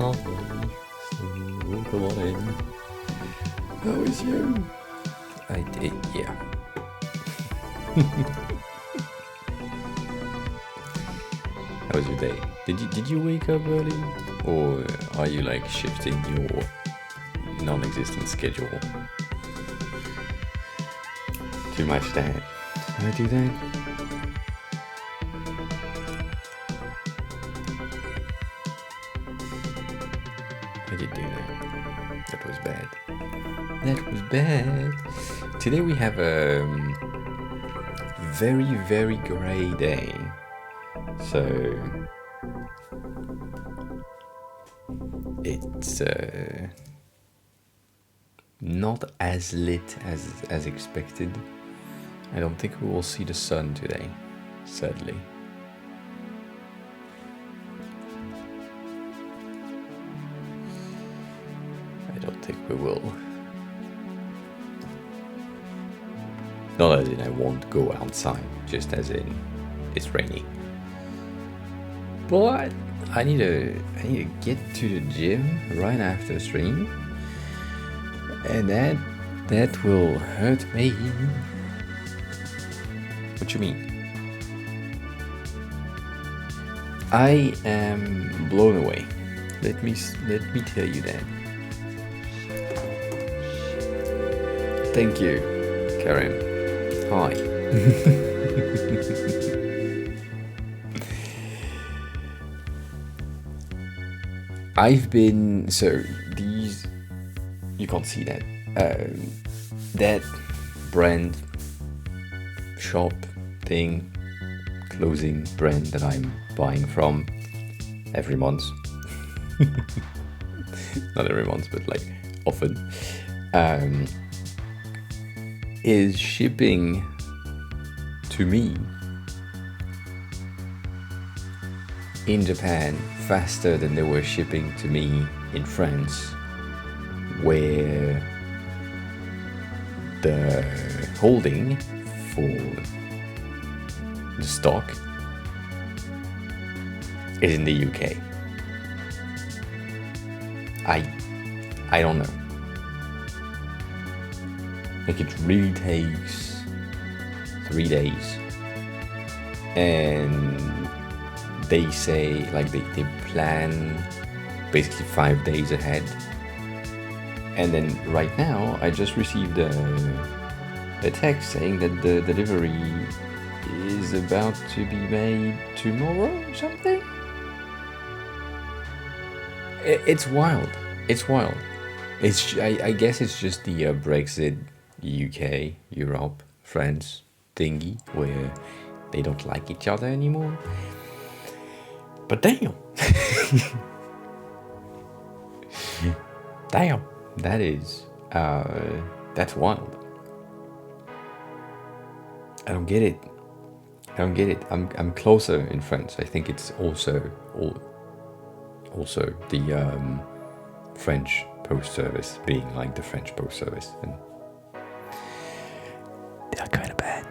Hi, so welcome on in. How is you? I did, yeah. How was your day? Did you wake up early, or are you like shifting your non-existent schedule? Too much that. Did I do that? I did do that. That was bad. That was bad. Today we have a very, very grey day. So it's not as lit as expected. I don't think we will see the sun today, sadly. I don't think we will. Not as in I won't go outside, just as in it's rainy. But I need to get to the gym right after the stream, and that will hurt me. What you mean? I am blown away. Let me tell you that. Thank you, Karim. Hi. I've been, so these, you can't see that, that brand, shop, thing, clothing brand that I'm buying from every month, not every month, but like often, is shipping to me in Japan faster than they were shipping to me in France, where the holding for the stock is in the UK. I don't know. Like, it really takes 3 days, and they say, like, they plan basically 5 days ahead. And then right now I just received a text saying that the delivery is about to be made tomorrow or something. It's wild. It's wild. I guess it's just the Brexit, UK, Europe, France thingy, where they don't like each other anymore. But damn. Damn. That is, that's wild. I don't get it. I'm closer in France. I think it's also the French post service being like the French post service, and they're kind of bad.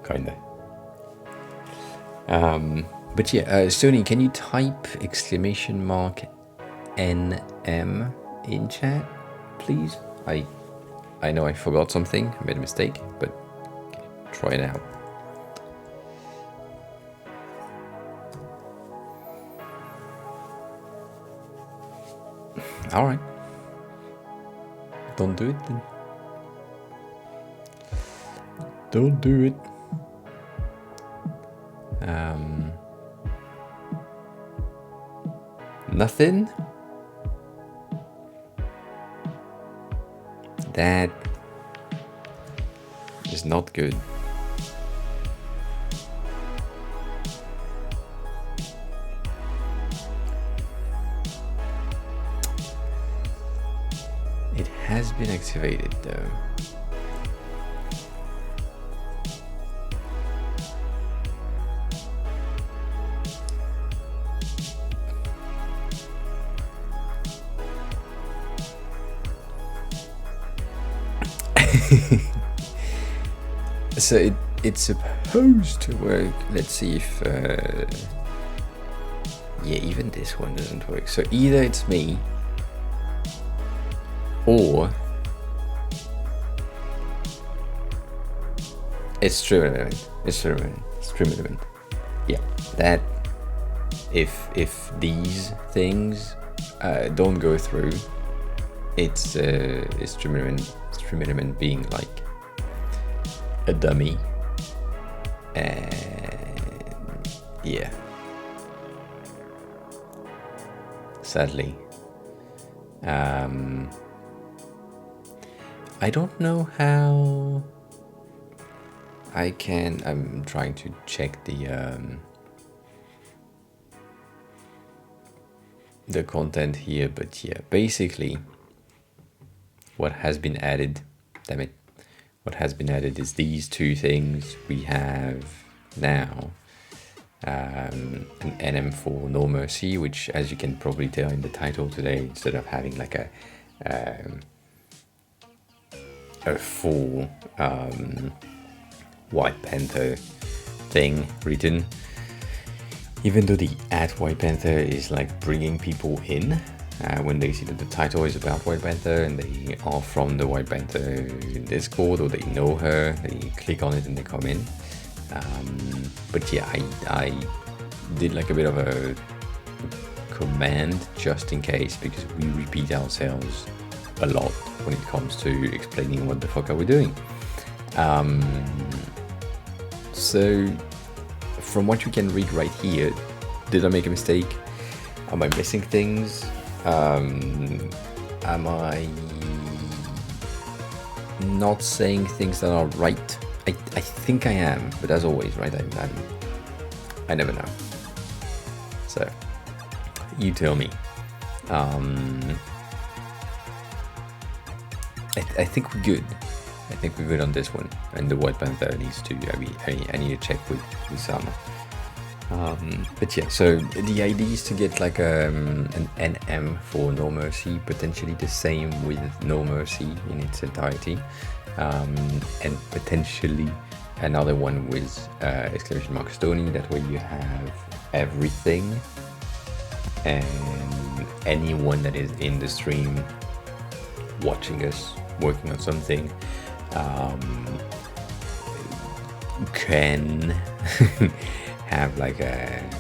Kinda. But yeah, Sony, can you type !NM in chat, please? I know I forgot something, I made a mistake, but try it out. Alright. Don't do it then. Don't do it. Nothing? That is not good. It has been activated though. So it's supposed to work. Let's see if Yeah, even this one doesn't work. So either it's me, or it's stream element. It's stream element. Yeah, that if these things don't go through, it's stream element being like a dummy, and yeah, sadly, I don't know how I can. I'm trying to check the content here, but yeah, basically what has been added, damn it, what has been added is these two things we have now. An NM for No Mercy, which, as you can probably tell in the title today, instead of having like a full White Panther thing written, even though the @White Panther is like bringing people in when they see that the title is about White Panther and they are from the White Panther Discord, or they know her, they click on it and they come in. But yeah, I did like a bit of a command just in case, because we repeat ourselves a lot when it comes to explaining what the fuck are we doing. So from what you can read right here, did I make a mistake? Am I missing things? Am I not saying things that are right? I think I am, but as always, right? I never know. So you tell me. I think we're good. I think we're good on this one. And the White Panther needs to. I need to check with Sama. But yeah, so the idea is to get like an NM for No Mercy, potentially the same with No Mercy in its entirety, and potentially another one with exclamation mark Stony. That way you have everything, and anyone that is in the stream watching us working on something can have like an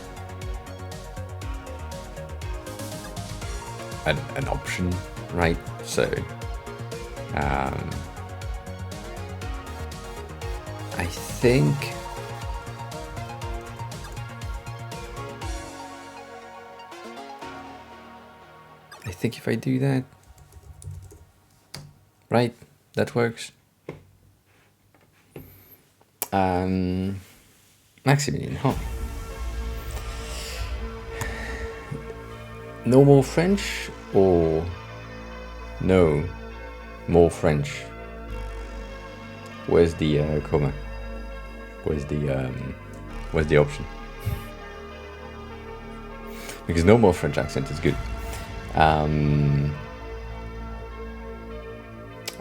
option, right? So I think if I do that, right, that works. Maximilian, huh? No more French or no more French? Where's the comma? Where's the option? Because no more French accent is good.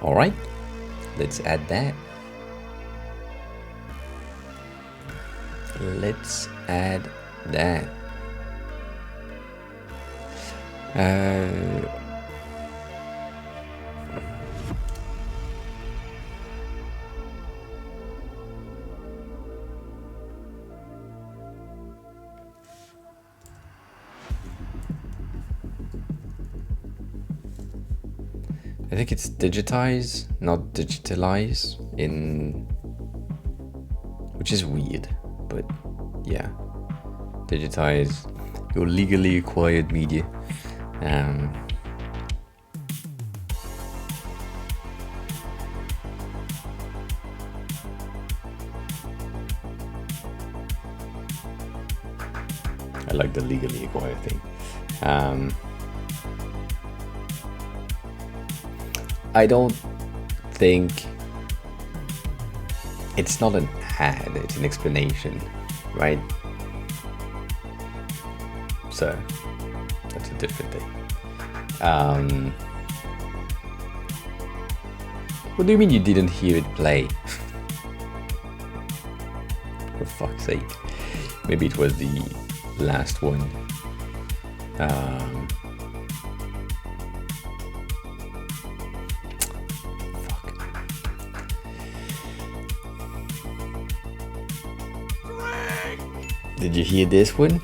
All right, let's add that. Let's add that. I think it's digitize, not digitalize, which is weird, but yeah, digitize your legally acquired media. I like the legally acquired thing. I don't think it's not an ad, it's an explanation, right? So that's a different thing. What do you mean you didn't hear it play? For fuck's sake. Maybe it was the last one Fuck. Did you hear this one?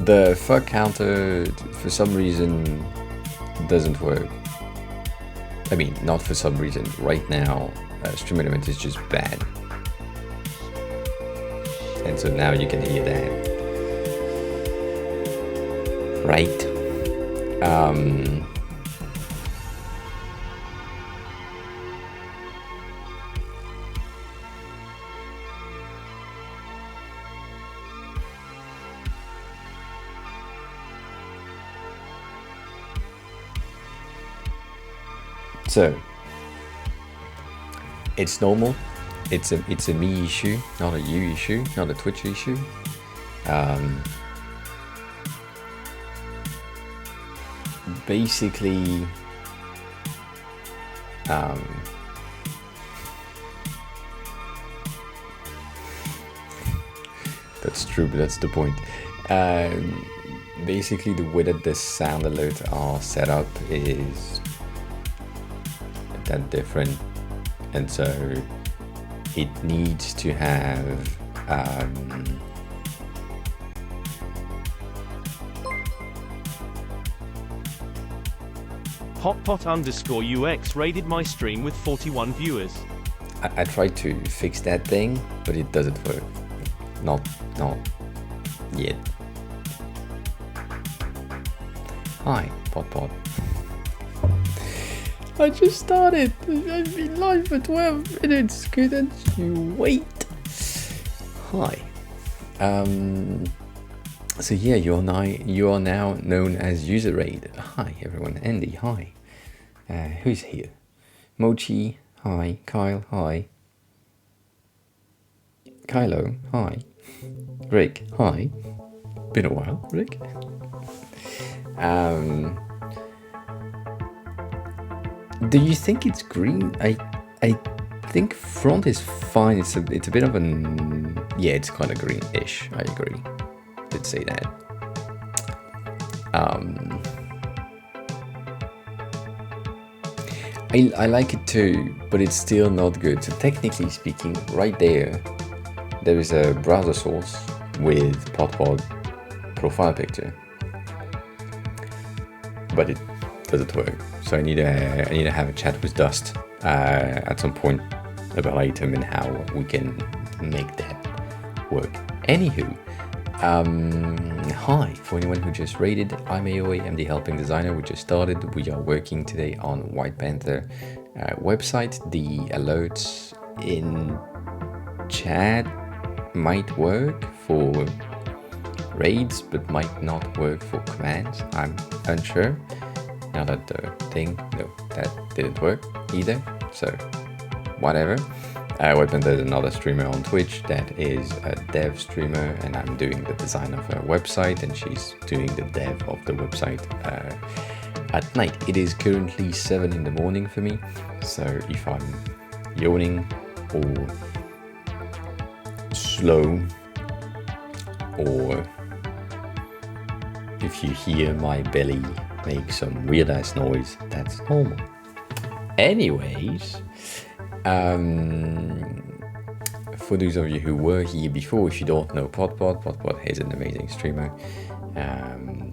The fuck counter, for some reason, doesn't work. I mean, not for some reason. Right now, Stream Element is just bad. And so now you can hear that. Right? So it's normal. It's a me issue, not a you issue, not a Twitch issue. Basically, that's true, but that's the point. Basically, the way that the sound alerts are set up is that different, and so it needs to have Hotpot_UX rated my stream with 41 viewers. I tried to fix that thing, but it doesn't work. Not yet. Hi, Pot. I just started. I've been live for 12 minutes. Couldn't you wait? Hi. So yeah, you are now known as User Raid. Hi everyone. Andy, hi. Who's here? Mochi, hi. Kyle, hi. Kylo, hi. Rick, hi. Been a while, Rick. Do you think it's green? I think front is fine. It's a bit of an, yeah, it's kind of greenish. I agree. Did say that. I like it too, but it's still not good. So technically speaking, right there is a browser source with Potpod profile picture, but it doesn't work. So I need to have a chat with Dust at some point about item and how we can make that work. Anywho, hi, for anyone who just raided, I'm AOA, I'm the helping designer. We just started. We are working today on White Panther website. The alerts in chat might work for raids, but might not work for commands. I'm unsure. Now that the thing, no, that didn't work either. So whatever. White Panther is another streamer on Twitch that is a dev streamer, and I'm doing the design of her website, and she's doing the dev of the website at night. It is currently 7 in the morning for me, so if I'm yawning or slow, or if you hear my belly make some weird ass noise, that's normal. Anyways, for those of you who were here before, if you don't know Potpod is an amazing streamer,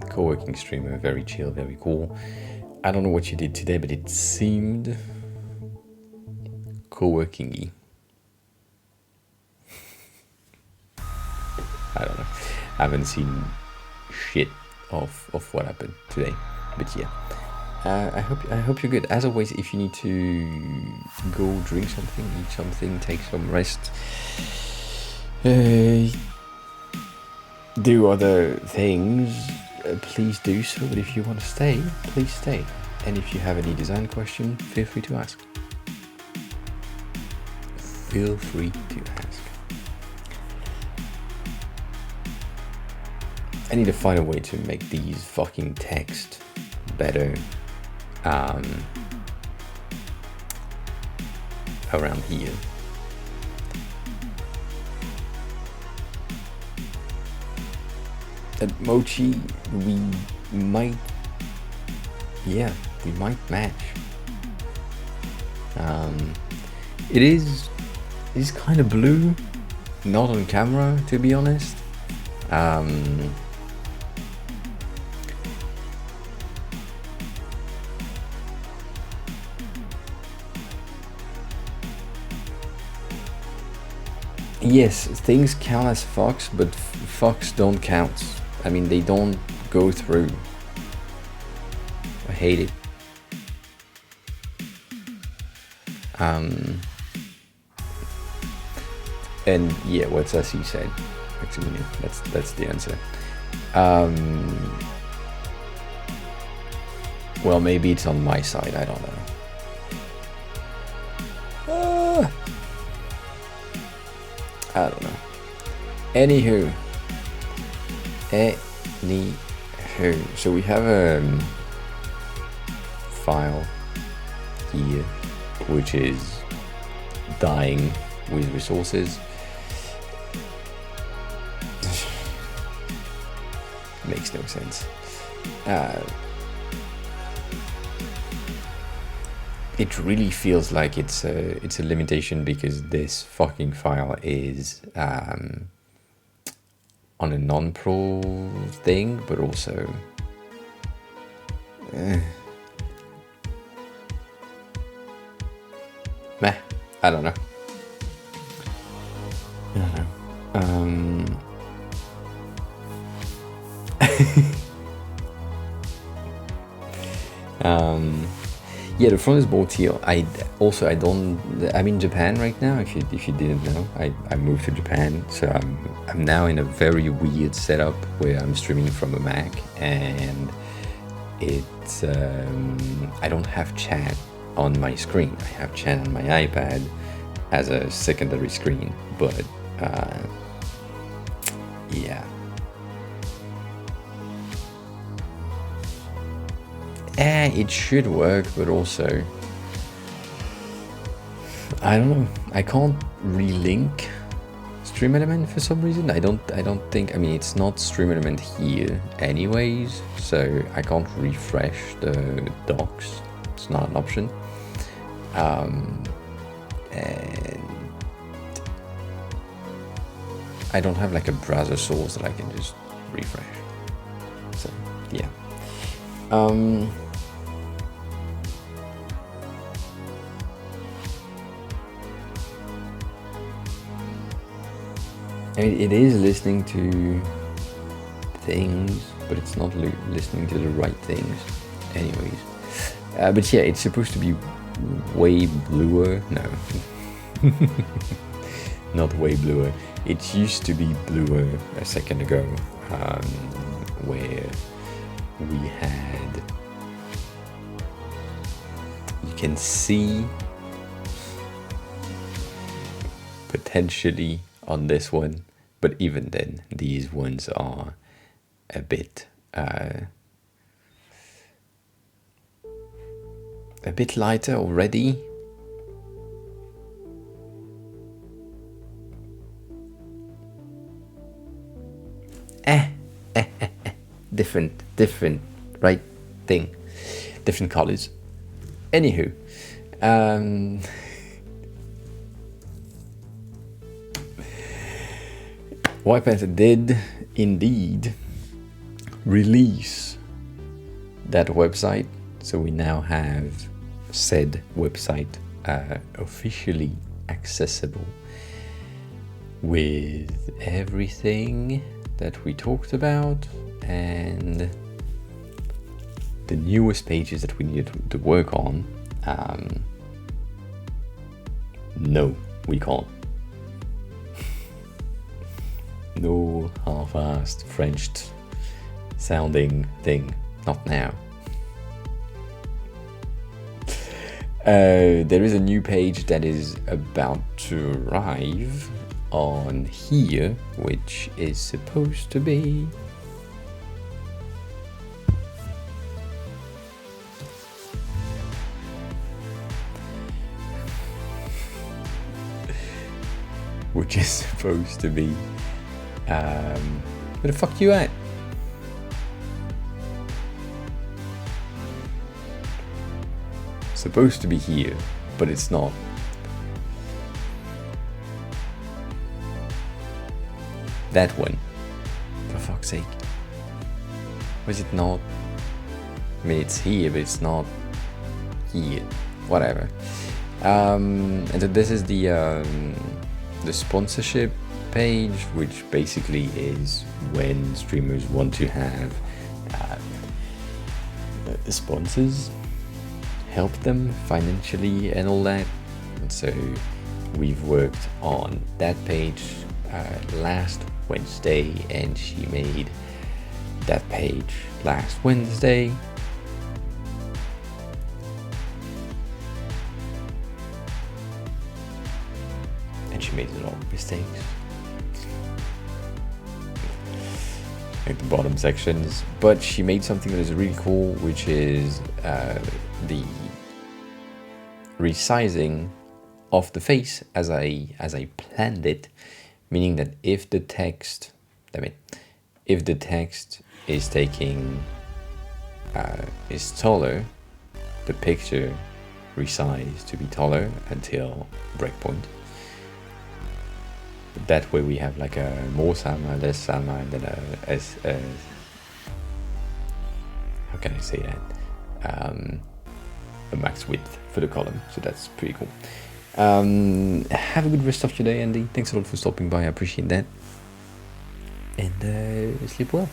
co-working streamer, very chill, very cool. I don't know what you did today, but it seemed co-working-y. I don't know. I haven't seen shit of what happened today, but yeah. I hope you're good. As always, if you need to go drink something, eat something, take some rest, do other things, please do so. But if you want to stay, please stay. And if you have any design question, feel free to ask. Feel free to ask. I need to find a way to make these fucking text better. Around here. at Mochi, we might match. It is kind of blue, not on camera, to be honest. Yes, things count as Fox, but Fox don't count. I mean, they don't go through. I hate it. And yeah, what Sassy said. Actually, that's the answer. Well, maybe it's on my side. I don't know. I don't know. Anywho, so we have a file here which is dying with resources. Makes no sense. It really feels like it's a limitation because this fucking file is on a non-pro thing, but also meh. I don't know. Yeah, the front is more teal. I'm in Japan right now. If you didn't know, I moved to Japan, so I'm now in a very weird setup where I'm streaming from a Mac, and it's I don't have chat on my screen. I have chat on my iPad as a secondary screen, but yeah. It should work, but also I don't know. I can't relink Stream Element for some reason. I don't think. I mean, it's not Stream Element here, anyways. So I can't refresh the docs. It's not an option. And I don't have like a browser source that I can just refresh. So yeah. I mean, it is listening to things, but it's not listening to the right things anyways. But yeah, it's supposed to be way bluer. No. Not way bluer. It used to be bluer a second ago, where we had, you can see potentially on this one, but even then these ones are a bit lighter already. Different, right thing, different colors. Anywho, White Panther did indeed release that website, so we now have said website officially accessible with everything that we talked about and the newest pages that we needed to work on. No, we can't. No half-assed French sounding thing, not now. There is a new page that is about to arrive on here, which is supposed to be where the fuck you at? supposed to be here, but it's not. That one, for fuck's sake. Was it not? I mean, it's here, but it's not here. Whatever. And so this is the sponsorship page, which basically is when streamers want to have sponsors help them financially and all that. And so we've worked on that page last Wednesday, and she made that page last Wednesday. And she made a lot of mistakes. Like the bottom sections, but she made something that is really cool, which is the resizing of the face as I planned it, meaning that if the text is taking is taller, the picture resized to be taller until breakpoint. That way we have like a more Salma, less Salma, and then how can I say that? A max width for the column. So that's pretty cool. Have a good rest of your day, Andy. Thanks a lot for stopping by. I appreciate that. And sleep well.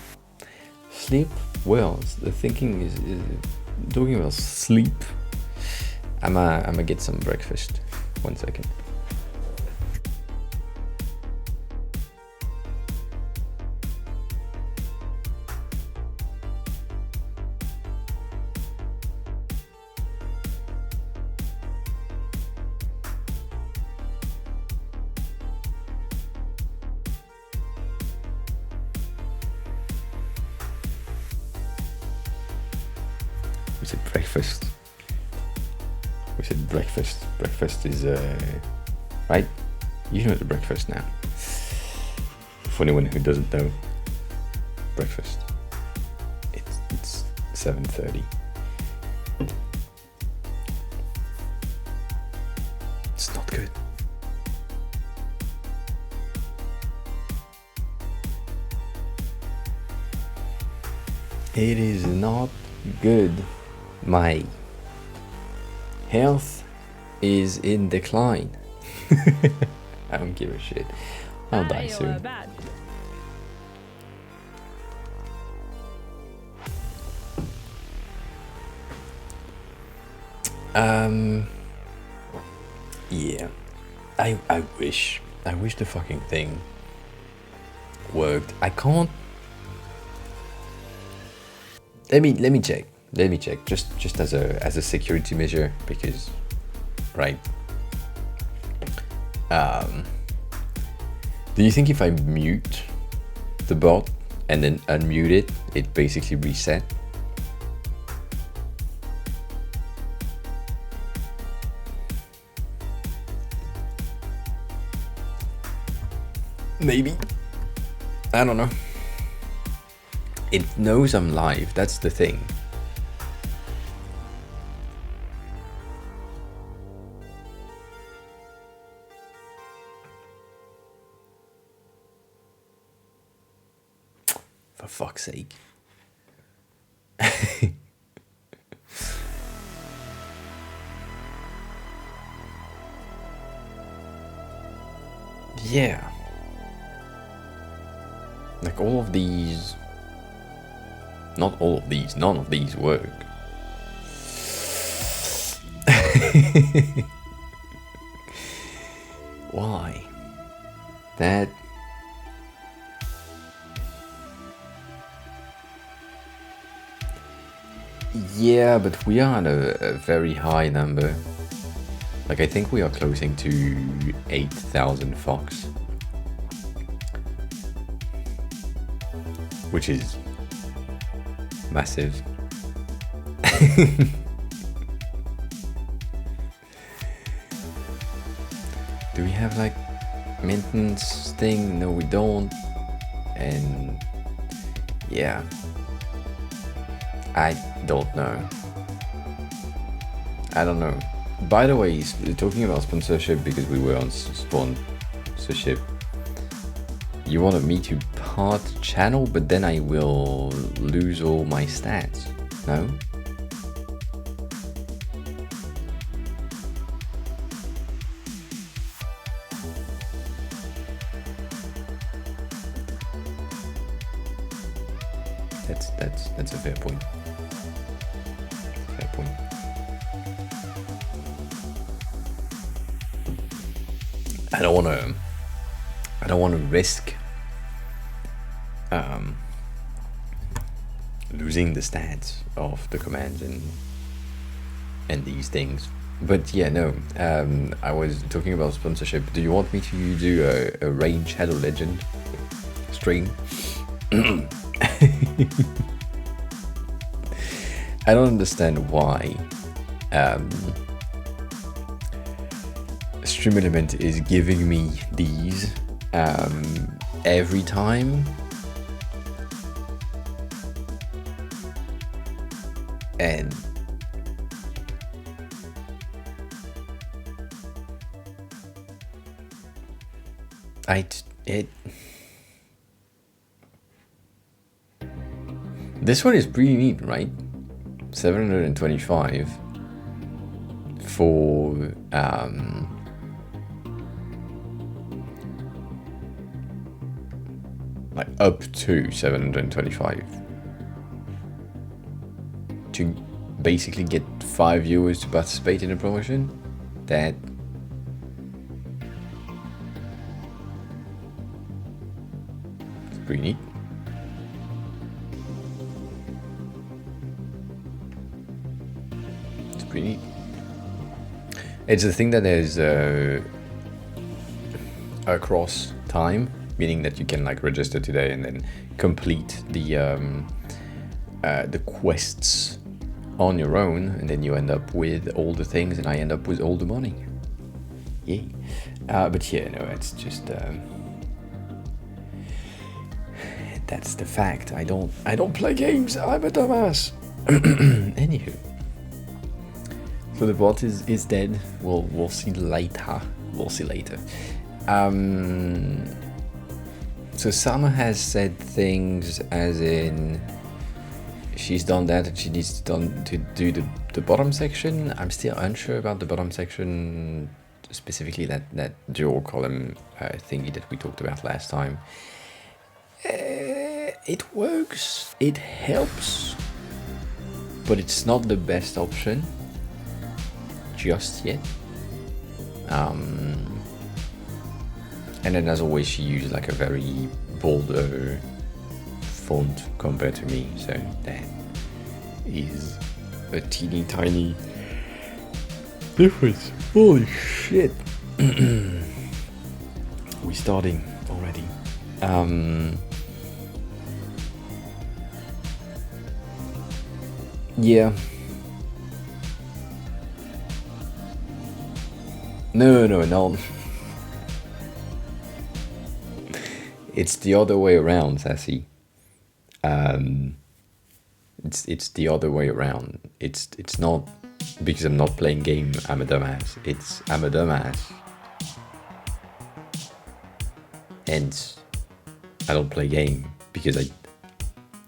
Sleep well. The thinking is talking about sleep. I'ma get some breakfast. 1 second. We said breakfast. We said breakfast. Breakfast is right? You know the breakfast now. For anyone who doesn't know, breakfast. It's 7:30. It's not good. It is not good. My health is in decline. I don't give a shit. I'll die soon. Yeah. I wish the fucking thing worked. I can't. Let me check. Just as a security measure, because right. Do you think if I mute the bot and then unmute it, it basically reset? Maybe. I don't know. It knows I'm live, that's the thing. For fuck's sake. Yeah. Like all of these, not all of these, none of these work. Why? That. Yeah, but we are at a very high number. Like I think we are closing to 8,000 Fox. Which is massive. Do we have like maintenance thing? No, we don't. And yeah, I don't know. I don't know. By the way, talking about sponsorship, because we were on sponsorship, you wanted me to part channel, but then I will lose all my stats. No? That's a fair point. Fair point. I don't want to risk losing the stats of the commands and these things. But yeah, no. I was talking about sponsorship. Do you want me to do a Raid Shadow Legend stream? I don't understand why Stream Element is giving me these every time, and this one is pretty neat, right? 725 for like up to 725 to basically get 5 viewers to participate in a promotion. That's pretty neat. It's pretty neat. It's a thing that is across time, meaning that you can like register today and then complete the quests on your own, and then you end up with all the things, and I end up with all the money. Yay! But yeah, no, it's just that's the fact. I don't play games. I'm a dumbass. Anywho, so the bot is dead. We'll see later. We'll see later. So Sama has said things as in she's done that and she needs to do the bottom section. I'm still unsure about the bottom section, specifically that dual column thingy that we talked about last time. It works, it helps, but it's not the best option just yet. And then as always she uses like a very bolder font compared to me, so that is a teeny tiny difference. Holy shit. We're starting already. Yeah. No. It's the other way around, Sassy. It's the other way around. It's not because I'm not playing game, I'm a dumbass. It's I'm a dumbass, and I don't play game because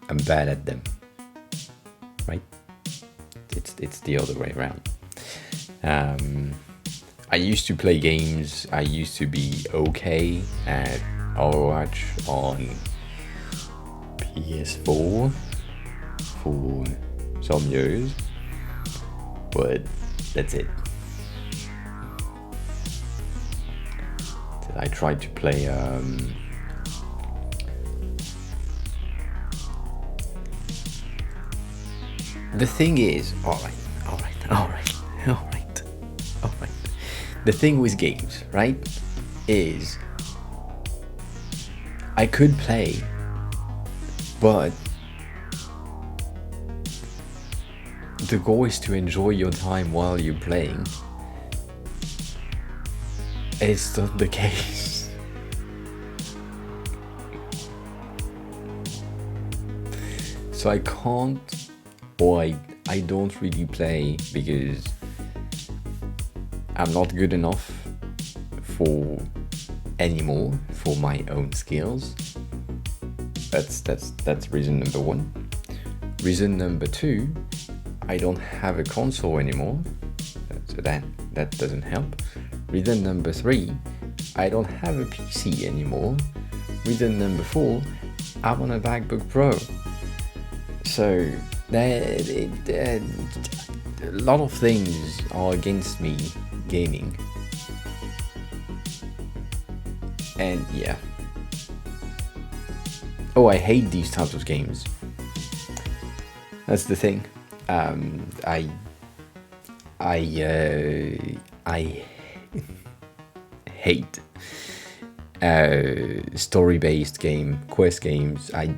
I'm bad at them. Right? It's the other way around. I used to play games. I used to be okay at Overwatch on PS4 for some years, but that's it. I tried to play the thing is, all right. The thing with games, right, is I could play, but the goal is to enjoy your time while you're playing. It's not the case. So I can't, or I don't really play because I'm not good enough for anymore for my own skills. That's reason number one. Reason number two, I don't have a console anymore, so that doesn't help. Reason number three, I don't have a PC anymore. Reason number four, I'm on a MacBook Pro. So a lot of things are against me gaming. And yeah. Oh, I hate these types of games. That's the thing. I hate story-based quest games. I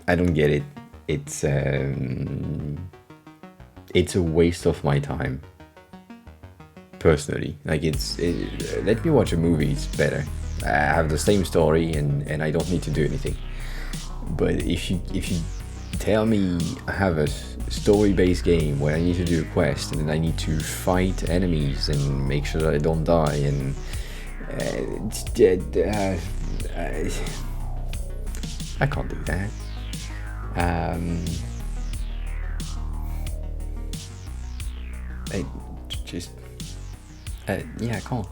don't get it. It's a waste of my time. Personally, like let me watch a movie. It's better. I have the same story and I don't need to do anything. But if you tell me I have a story-based game where I need to do a quest and then I need to fight enemies and make sure that I don't die, and I can't do that. Yeah, I can't.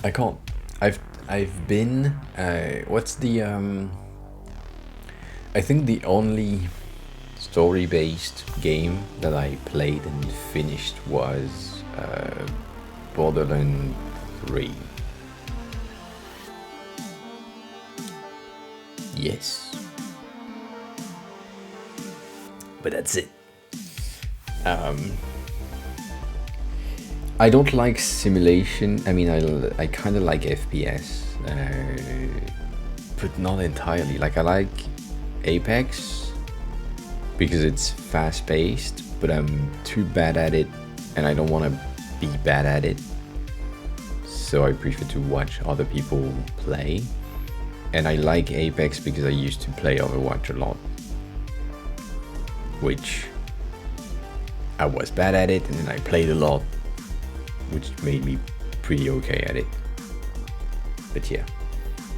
I can't. I've been what's the I think the only story-based game that I played and finished was Borderlands 3. Yes. But that's it. I don't like simulation. I mean, I kind of like FPS, but not entirely. Like, I like Apex because it's fast-paced, but I'm too bad at it, and I don't want to be bad at it. So I prefer to watch other people play. And I like Apex because I used to play Overwatch a lot, which I was bad at it, and then I played a lot, which made me pretty okay at it. But yeah.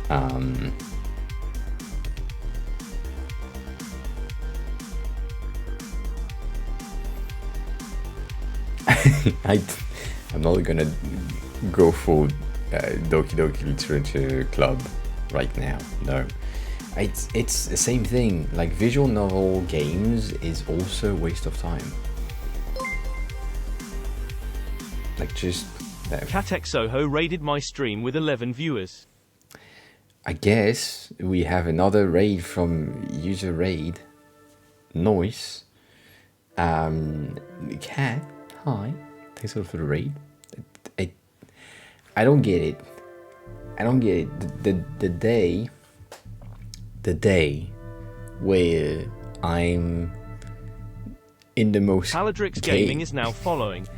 I'm not gonna go for Doki Doki Literature Club right now. No. It's the same thing. Like, visual novel games is also a waste of time. Like, just CatXoho raided my stream with 11 viewers. I guess we have another raid from user raid. Noise. Cat, hi. Thanks a lot for the raid. I don't get it. I don't get it. The day where I'm in the most Paladrix Gaming is now following.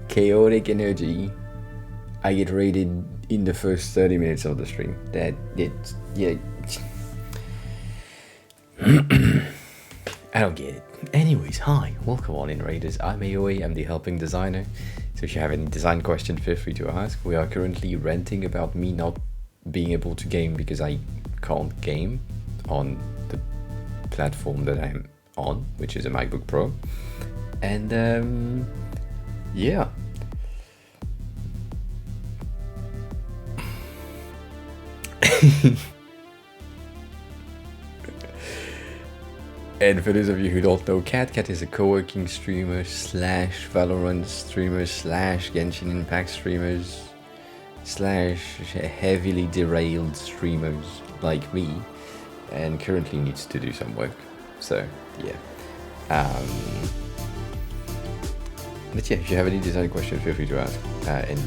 Chaotic energy, I get rated in the first 30 minutes of the stream. Yeah. I don't get it. Anyways, hi, welcome on in raiders. I'm AOA, I'm the helping designer. So if you have any design questions, feel free to ask. We are currently ranting about me not being able to game because I can't game on the platform that I'm on, which is a MacBook Pro. And yeah. And for those of you who don't know, Cat is a co-working streamer slash Valorant streamer slash Genshin Impact streamers slash heavily derailed streamers like me, and currently needs to do some work. So yeah. But yeah, if you have any design questions, feel free to ask. And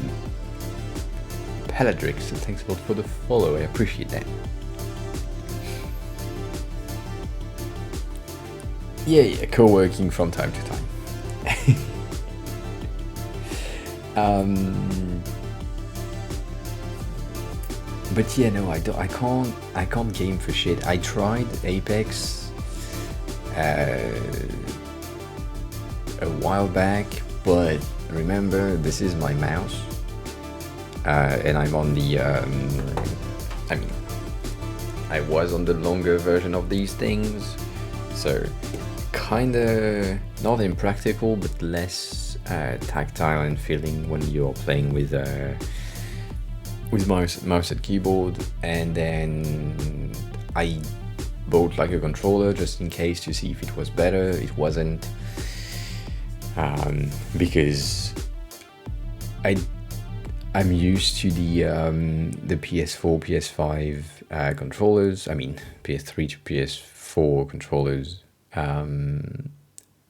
Paladrix, thanks a lot for the follow. I appreciate that. Yeah, co-working from time to time. but yeah, no, I can't game for shit. I tried Apex a while back, but remember, this is my mouse, and I'm on the I mean, I was on the longer version of these things, so kinda not impractical, but less tactile and feeling when you're playing with mouse and keyboard. And then I bought like a controller just in case to see if it was better. It wasn't, because I'm used to the PS4, PS5 controllers. I mean PS3 to PS4 controllers, and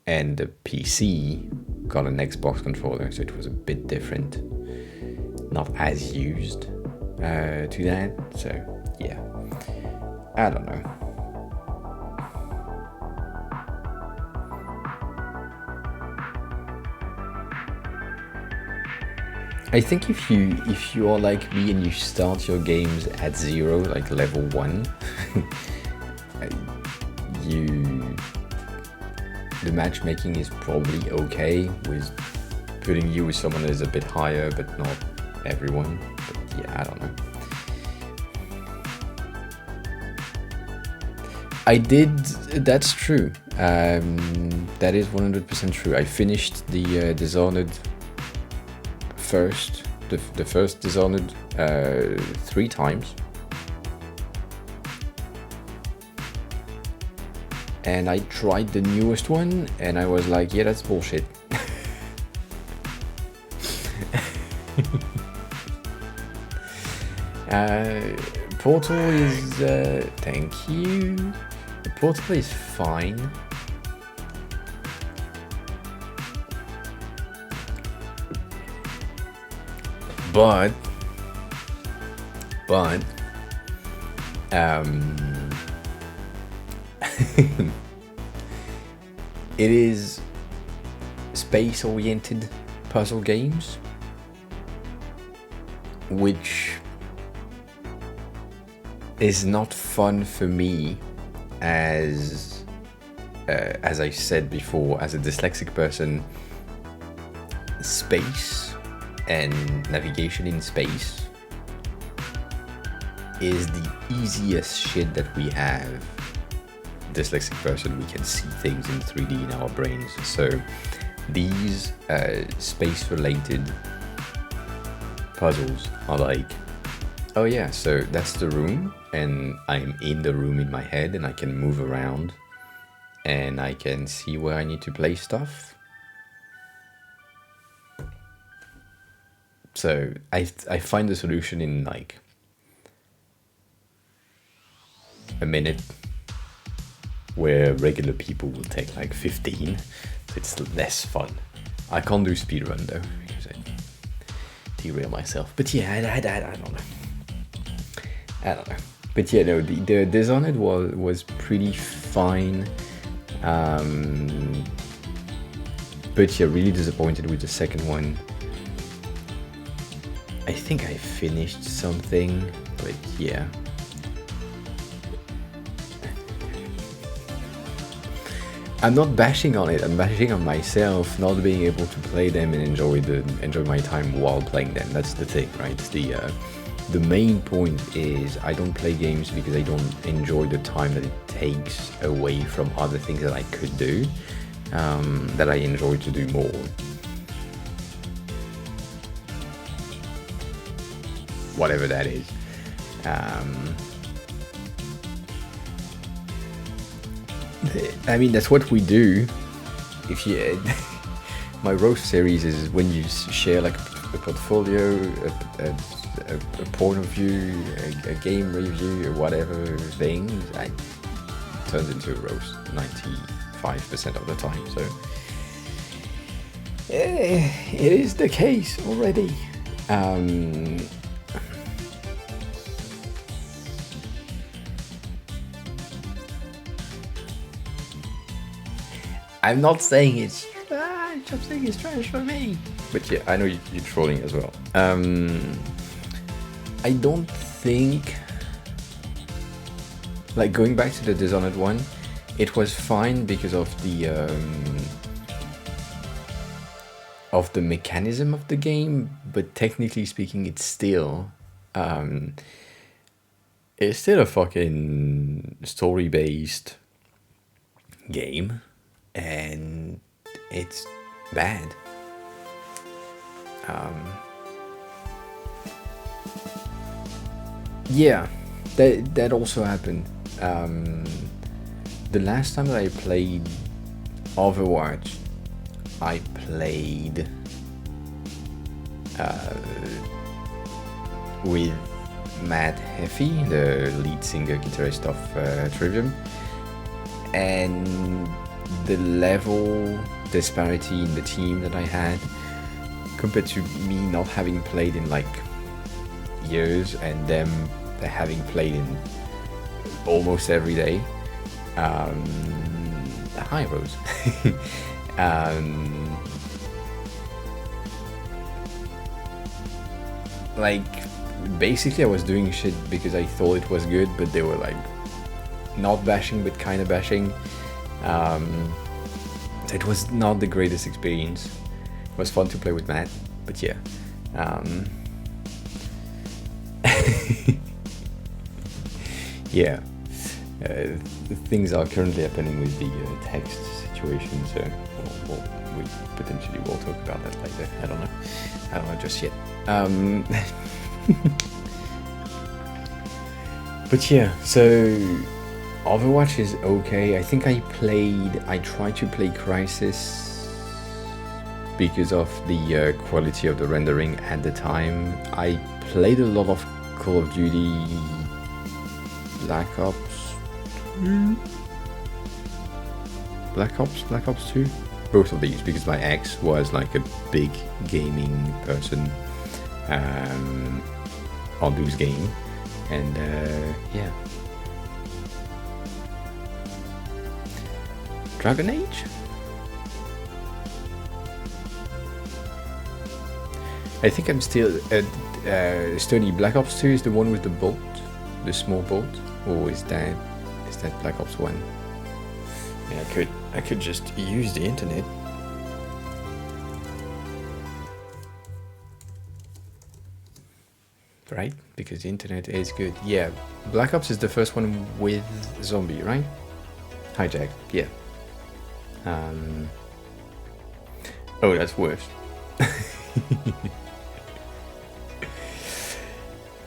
the PC got an Xbox controller, so it was a bit different, not as used to that. So yeah, I don't know. I think if you are like me and you start your games at 0, like level 1, the matchmaking is probably okay with putting you with someone that is a bit higher, but not everyone. But yeah, I don't know. I did. That's true. That is 100% true. I finished the Dishonored. The first Dishonored 3 times, and I tried the newest one, and I was like, yeah, that's bullshit. Portal is thank you. Portal is fine. But it is space-oriented puzzle games, which is not fun for me as I said before, as a dyslexic person. Space and navigation in space is the easiest shit that we have. Dyslexic person, we can see things in 3D in our brains. So these space-related puzzles are like, oh yeah, so that's the room, and I'm in the room in my head, and I can move around, and I can see where I need to place stuff. So I find the solution in like a minute, where regular people will take like 15. So it's less fun. I can't do speedrun though, because I derail myself. But yeah, I don't know. I don't know. But yeah, no, the Dishonored was pretty fine. But yeah, really disappointed with the second one. I think I finished something, but yeah. I'm not bashing on it, I'm bashing on myself not being able to play them and enjoy my time while playing them. That's the thing, right? The main point is I don't play games because I don't enjoy the time that it takes away from other things that I could do, that I enjoy to do more. Whatever that is. I mean, that's what we do. If you, my roast series is when you share like a portfolio, a point of view, a game review, or whatever thing, it turns into a roast 95% of the time. So it is the case already. I'm not saying it's trash, I'm saying it's trash for me. But yeah, I know you're trolling as well. I don't think, like, going back to the Dishonored one, it was fine because of the mechanism of the game, but technically speaking, it's still a fucking story-based game, and it's bad. Yeah, that also happened. The last time that I played Overwatch, I played with Matt Heffy, the lead singer guitarist of Trivium, and the level disparity in the team that I had compared to me not having played in like years and them having played in almost every day. Hi Rose. Like, basically I was doing shit because I thought it was good, but they were like not bashing but kind of bashing. So it was not the greatest experience. It was fun to play with Matt, but yeah. Yeah, things are currently happening with the text situation, so we potentially will talk about that later. I don't know just yet. But yeah, so Overwatch is okay. I think I tried to play Crisis because of the quality of the rendering at the time. I played a lot of Call of Duty Black Ops 2, both of these, because my ex was like a big gaming person on those games, and yeah. Dragon Age? I think I'm still at Stony. Black Ops 2 is the one with the bolt, the small bolt, or is that Black Ops 1? Yeah, I could just use the internet. Right? Because the internet is good. Yeah, Black Ops is the first one with zombie, right? Hijack, yeah. Oh, that's worse.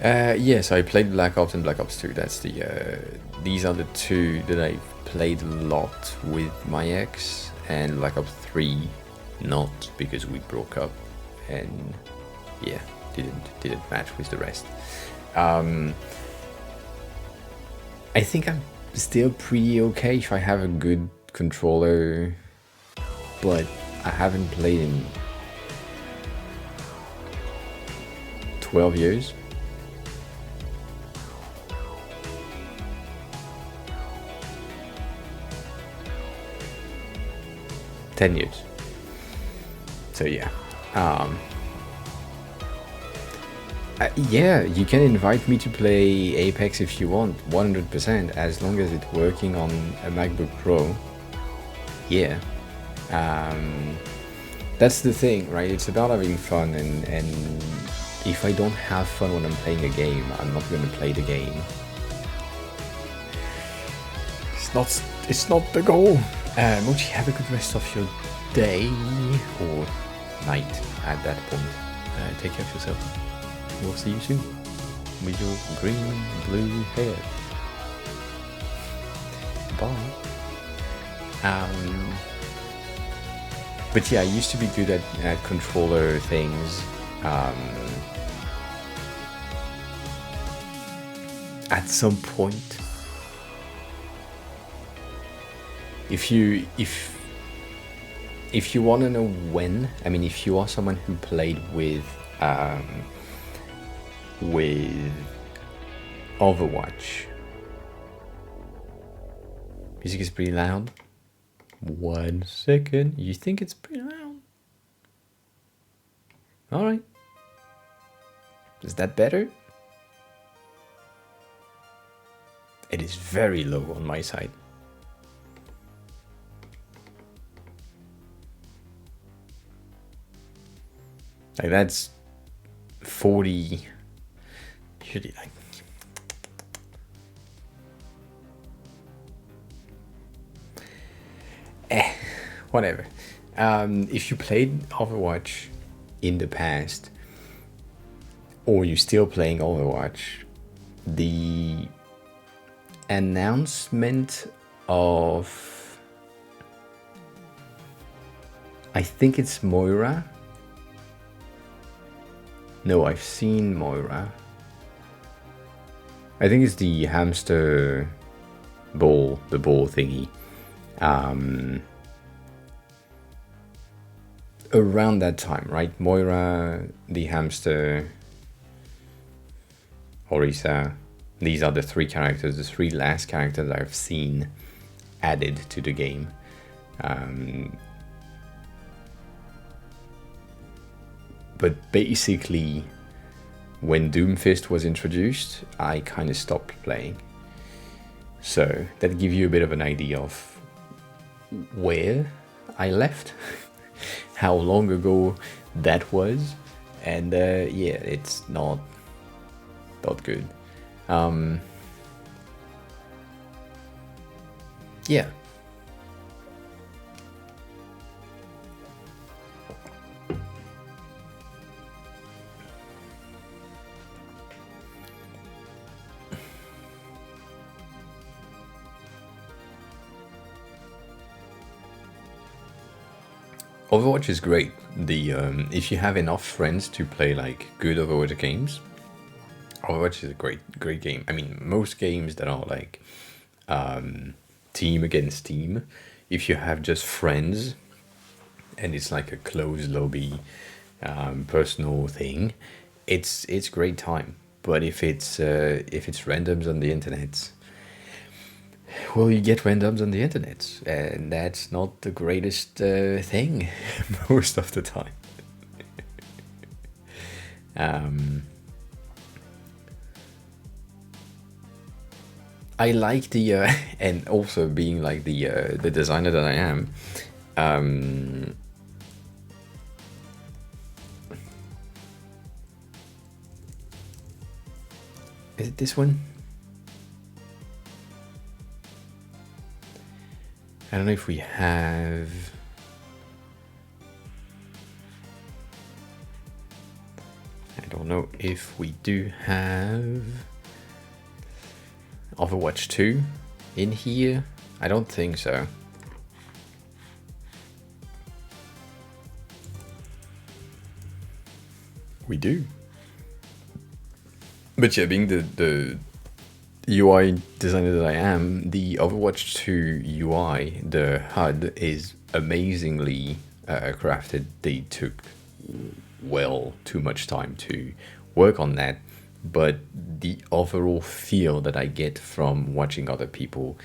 Yes, I played Black Ops and Black Ops 2. That's these are the two that I've played a lot with my ex, and Black Ops 3 not, because we broke up and yeah, didn't match with the rest. I think I'm still pretty okay if I have a good controller, but I haven't played in 12 years. Years. So yeah. Yeah, you can invite me to play Apex if you want, 100%, as long as it's working on a MacBook Pro. Yeah. That's the thing, right? It's about having fun, and if I don't have fun when I'm playing a game, I'm not going to play the game. It's not the goal. Mochi, have a good rest of your day or night at that point. Take care of yourself. We'll see you soon with your green, blue hair. Bye. But yeah, I used to be good at controller things. At some point, if you want to know when, I mean, if you are someone who played with Overwatch, music is pretty loud. 1 second, you think it's pretty loud? All right, is that better? It is very low on my side. Like that's 40. Should you like? Whatever. If you played Overwatch in the past, or you're still playing Overwatch, the announcement of, I think it's Moira. No, I've seen Moira. I think it's the hamster ball, the ball thingy. Around that time, right? Moira, the hamster, Orisa. These are the three characters, the three last characters I've seen added to the game. But basically, when Doomfist was introduced, I kind of stopped playing. So that gives you a bit of an idea of where I left, how long ago that was, and yeah, it's not good. Yeah. Overwatch is great. If you have enough friends to play like good Overwatch games, Overwatch is a great game. I mean, most games that are like team against team, if you have just friends and it's like a closed lobby personal thing, it's great time. But if it's randoms on the internet, well, you get randoms on the internet, and that's not the greatest thing most of the time. I like the and also being like the designer that I am. Is it this one? I don't know if we have. I don't know if we do have Overwatch 2 in here. I don't think so. We do. But yeah, being the UI designer that I am, the Overwatch 2 UI, the HUD is amazingly crafted. They took well too much time to work on that, but the overall feel that I get from watching other people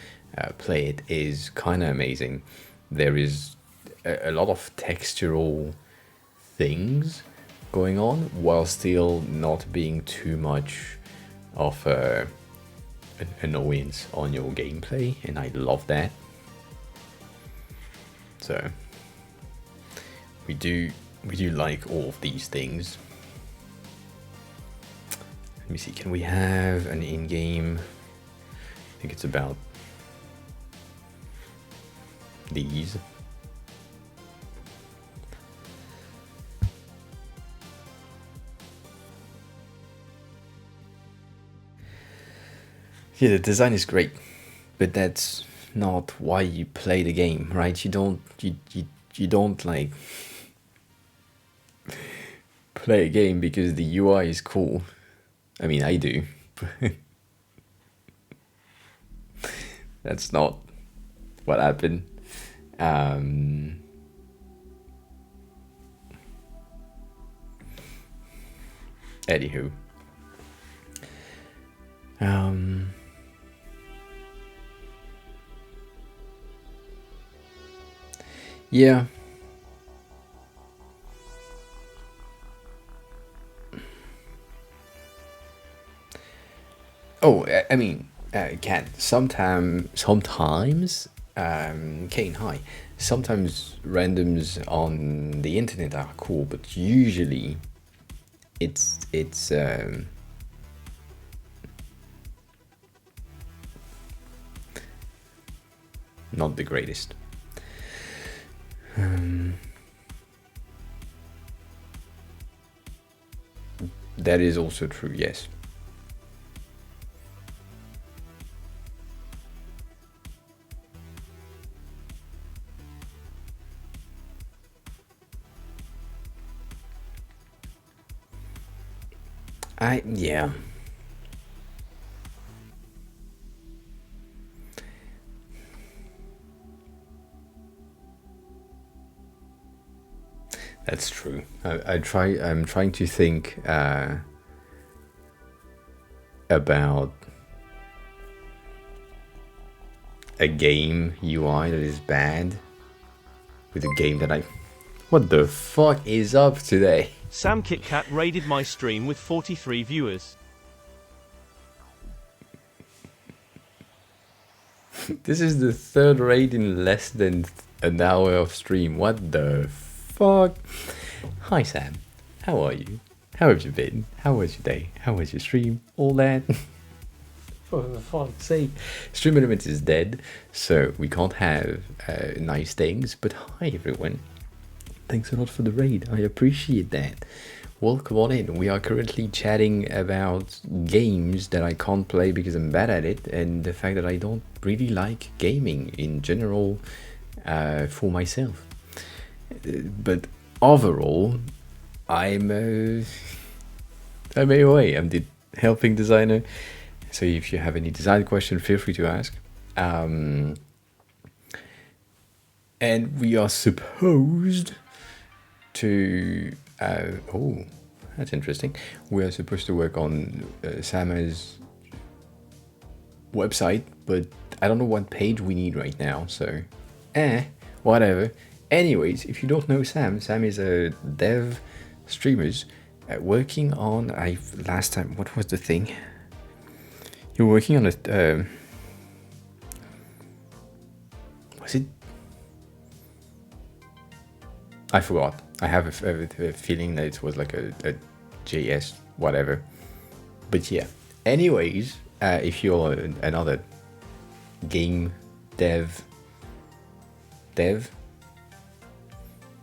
play it is kind of amazing. There is a lot of textural things going on while still not being too much of an annoyance on your gameplay, and I love that. So we do like all of these things. Let me see, can we have an in-game? I think it's about these. Yeah, the design is great, but that's not why you play the game, right? You don't like play a game because the UI is cool. I mean, I do. That's not what happened. Anywho. Yeah. Oh, I mean, Cat, sometimes, Kane, hi. Sometimes randoms on the internet are cool, but usually it's not the greatest. That is also true, yes. Yeah. That's true. I'm trying to think about a game UI that is bad with a game that I... What the fuck is up today? Sam KitKat raided my stream with 43 viewers. This is the third raid in less than an hour of stream. What the fuck? Hi Sam, how are you? How have you been? How was your day? How was your stream? All that? For fuck's sake. Stream Element is dead, so we can't have nice things, but hi everyone. Thanks a lot for the raid, I appreciate that. Welcome on in. We are currently chatting about games that I can't play because I'm bad at it, and the fact that I don't really like gaming in general for myself. But overall, I'm AOA. I'm the helping designer. So if you have any design question, feel free to ask. And we are supposed to... oh, that's interesting. We are supposed to work on Sama's website, but I don't know what page we need right now, so whatever. Anyways, if you don't know Sam is a dev streamers working on... last time, what was the thing? You're working on a... was it... I forgot. I have a feeling that it was like a JS, whatever. But yeah. Anyways, if you're another game dev,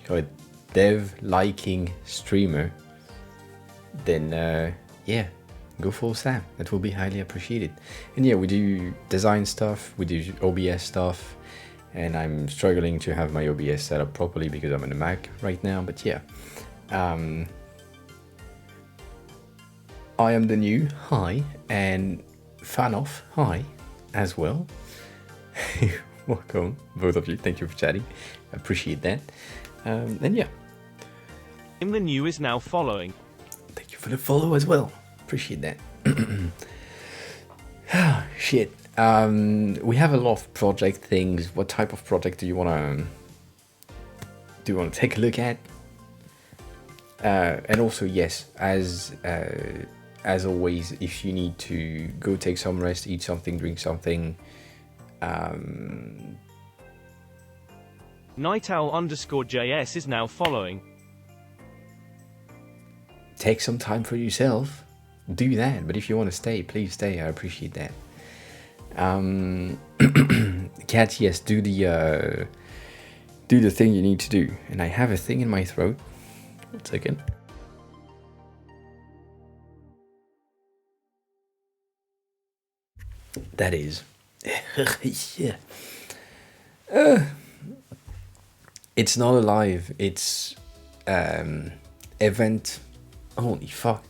you're a dev-liking streamer, then yeah, go for Sam. That will be highly appreciated. And yeah, we do design stuff, we do OBS stuff, and I'm struggling to have my OBS set up properly because I'm on a Mac right now, but yeah. I am the new, hi, and Fanoff, hi, as well. Welcome, both of you, thank you for chatting, appreciate that. And yeah. I'm the new is now following. Thank you for the follow as well, appreciate that. Shit. We have a lot of project things. What type of project do you want to take a look at? And also, yes, as always, if you need to go take some rest, eat something, drink something, Nightowl_JS is now following. Take some time for yourself. Do that. But if you want to stay, please stay. I appreciate that. Cat, yes, do the thing you need to do. And I have a thing in my throat. 1 second. That is yeah. It's not alive, it's event. Holy fuck.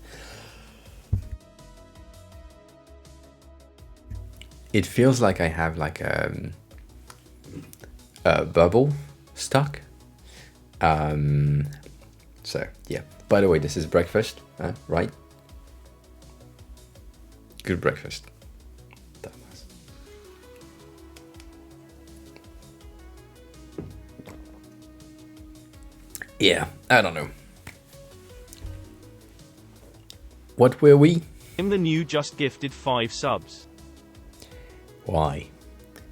It feels like I have like a bubble stuck. So yeah. By the way, this is breakfast, right? Good breakfast. Yeah, I don't know. What were we? I'm the new just gifted 5 subs. Why?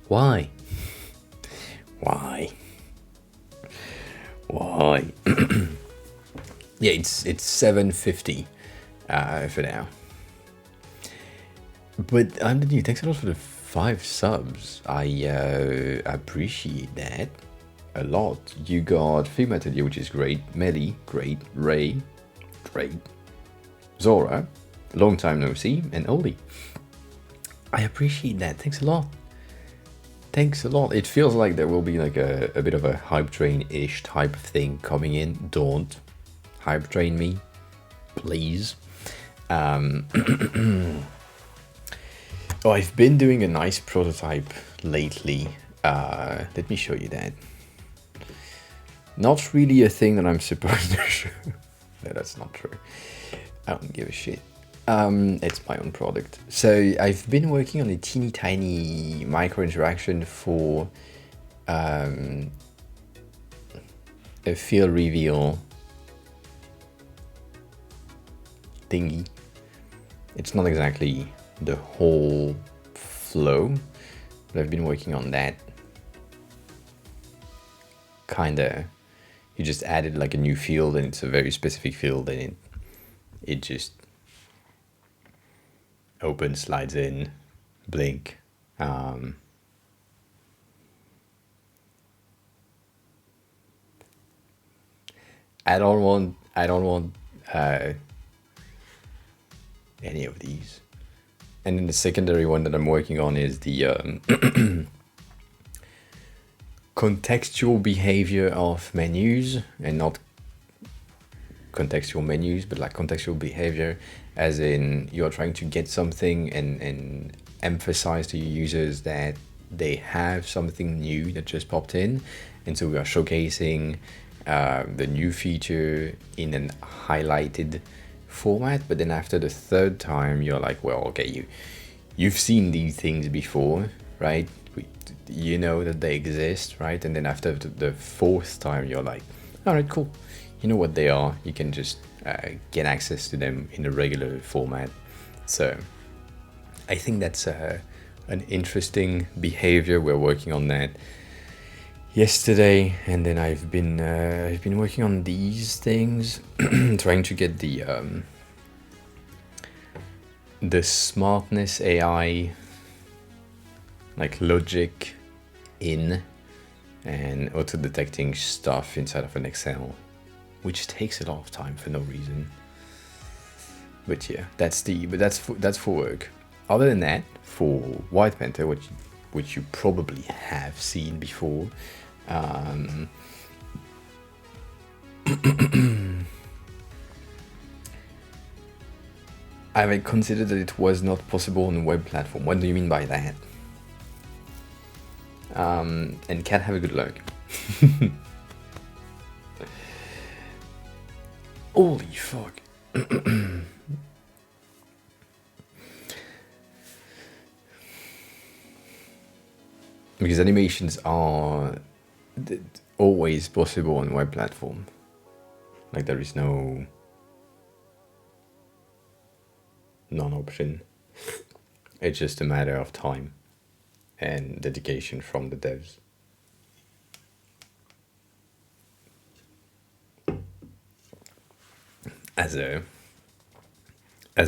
Why? Why? Why? Yeah, it's 7:50 for now. But I'm the new. Thanks a lot for the 5 subs. I appreciate that a lot. You got Figma today, which is great. Melly, great. Ray, great. Zora, long time no see, and Oli. I appreciate that. Thanks a lot. Thanks a lot. It feels like there will be like a bit of a hype train-ish type of thing coming in. Don't hype train me, please. Oh, I've been doing a nice prototype lately. Let me show you that. Not really a thing that I'm supposed to show. No, that's not true. I don't give a shit. It's my own product. So I've been working on a teeny tiny micro interaction for a field reveal thingy. It's not exactly the whole flow, but I've been working on that. Kinda, you just added like a new field, and it's a very specific field, and it just opens, slides in, blink. I don't want any of these. And then the secondary one that I'm working on is the contextual behavior of menus, and not contextual menus, but like contextual behavior, as in you're trying to get something and emphasize to your users that they have something new that just popped in. And so we are showcasing the new feature in an highlighted format, but then after the 3rd time you're like, well, okay, you've seen these things before, right? You know that they exist, right? And then after the 4th time you're like, all right, cool, you know what they are, you can just get access to them in a regular format. So I think that's an interesting behavior. We're working on that yesterday, and then I've been working on these things, trying to get the smartness AI like logic in, and auto detecting stuff inside of an Excel, which takes a lot of time for no reason. But yeah, that's for work. Other than that, for White Panther, which you probably have seen before, I considered that it was not possible on a web platform. What do you mean by that? And Cat, have a good luck. Holy fuck. Because animations are always possible on web platform. Like there is no non-option. It's just a matter of time and dedication from the devs. As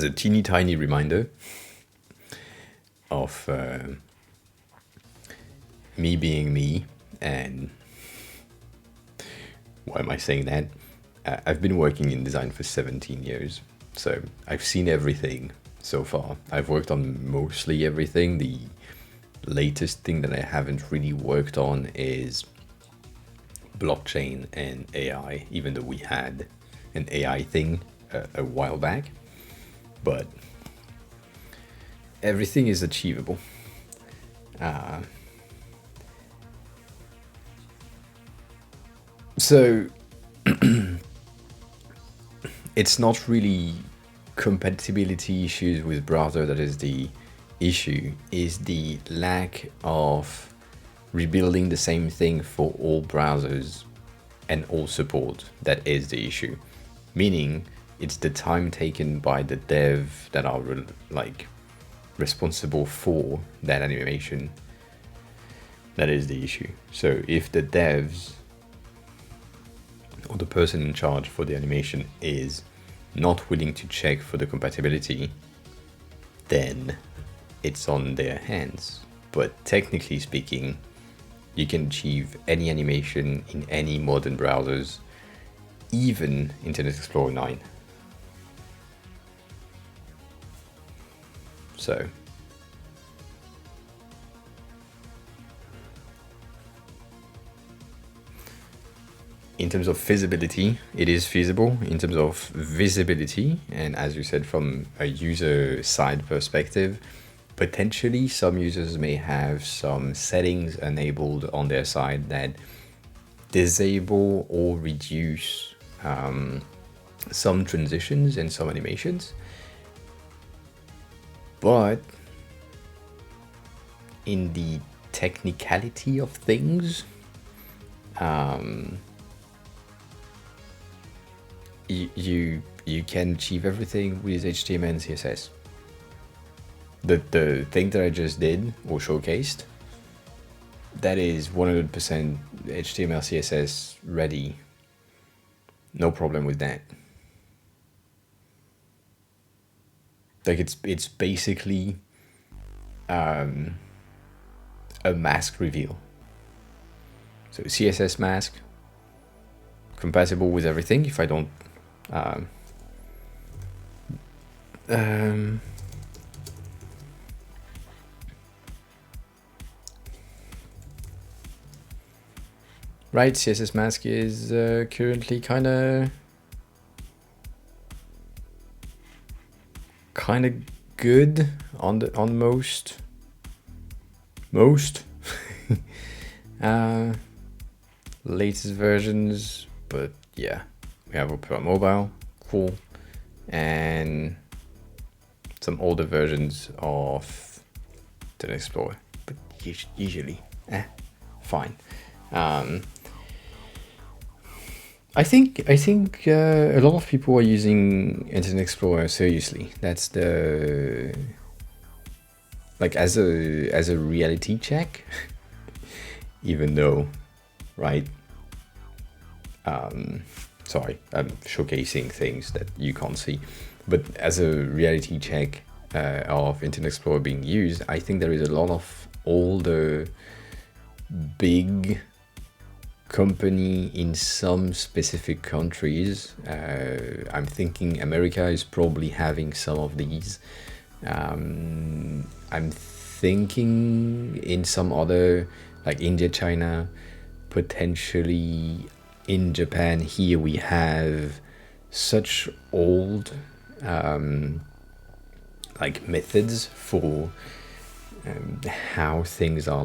a teeny tiny reminder of me being me, and why am I saying that? I've been working in design for 17 years, so I've seen everything so far. I've worked on mostly everything. The latest thing that I haven't really worked on is blockchain and AI, even though we had an AI thing a while back, but everything is achievable. So it's not really compatibility issues with browser that is the issue, is the lack of rebuilding the same thing for all browsers and all support that is the issue. Meaning it's the time taken by the dev that are like responsible for that animation that is the issue. So if the devs or the person in charge for the animation is not willing to check for the compatibility, then it's on their hands. But technically speaking, you can achieve any animation in any modern browsers, even Internet Explorer 9. So in terms of feasibility, it is feasible. In terms of visibility, and as you said, from a user side perspective, potentially some users may have some settings enabled on their side that disable or reduce some transitions and some animations. But in the technicality of things, you can achieve everything with HTML and CSS. The thing that I just did or showcased, that is 100% HTML CSS ready. No problem with that. Like it's basically a mask reveal. So CSS mask, compatible with everything. If I don't right, CSS mask is currently kind of good on most latest versions, but yeah, we have Opera Mobile, cool, and some older versions of Internet Explorer, but usually fine. I think a lot of people are using Internet Explorer seriously. That's the as a reality check, even though, right? Sorry, I'm showcasing things that you can't see, but as a reality check of Internet Explorer being used, I think there is a lot of older big company in some specific countries. I'm thinking America is probably having some of these. I'm thinking in some other, like India, China, potentially in Japan. Here we have such old methods for how things are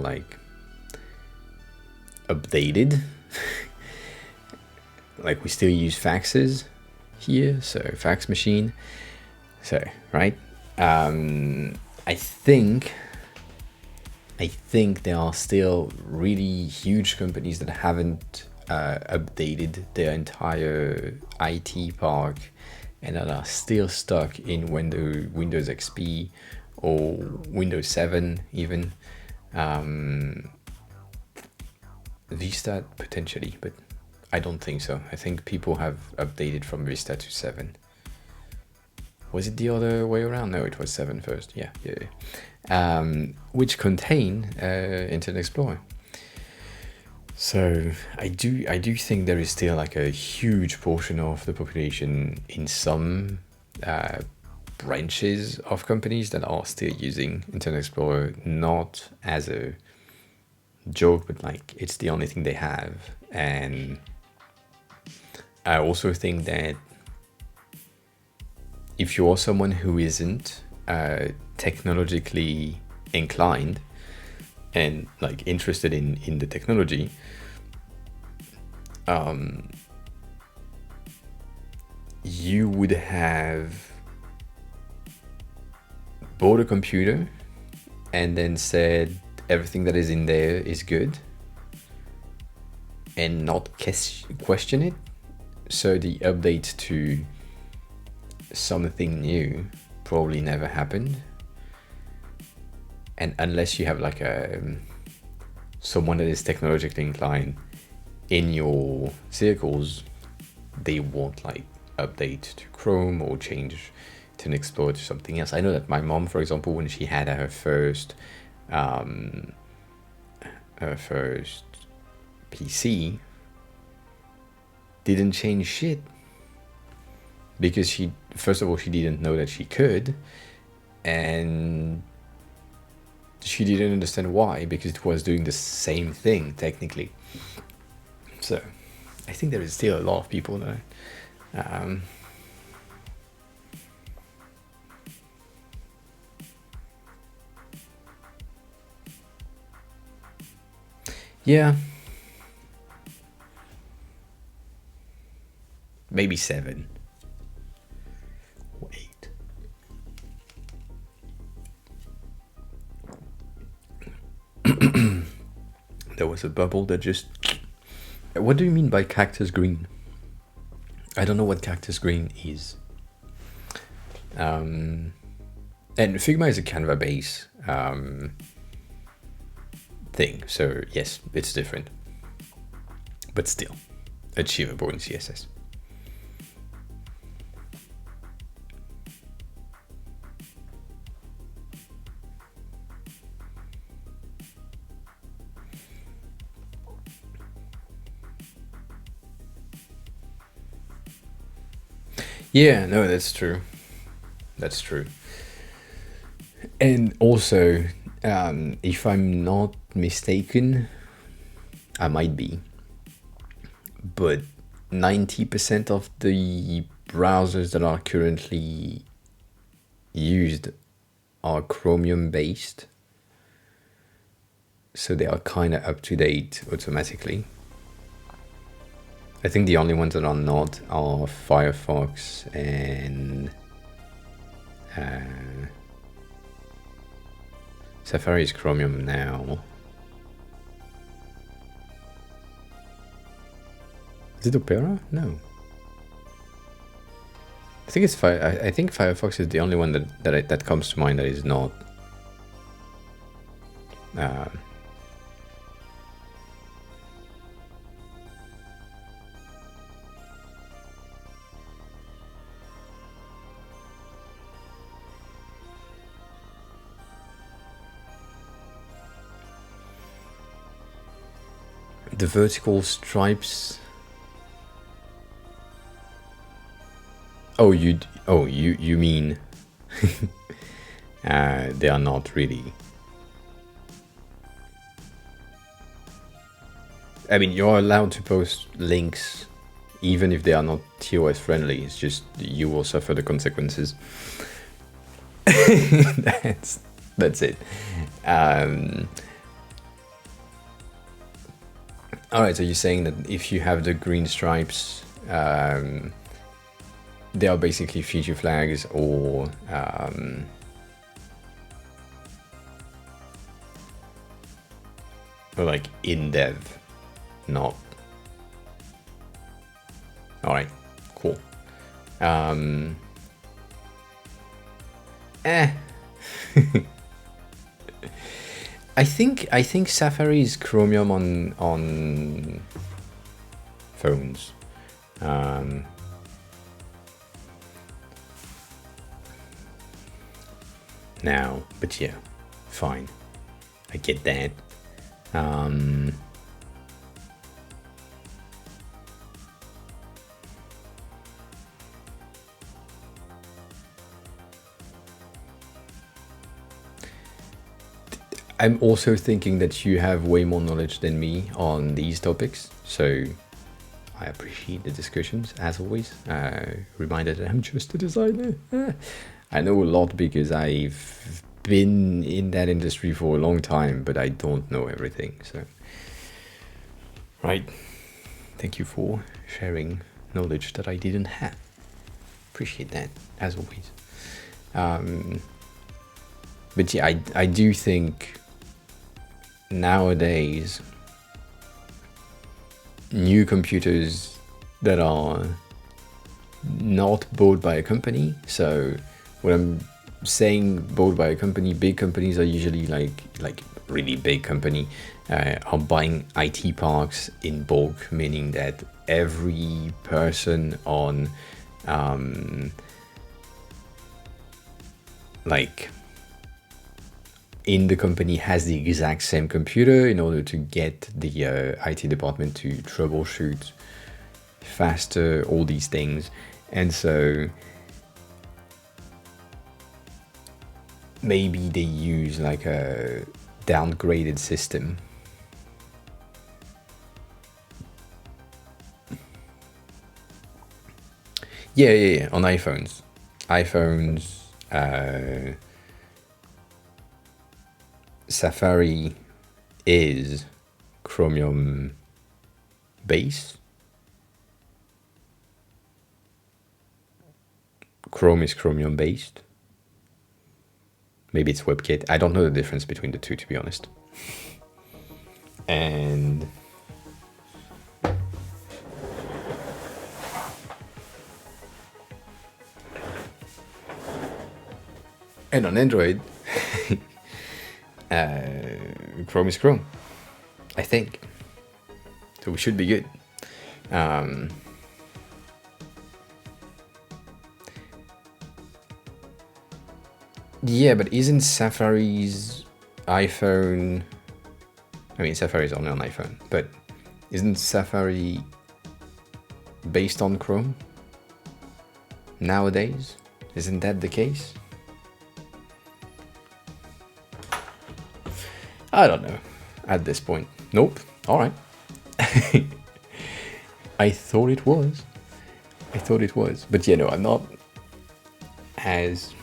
updated. Like we still use faxes here, so fax machine. So right, I think there are still really huge companies that haven't updated their entire IT park and that are still stuck in Windows XP or Windows 7 even. Vista potentially, but I don't think so. I think people have updated from Vista to 7. Was it the other way around? No, it was 7 first. Yeah. Which contain Internet Explorer. So I do think there is still a huge portion of the population in some branches of companies that are still using Internet Explorer, not as a joke, but it's the only thing they have. And I also think that if you're someone who isn't technologically inclined and interested in the technology, you would have bought a computer and then said everything that is in there is good and not question it. So the update to something new probably never happened. And unless you have like someone that is technologically inclined in your circles, they won't like update to Chrome or change to an Explorer to something else. I know that my mom, for example, when she had her first PC, didn't change shit because she, first of all, she didn't know that she could, and she didn't understand why, because it was doing the same thing technically. So I think there is still a lot of people that yeah, maybe 7. Wait. There was a bubble that just... What do you mean by cactus green? I don't know what cactus green is. And Figma is a Canva base thing, so yes, it's different, but still achievable in CSS. Yeah, no, that's true. That's true. And also, if I'm not mistaken, I might be, but 90% of the browsers that are currently used are Chromium based, so they are kind of up to date automatically. I think the only ones that are not are Firefox and Safari is Chromium now. Is it Opera? No. I think it's I think Firefox is the only one that comes to mind that is not. The vertical stripes. Oh, you mean they are not really. I mean, you're allowed to post links even if they are not TOS friendly. It's just you will suffer the consequences. That's it. All right, so you're saying that if you have the green stripes, they are basically feature flags or like in dev, not. All right, cool. I think Safari is Chromium on phones. Now, but yeah, fine. I get that. I'm also thinking that you have way more knowledge than me on these topics, so I appreciate the discussions, as always. Reminder that I'm just a designer. I know a lot because I've been in that industry for a long time, but I don't know everything, so... Right. Thank you for sharing knowledge that I didn't have. Appreciate that, as always. But yeah, I do think nowadays new computers that are not bought by a company, so what I'm saying bought by a company, big companies are usually like really big company are buying IT parks in bulk, meaning that every person on like in the company has the exact same computer in order to get the IT department to troubleshoot faster, all these things. And so maybe they use like a downgraded system. Yeah, on iPhones. Safari is Chromium base. Chrome is Chromium based. Maybe it's WebKit. I don't know the difference between the two, to be honest. And on Android, Chrome is Chrome, I think. So we should be good. Yeah, but isn't Safari's iPhone... I mean, Safari is only on iPhone, but isn't Safari based on Chrome nowadays? Isn't that the case? I don't know at this point. Nope. All right. I thought it was. But yeah, no, I'm not as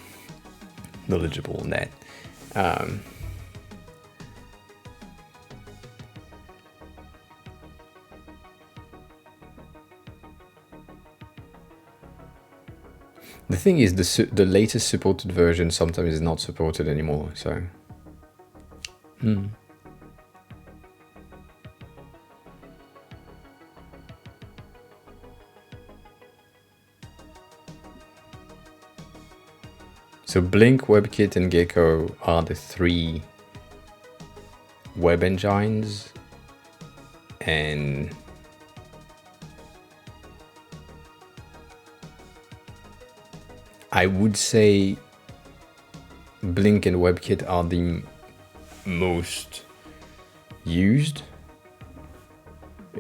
knowledgeable on that. The thing is, the latest supported version sometimes is not supported anymore, so... So Blink, WebKit, and Gecko are the three web engines, and I would say Blink and WebKit are the most used.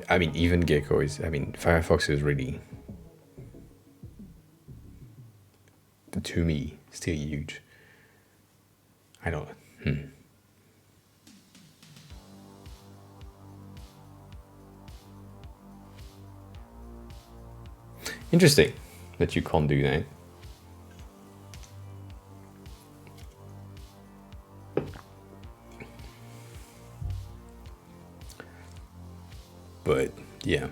I mean, even Gecko is, I mean, Firefox is really, to me, still huge. I don't, Interesting that you can't do that. But yeah.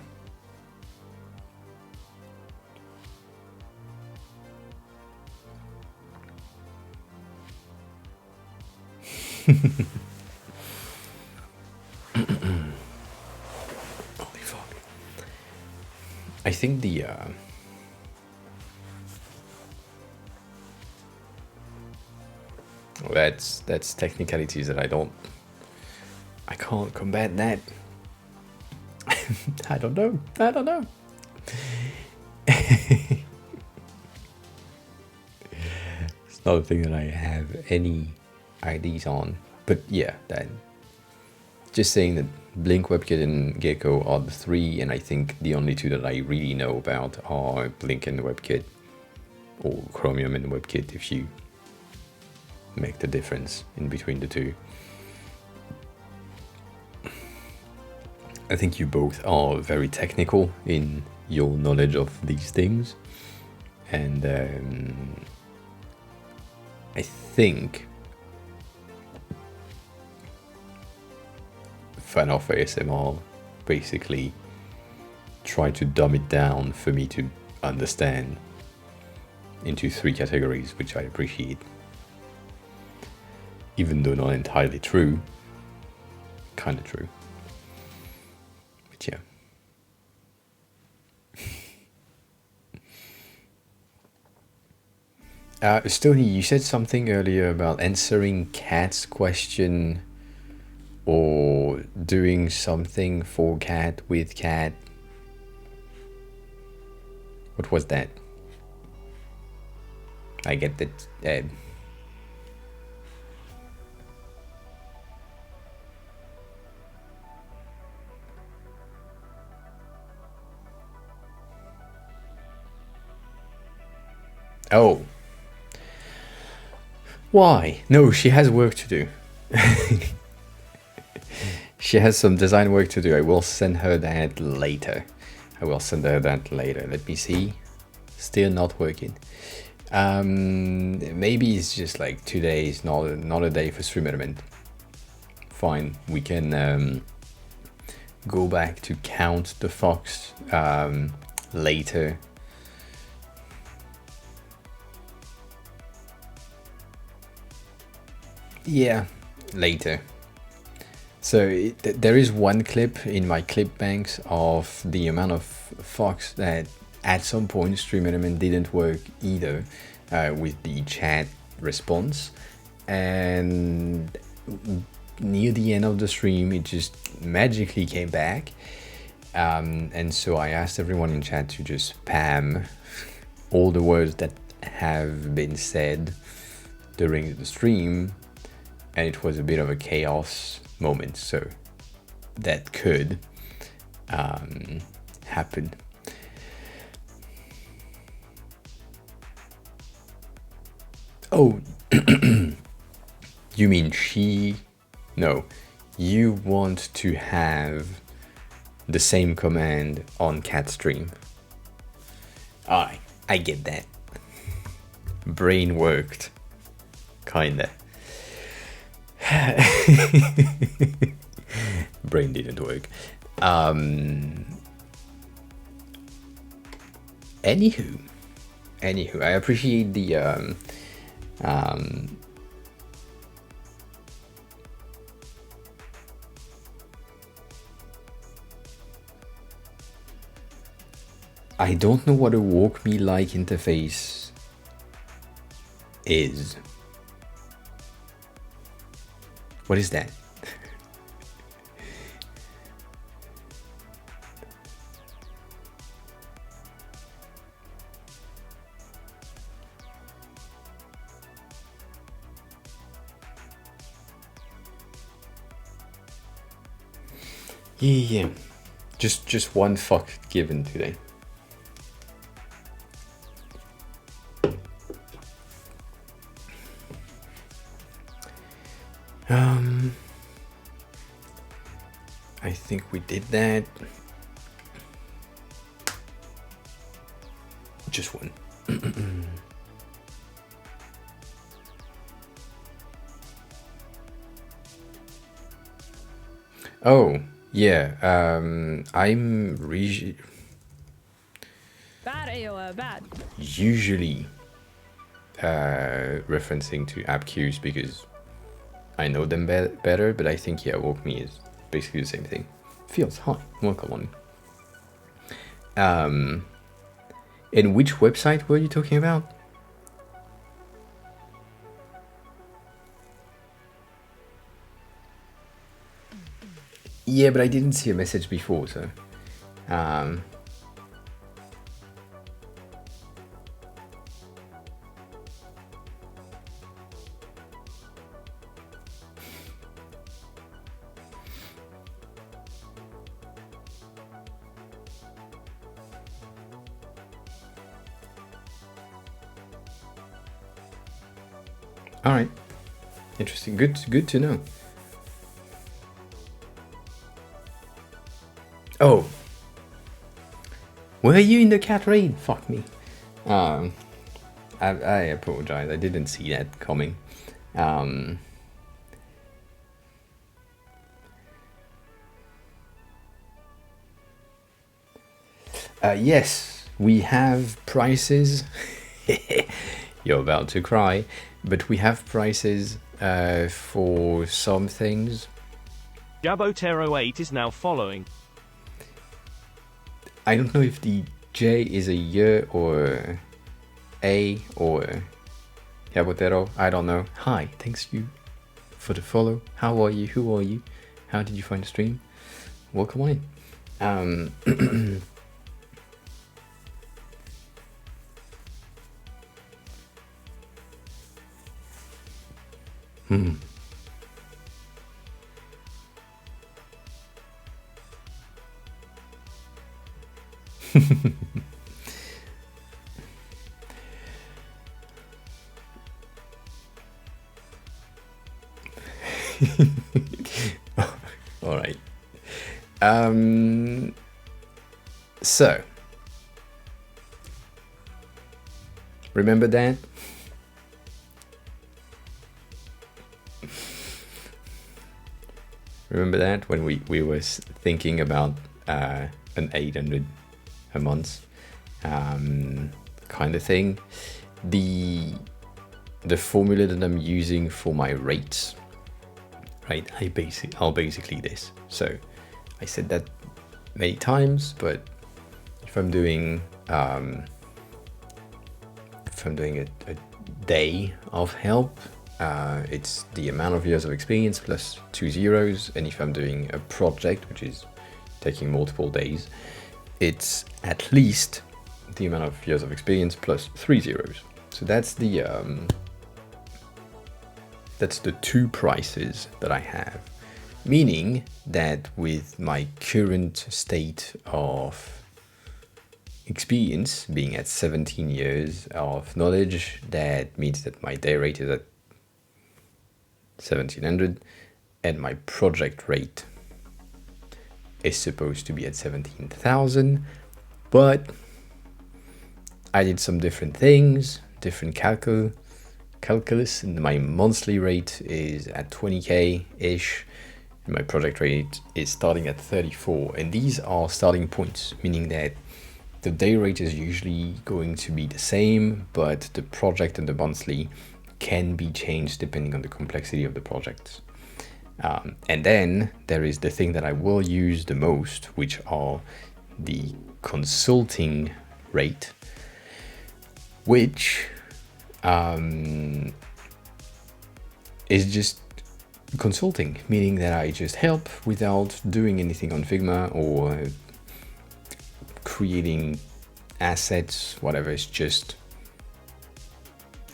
Holy fuck. I think the that's technicalities that I can't combat that. I don't know. It's not a thing that I have any ideas on. But yeah, that just saying that Blink, WebKit, and Gecko are the three, and I think the only two that I really know about are Blink and WebKit, or Chromium and WebKit if you make the difference in between the two. I think you both are very technical in your knowledge of these things, and I think Fan of ASMR basically try to dumb it down for me to understand into three categories, which I appreciate, even though not entirely true, kind of true. But yeah. Stony, you said something earlier about answering Cat's question or doing something for Cat with Cat. What was that? I get that. Oh. Why? No, she has work to do. She has some design work to do. I will send her that later. Let me see. Still not working. Maybe it's just like today is not a day for stream element. Fine, we can go back to count the fox later. Yeah, later. So there is one clip in my clip banks of the amount of fox that at some point stream element didn't work either with the chat response, and near the end of the stream it just magically came back, and so I asked everyone in chat to just spam all the words that have been said during the stream, and it was a bit of a chaos moment, so that could happen. Oh, you mean she? No, you want to have the same command on cat stream. I get that. Brain worked, kinda. Brain didn't work. Anywho, I appreciate the I don't know what a walk me like interface is. What is that? Yeah. Just one fuck given today. I think we did that. Just one. Oh, yeah. I'm bad. Usually referencing to app queues because I know them better, but I think, yeah, walk me is basically the same thing. Feels hi, welcome on. And which website were you talking about? Yeah, but I didn't see a message before, so all right, interesting. Good to know. Oh, were you in the cat raid? Fuck me. I apologize. I didn't see that coming. Yes, we have prices. You're about to cry, but we have prices for some things. Jabotero8 is now following. I don't know if the J is a year or A or Yeah, Botero, I don't know. Hi, thanks you for the follow. How are you? Who are you? How did you find the stream? Welcome on in. All right. So remember that? Remember that when we were thinking about an 800 a month kind of thing? The formula that I'm using for my rates, right? I'll basically this. So I said that many times, but if I'm doing a day of help, it's the amount of years of experience plus 2 zeros. And if I'm doing a project, which is taking multiple days, it's at least the amount of years of experience plus 3 zeros. So that's the 2 prices that I have, meaning that with my current state of experience being at 17 years of knowledge, that means that my day rate is at 1700 and my project rate is supposed to be at 17,000, but I did some different things, different calculus, and my monthly rate is at 20k ish, and my project rate is starting at 34, and these are starting points, meaning that the day rate is usually going to be the same, but the project and the monthly can be changed depending on the complexity of the project. And then there is the thing that I will use the most, which are the consulting rate, which is just consulting, meaning that I just help without doing anything on Figma or creating assets, whatever. It's just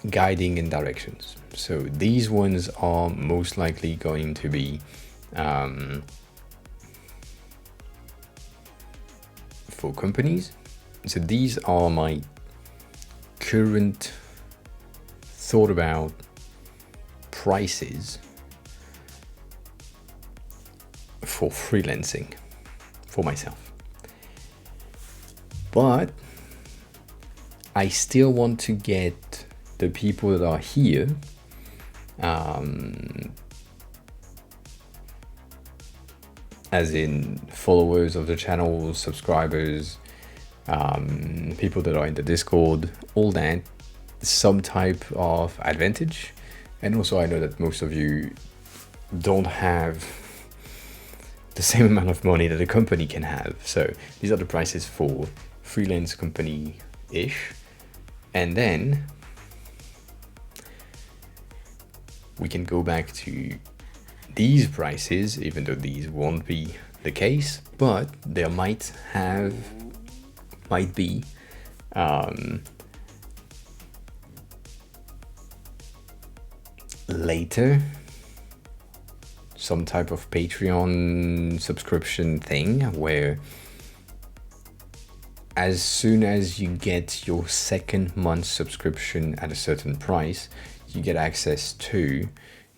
guiding and directions. So these ones are most likely going to be for companies. So these are my current thought about prices for freelancing for myself. But I still want to get the people that are here as in followers of the channel, subscribers, people that are in the Discord, all that, some type of advantage. And also I know that most of you don't have the same amount of money that a company can have. So these are the prices for freelance company-ish. And then we can go back to these prices, even though these won't be the case, but there might be later some type of Patreon subscription thing where as soon as you get your second month subscription at a certain price, you get access to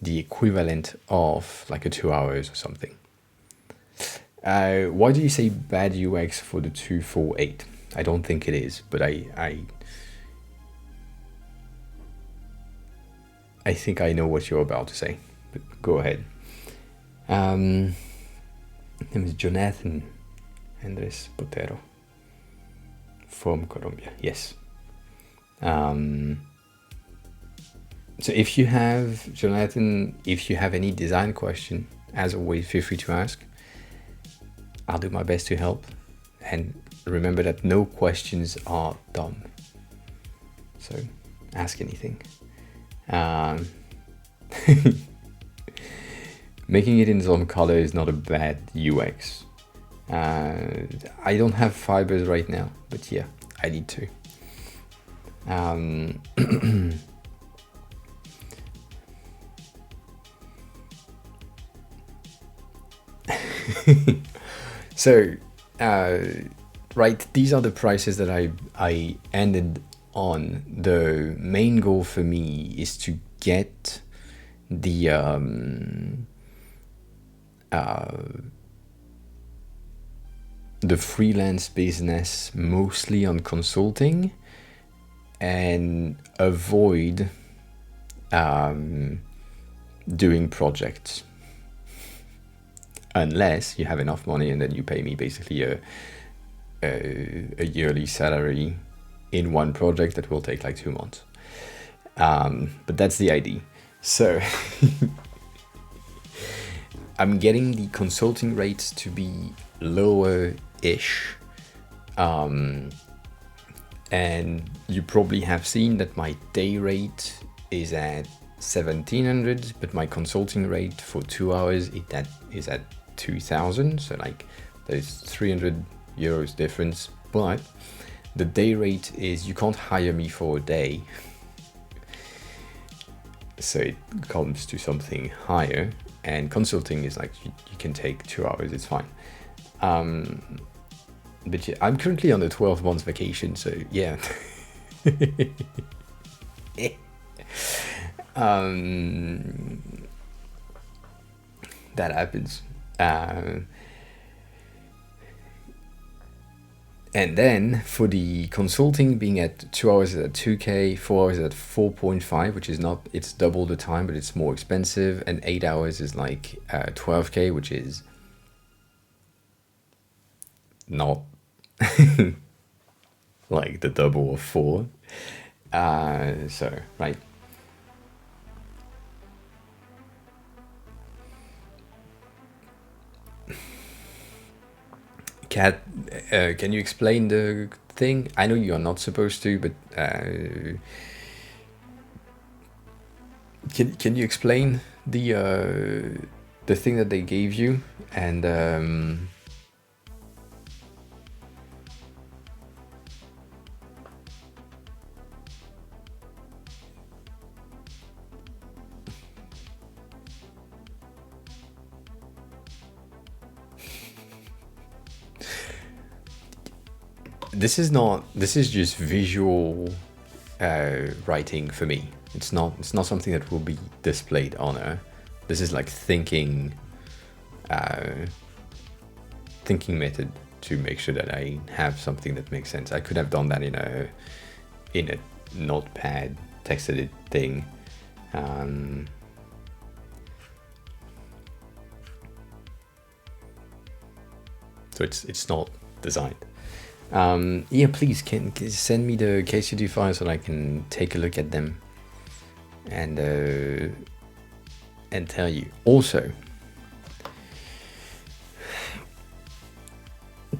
the equivalent of like a 2 hours or something. Why do you say bad UX for the 248? I don't think it is, but I think I know what you're about to say, but go ahead. Name is Jonathan Andres Botero from Colombia. Yes. So if you have, Jonathan, if you have any design question, as always, feel free to ask. I'll do my best to help. And remember that no questions are dumb. So ask anything. Um, making it in some color is not a bad UX. I don't have fibers right now, but yeah, I need to. So, right, these are the prices that I ended on. The main goal for me is to get the freelance business mostly on consulting and avoid doing projects unless you have enough money and then you pay me basically a yearly salary in one project that will take like 2 months. But that's the idea. So I'm getting the consulting rates to be lower-ish. And you probably have seen that my day rate is at 1,700, but my consulting rate for 2 hours is at 2,000. So like there's 300 euros difference, but the day rate is, you can't hire me for a day. So it comes to something higher, and consulting is like you can take 2 hours, it's fine. But yeah, I'm currently on a 12 months vacation, so yeah. That happens. And then for the consulting, being at 2 hours is at 2K, 4 hours is at 4.5, which is not, it's double the time, but it's more expensive. And 8 hours is like 12K, which is not like the double of 4. So, right. Kat, can you explain the thing? I know you are not supposed to, but can you explain the thing that they gave you? And this is just visual writing for me. It's not something that will be displayed on a. This is like thinking method to make sure that I have something that makes sense. I could have done that in a notepad text edit thing. So it's not designed. Yeah, please can send me the KCD files so I can take a look at them and tell you. Also,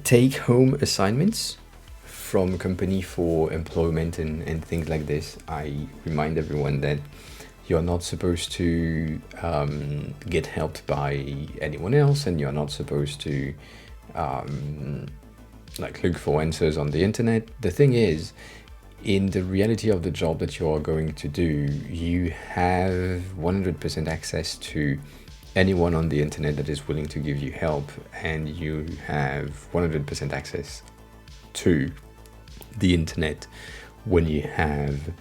take home assignments from a company for employment and things like this. I remind everyone that you're not supposed to get helped by anyone else, and you're not supposed to like look for answers on the internet. The thing is, in the reality of the job that you are going to do, you have 100% access to anyone on the internet that is willing to give you help, and you have 100% access to the internet when you have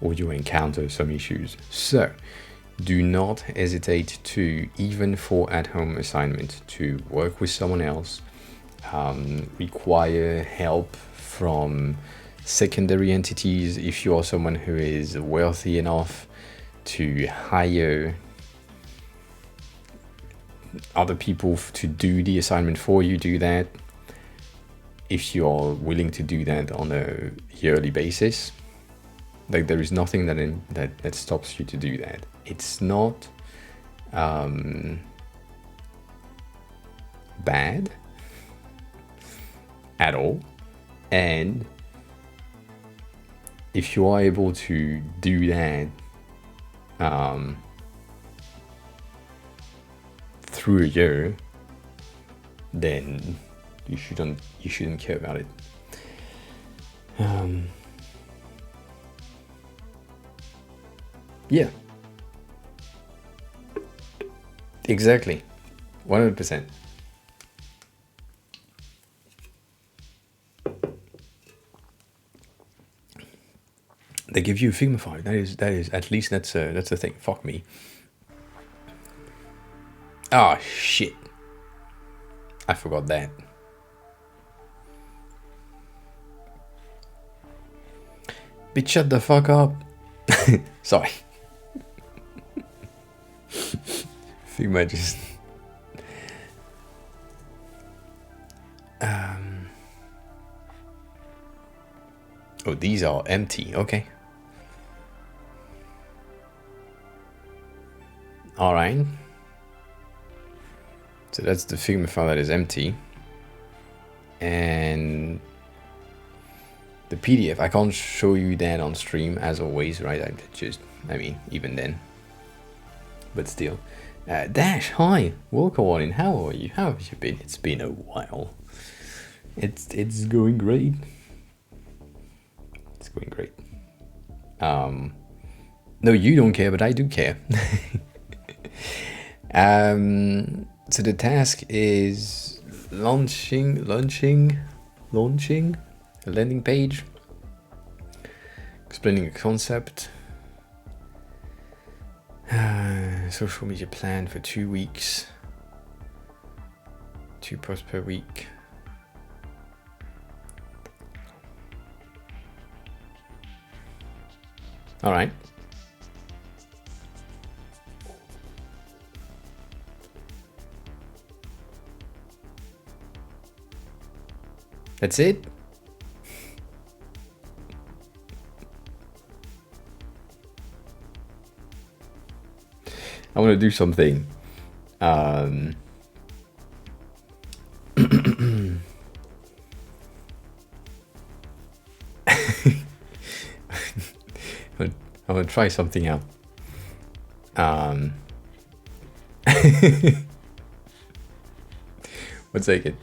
or you encounter some issues. So do not hesitate to, even for at-home assignment, to work with someone else, require help from secondary entities if you are someone who is wealthy enough to hire other people to do the assignment for you. Do that if you're willing to do that on a yearly basis. Like, there is nothing that stops you to do that. It's not bad at all, and if you are able to do that through a year, then you shouldn't care about it. Yeah, exactly, 100%. They give you a Figma file. That is at least that's a thing. Fuck me. Ah, shit. I forgot that. Bitch, shut the fuck up. Sorry. Figma just... Oh, these are empty. Okay. Alright. So that's the Figma file that is empty. And the PDF, I can't show you that on stream as always, right? I mean, even then. But still. Dash, hi, welcome on in. How are you? How have you been? It's been a while. It's going great. It's going great. No, you don't care, but I do care. So the task is launching a landing page, explaining a concept, social media plan for 2 weeks, 2 posts per week. All right. That's it? I want to do something. I'm going to try something out. 1 second.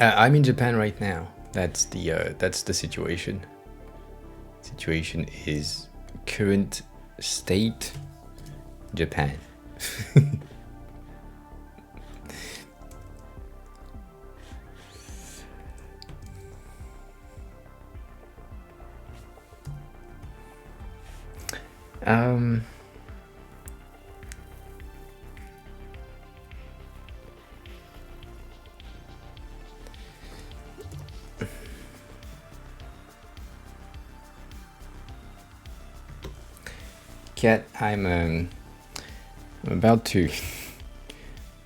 I'm in Japan right now. That's the situation. Situation is current state Japan. Cat, I'm about to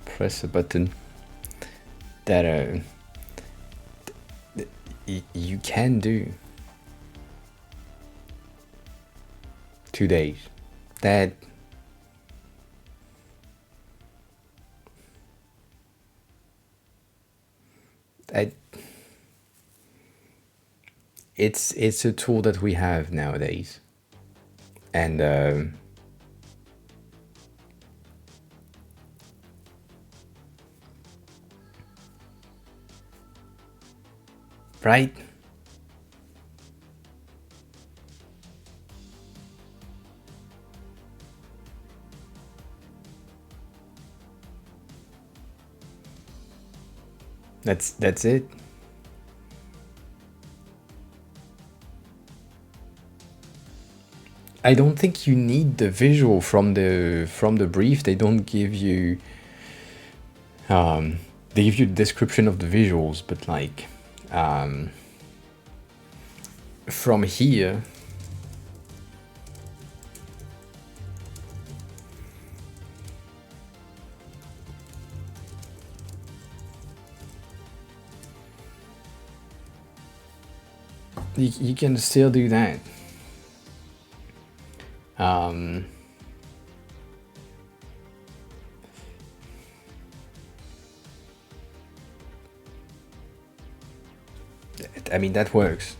press a button that you can do 2 days. That it's a tool that we have nowadays. And right? That's it. I don't think you need the visual from the brief. They don't give you they give you the description of the visuals, but like from here you can still do that. I mean, that works.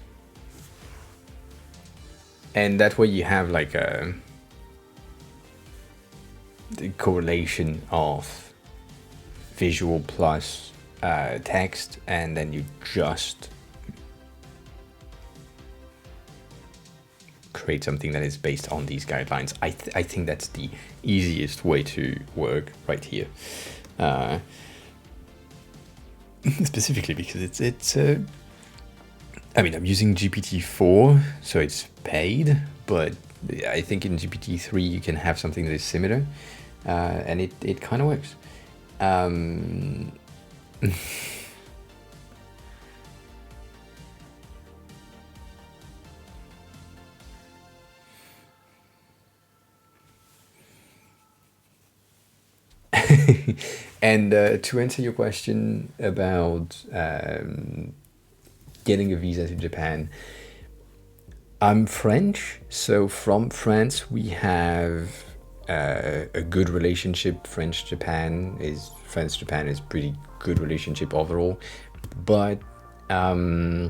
And that way you have like the correlation of visual plus text, and then you just create something that is based on these guidelines. I think that's the easiest way to work right here. Specifically because it's I mean, I'm using GPT-4, so it's paid, but I think in GPT-3 you can have something that is similar, and it kind of works. And to answer your question about getting a visa to Japan, I'm French, so from France we have a good relationship. France-Japan is pretty good relationship overall, but I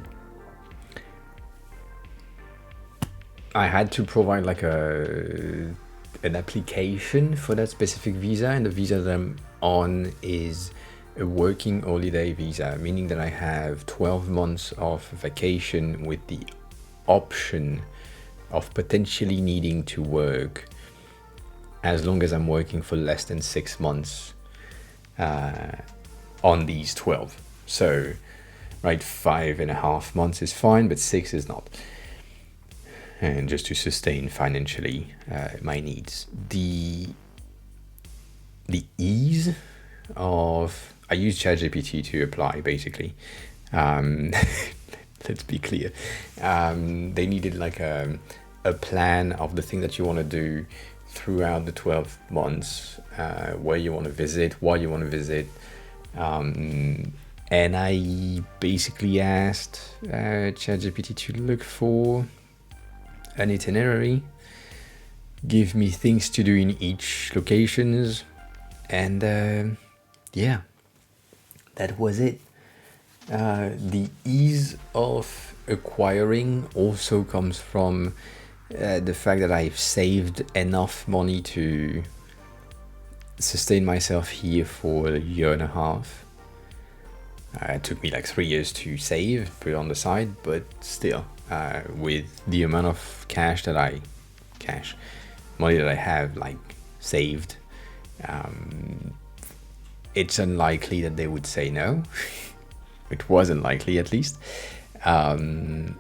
had to provide like an application for that specific visa, and the visa that I'm on is a working holiday visa, meaning that I have 12 months of vacation with the option of potentially needing to work as long as I'm working for less than 6 months on these 12. So, right, 5.5 months is fine, but 6 is not. And just to sustain financially my needs. The ease of, I use ChatGPT to apply, basically. Let's be clear. They needed like a plan of the thing that you want to do throughout the 12 months, where you want to visit, why you want to visit. And I basically asked ChatGPT to look for an itinerary, give me things to do in each locations, and yeah, that was it. The ease of acquiring also comes from the fact that I've saved enough money to sustain myself here for 1.5 years. It took me like 3 years to save, put it on the side, but still, with the amount of money that I have like saved, it's unlikely that they would say no. It was unlikely, at least. And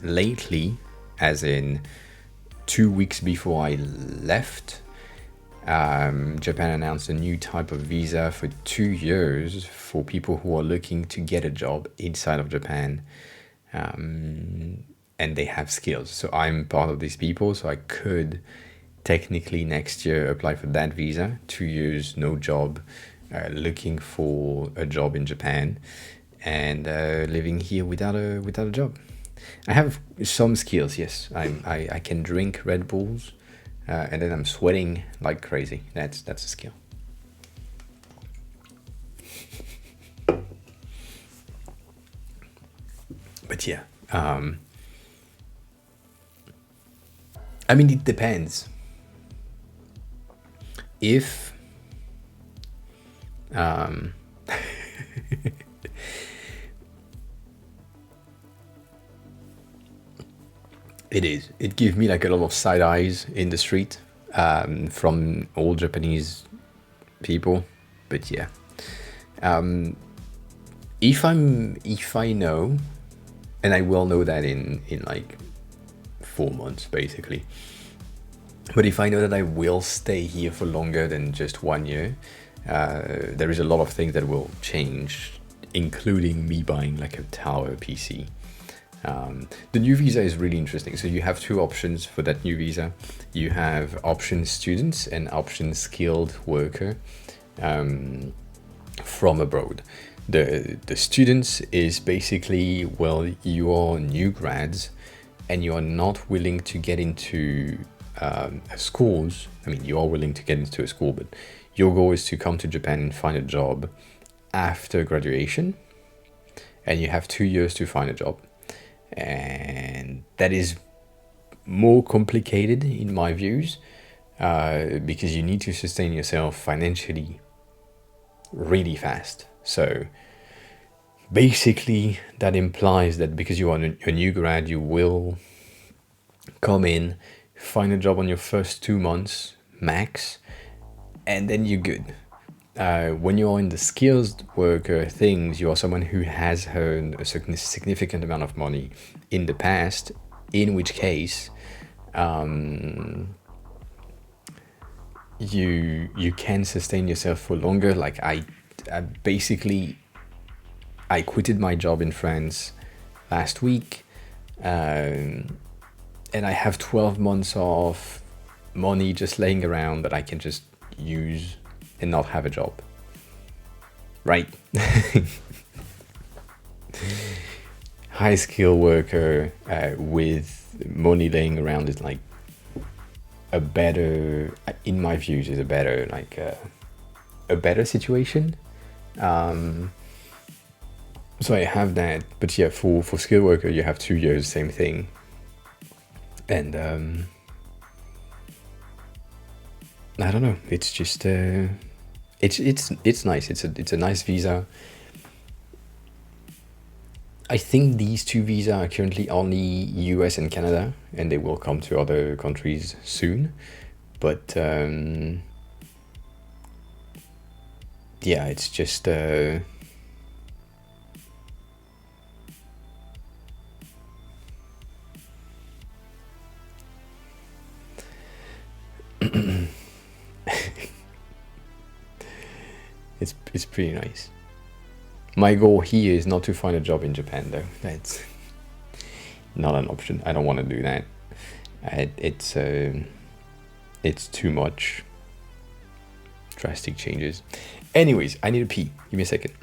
lately, as in 2 weeks before I left, Japan announced a new type of visa for 2 years for people who are looking to get a job inside of Japan, and they have skills. So I'm part of these people, so I could technically next year apply for that visa. 2 years, no job, looking for a job in Japan, and living here without a job. I have some skills, yes. I can drink Red Bulls, and then I'm sweating like crazy. That's a skill. But yeah, I mean, it depends. If it gives me like a lot of side eyes in the street from all Japanese people. But yeah, if I know, and I will know that in like 4 months basically, but if I know that I will stay here for longer than just 1 year, there is a lot of things that will change, including me buying like a tower PC. The new visa is really interesting. So you have 2 options for that new visa. You have option students and option skilled worker from abroad. The students is basically, well, you are new grads and you are not willing to get into schools, I mean, you are willing to get into a school, but your goal is to come to Japan and find a job after graduation, and you have 2 years to find a job. And that is more complicated in my views, because you need to sustain yourself financially really fast. So basically that implies that because you are a new grad, you will come in, find a job on your first 2 months max, and then you're good. When you're in the skilled worker things, you are someone who has earned a significant amount of money in the past, in which case you can sustain yourself for longer. Like I basically quitted my job in France last week, and I have 12 months of money just laying around that I can just use and not have a job, right? High skill worker with money laying around is like a better, in my views, is a better, like a better situation. So I have that, but yeah, for skilled worker, you have 2 years, same thing. And I don't know, it's just it's nice. It's a nice visa. I think these 2 visas are currently only US and Canada, and they will come to other countries soon. But yeah, it's just it's pretty nice. My goal here is not to find a job in Japan, though. That's not an option. I don't want to do that. It's too much drastic changes. Anyways, I need to pee. Give me a second.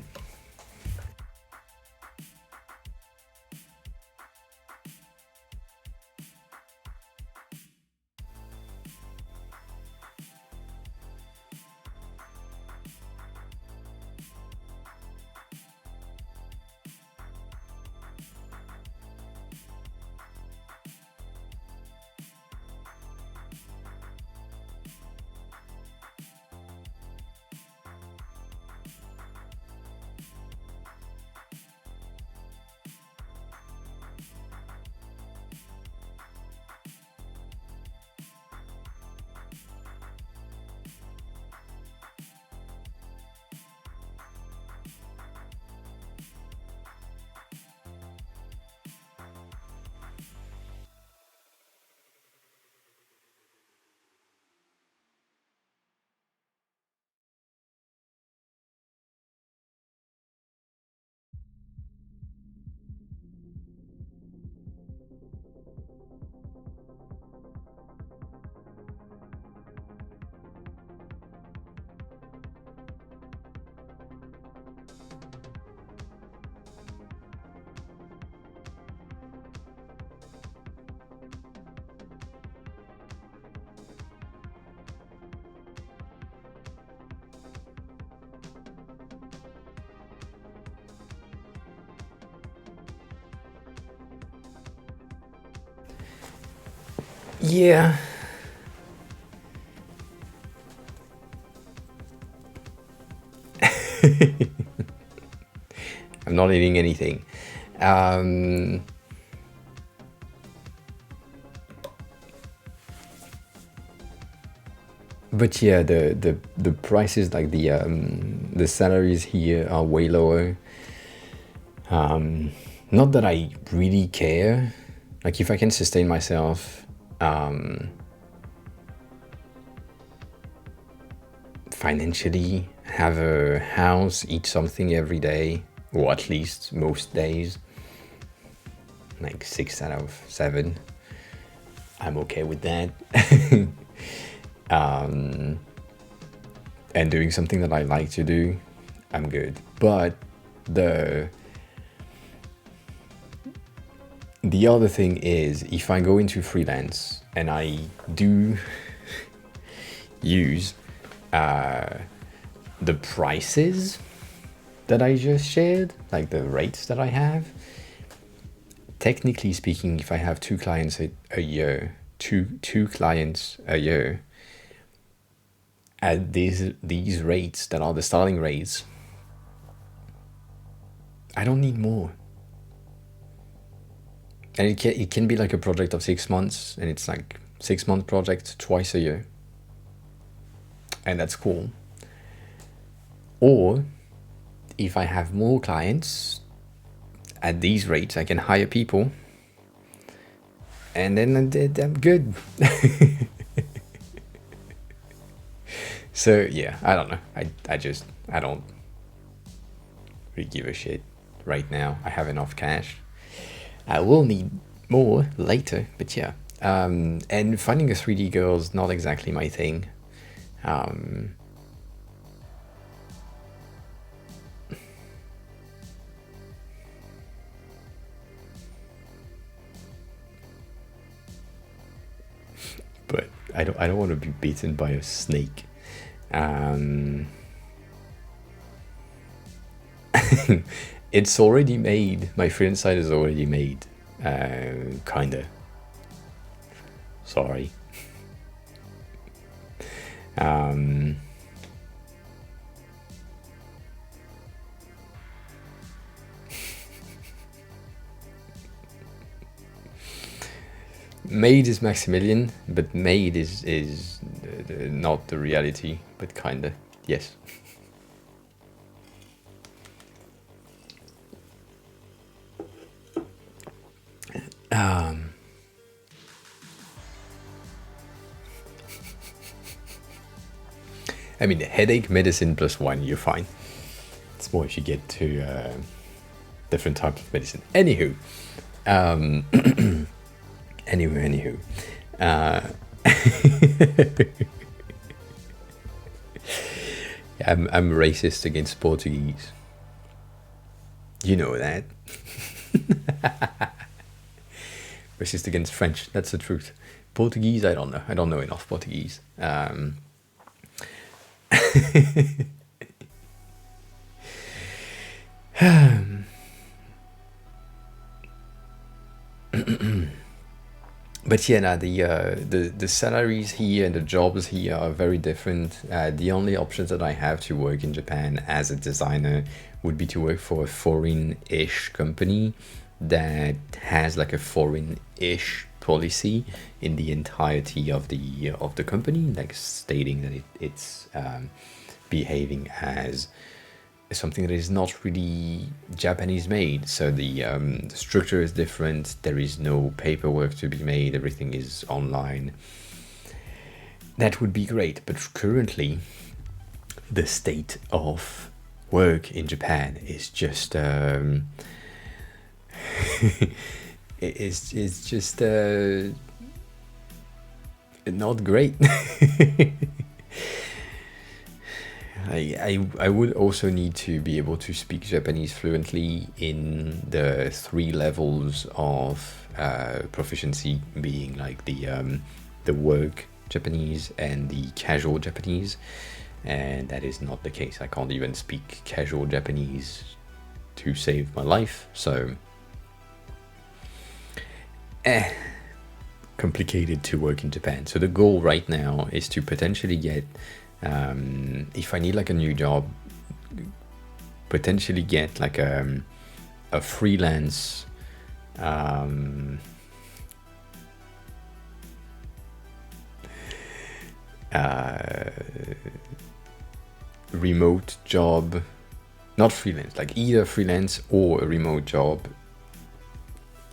Yeah. I'm not eating anything. But yeah, the prices, like the salaries here are way lower. Not that I really care. Like if I can sustain myself financially, have a house, eat something every day, or at least most days, like 6 out of 7, I'm okay with that. And doing something that I like to do, I'm good. But the The other thing is, if I go into freelance and I do use the prices that I just shared, like the rates that I have, technically speaking, if I have two clients a year, two clients a year at these rates that are the starting rates, I don't need more. And it can be like a project of 6 months, and it's like 6-month project twice a year, and that's cool. Or if I have more clients at these rates, I can hire people, and then I'm good. So yeah, I don't know. I don't really give a shit right now. I have enough cash. I will need more later, but yeah. And finding a 3D girl is not exactly my thing. But I don't want to be bitten by a snake. It's already made. My friend site is already made. Kinda. Sorry. Made is Maximilian, but made is not the reality, but kinda, yes. I mean, headache medicine +1, you're fine. It's more if you get to different types of medicine. Anywho, anywho. I'm racist against Portuguese. You know that. Racist against French. That's the truth. Portuguese, I don't know. I don't know enough Portuguese. But yeah, now the salaries here and the jobs here are very different. The only options that I have to work in Japan as a designer would be to work for a foreign-ish company that has like a foreign-ish policy in the entirety of the company, like stating that it's behaving as something that is not really Japanese made. So the structure is different. There is no paperwork to be made. Everything is online. That would be great. But currently, the state of work in Japan is just it's just not great. I would also need to be able to speak Japanese fluently in the 3 levels of proficiency, being like the work Japanese and the casual Japanese, and that is not the case. I can't even speak casual Japanese to save my life, so complicated to work in Japan. So the goal right now is to potentially get, if I need like a new job, potentially get like a freelance remote job, not freelance, like either freelance or a remote job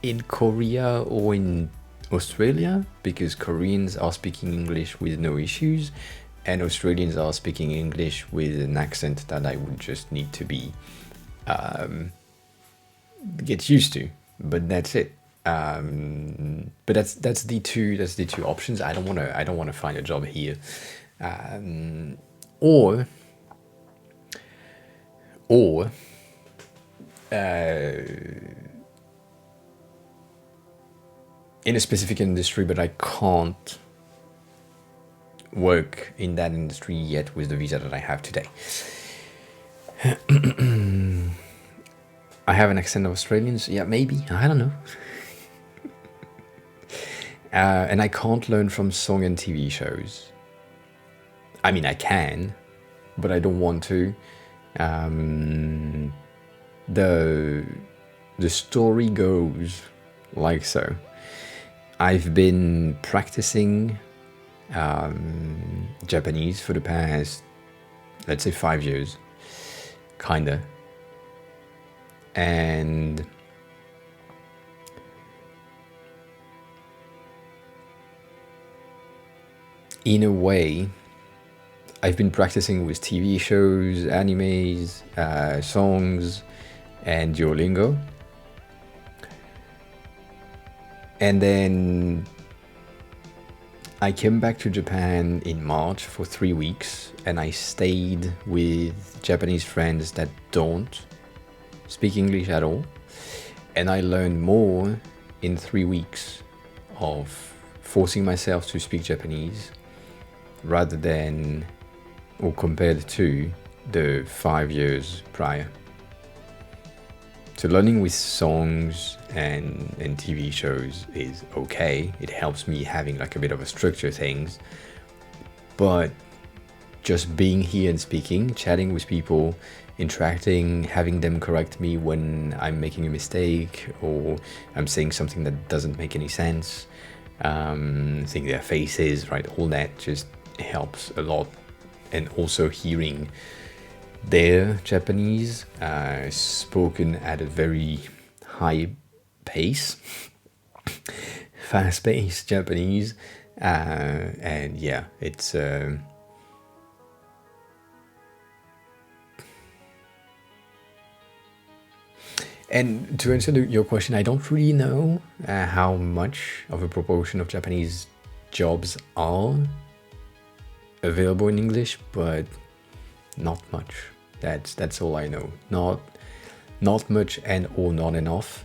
in Korea or in Australia, because Koreans are speaking English with no issues and Australians are speaking English with an accent that I would just need to be get used to, but that's it. But that's the two options. I don't want to find a job here, or in a specific industry, but I can't work in that industry yet with the visa that I have today. I have an accent of Australians. Yeah, maybe. I don't know. And I can't learn from song and TV shows. I mean, I can, but I don't want to. The story goes like so. I've been practicing Japanese for the past, let's say, 5 years, kinda. And in a way, I've been practicing with TV shows, animes, songs, and Duolingo. And then I came back to Japan in March for 3 weeks, and I stayed with Japanese friends that don't speak English at all. And I learned more in 3 weeks of forcing myself to speak Japanese rather than, or compared to, the 5 years prior. So learning with songs and TV shows is okay. It helps me having like a bit of a structure things. But just being here and speaking, chatting with people, interacting, having them correct me when I'm making a mistake or I'm saying something that doesn't make any sense, seeing their faces, right? All that just helps a lot. And also hearing their Japanese spoken at a very high pace, fast-paced Japanese, and yeah, it's and to answer your question, I don't really know how much of a proportion of Japanese jobs are available in English, but not much. That's all I know. Not much and or not enough.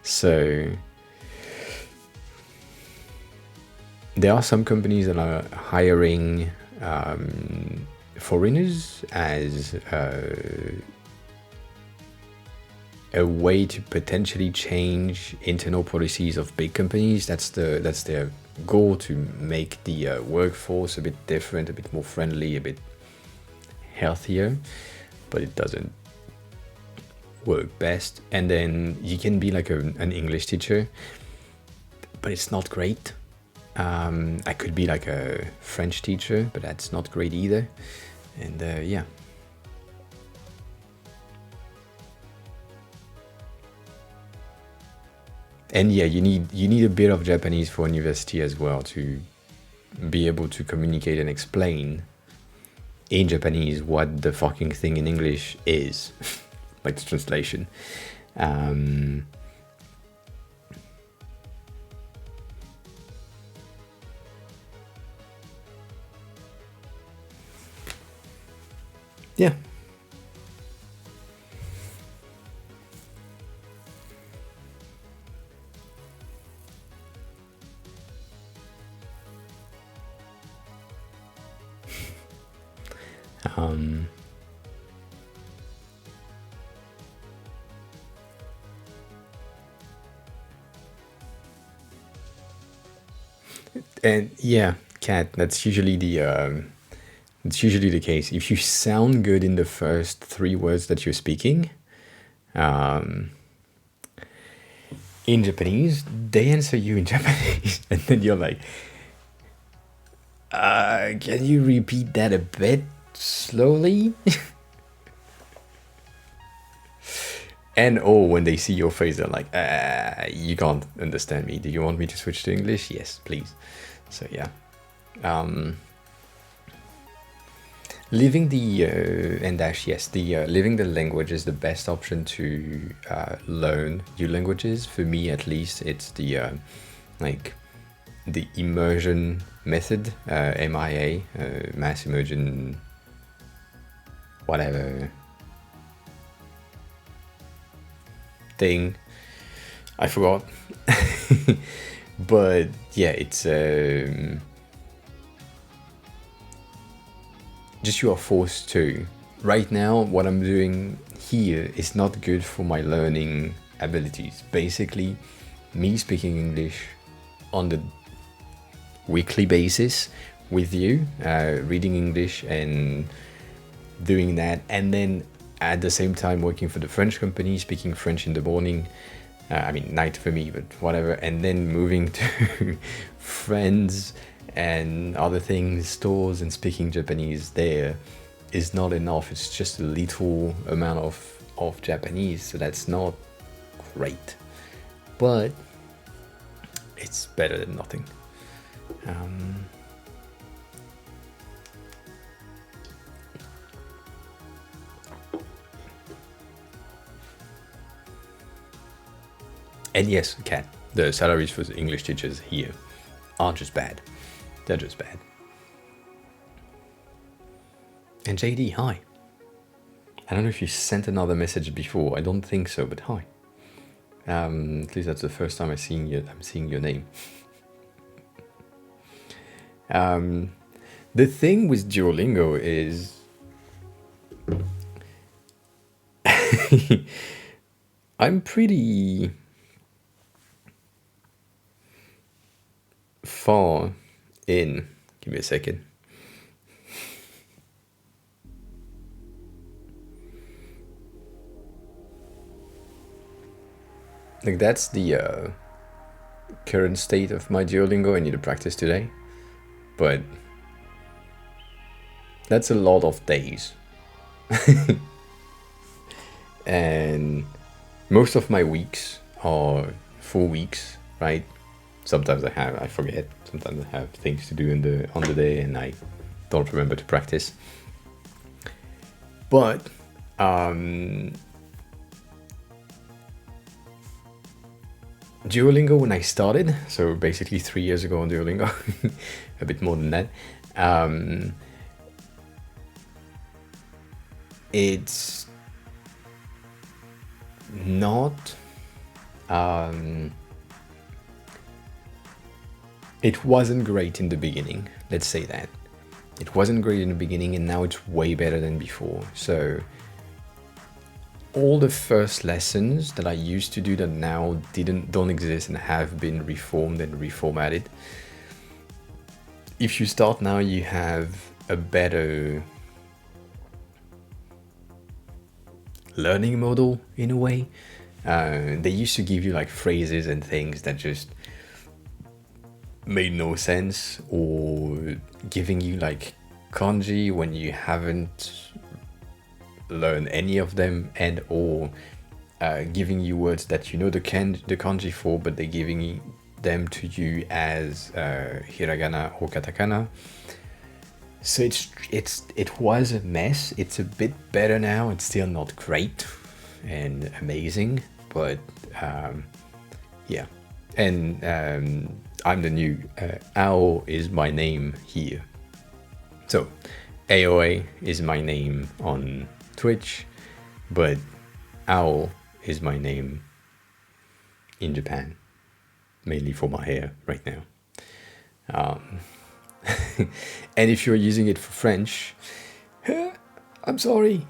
So there are some companies that are hiring foreigners as a way to potentially change internal policies of big companies. That's their goal, to make the workforce a bit different, a bit more friendly, a bit healthier, but it doesn't work best. And then you can be like an English teacher, but it's not great. I could be like a French teacher, but that's not great either. And yeah. And yeah, you need a bit of Japanese for university as well to be able to communicate and explain in Japanese what the fucking thing in English is, like the translation. Yeah. And yeah, Kat, that's usually the case. If you sound good in the first 3 words that you're speaking, in Japanese, they answer you in Japanese, and then you're like, can you repeat that a bit slowly? And when they see your face, they're like, you can't understand me. Do you want me to switch to English? Yes, please. So yeah. Living the living the language is the best option to learn new languages. For me, at least, it's the the immersion method, MIA, mass immersion, whatever thing. I forgot. But yeah, it's just you are forced to. Right now, what I'm doing here is not good for my learning abilities. Basically, me speaking English on the weekly basis with you, reading English and doing that, and then at the same time working for the French company, speaking French in the morning, I mean night for me, but whatever, and then moving to friends and other things, stores, and speaking Japanese there is not enough. It's just a little amount of Japanese, so that's not great, but it's better than nothing. And yes, Kat, the salaries for the English teachers here are just bad. They're just bad. And JD, hi. I don't know if you sent another message before. I don't think so, but hi. At least that's the first time I'm seeing your name. The thing with Duolingo is I'm pretty far in. Give me a second. Like that's the current state of my Duolingo. I need to practice today, but that's a lot of days. And most of my weeks are full weeks, right? Sometimes I forget. Sometimes I have things to do on the day and I don't remember to practice. But Duolingo, when I started, so basically 3 years ago on Duolingo, a bit more than that, it's not, it wasn't great in the beginning, let's say that. It wasn't great in the beginning, and now it's way better than before. So all the first lessons that I used to do that now don't exist and have been reformed and reformatted. If you start now, you have a better learning model in a way. They used to give you like phrases and things that just made no sense, or giving you like kanji when you haven't learned any of them, and or giving you words that you know the kanji for, but they're giving them to you as hiragana or katakana. So it was a mess. It's a bit better now. It's still not great and amazing, but yeah. And I'm the new Ao is my name here. So AOA is my name on Twitch, but Ao is my name in Japan, mainly for my hair right now. And if you're using it for French, I'm sorry.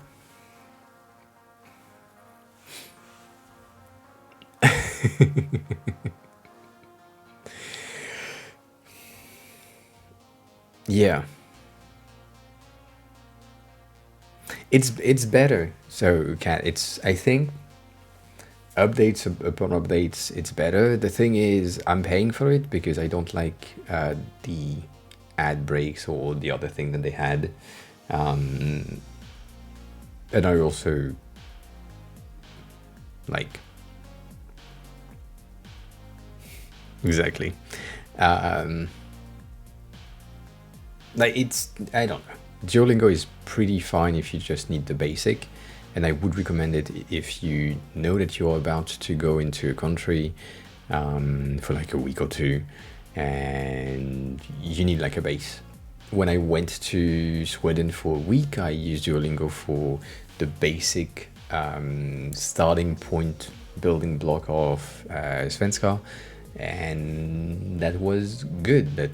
Yeah. It's better. So I think updates upon updates, it's better. The thing is, I'm paying for it because I don't like the ad breaks or the other thing that they had, and I also like exactly like I don't know. Duolingo is pretty fine if you just need the basic, and I would recommend it if you know that you're about to go into a country for like a week or two and you need like a base. When I went to Sweden for a week, I used Duolingo for the basic starting point building block of Svenska, and that was good. That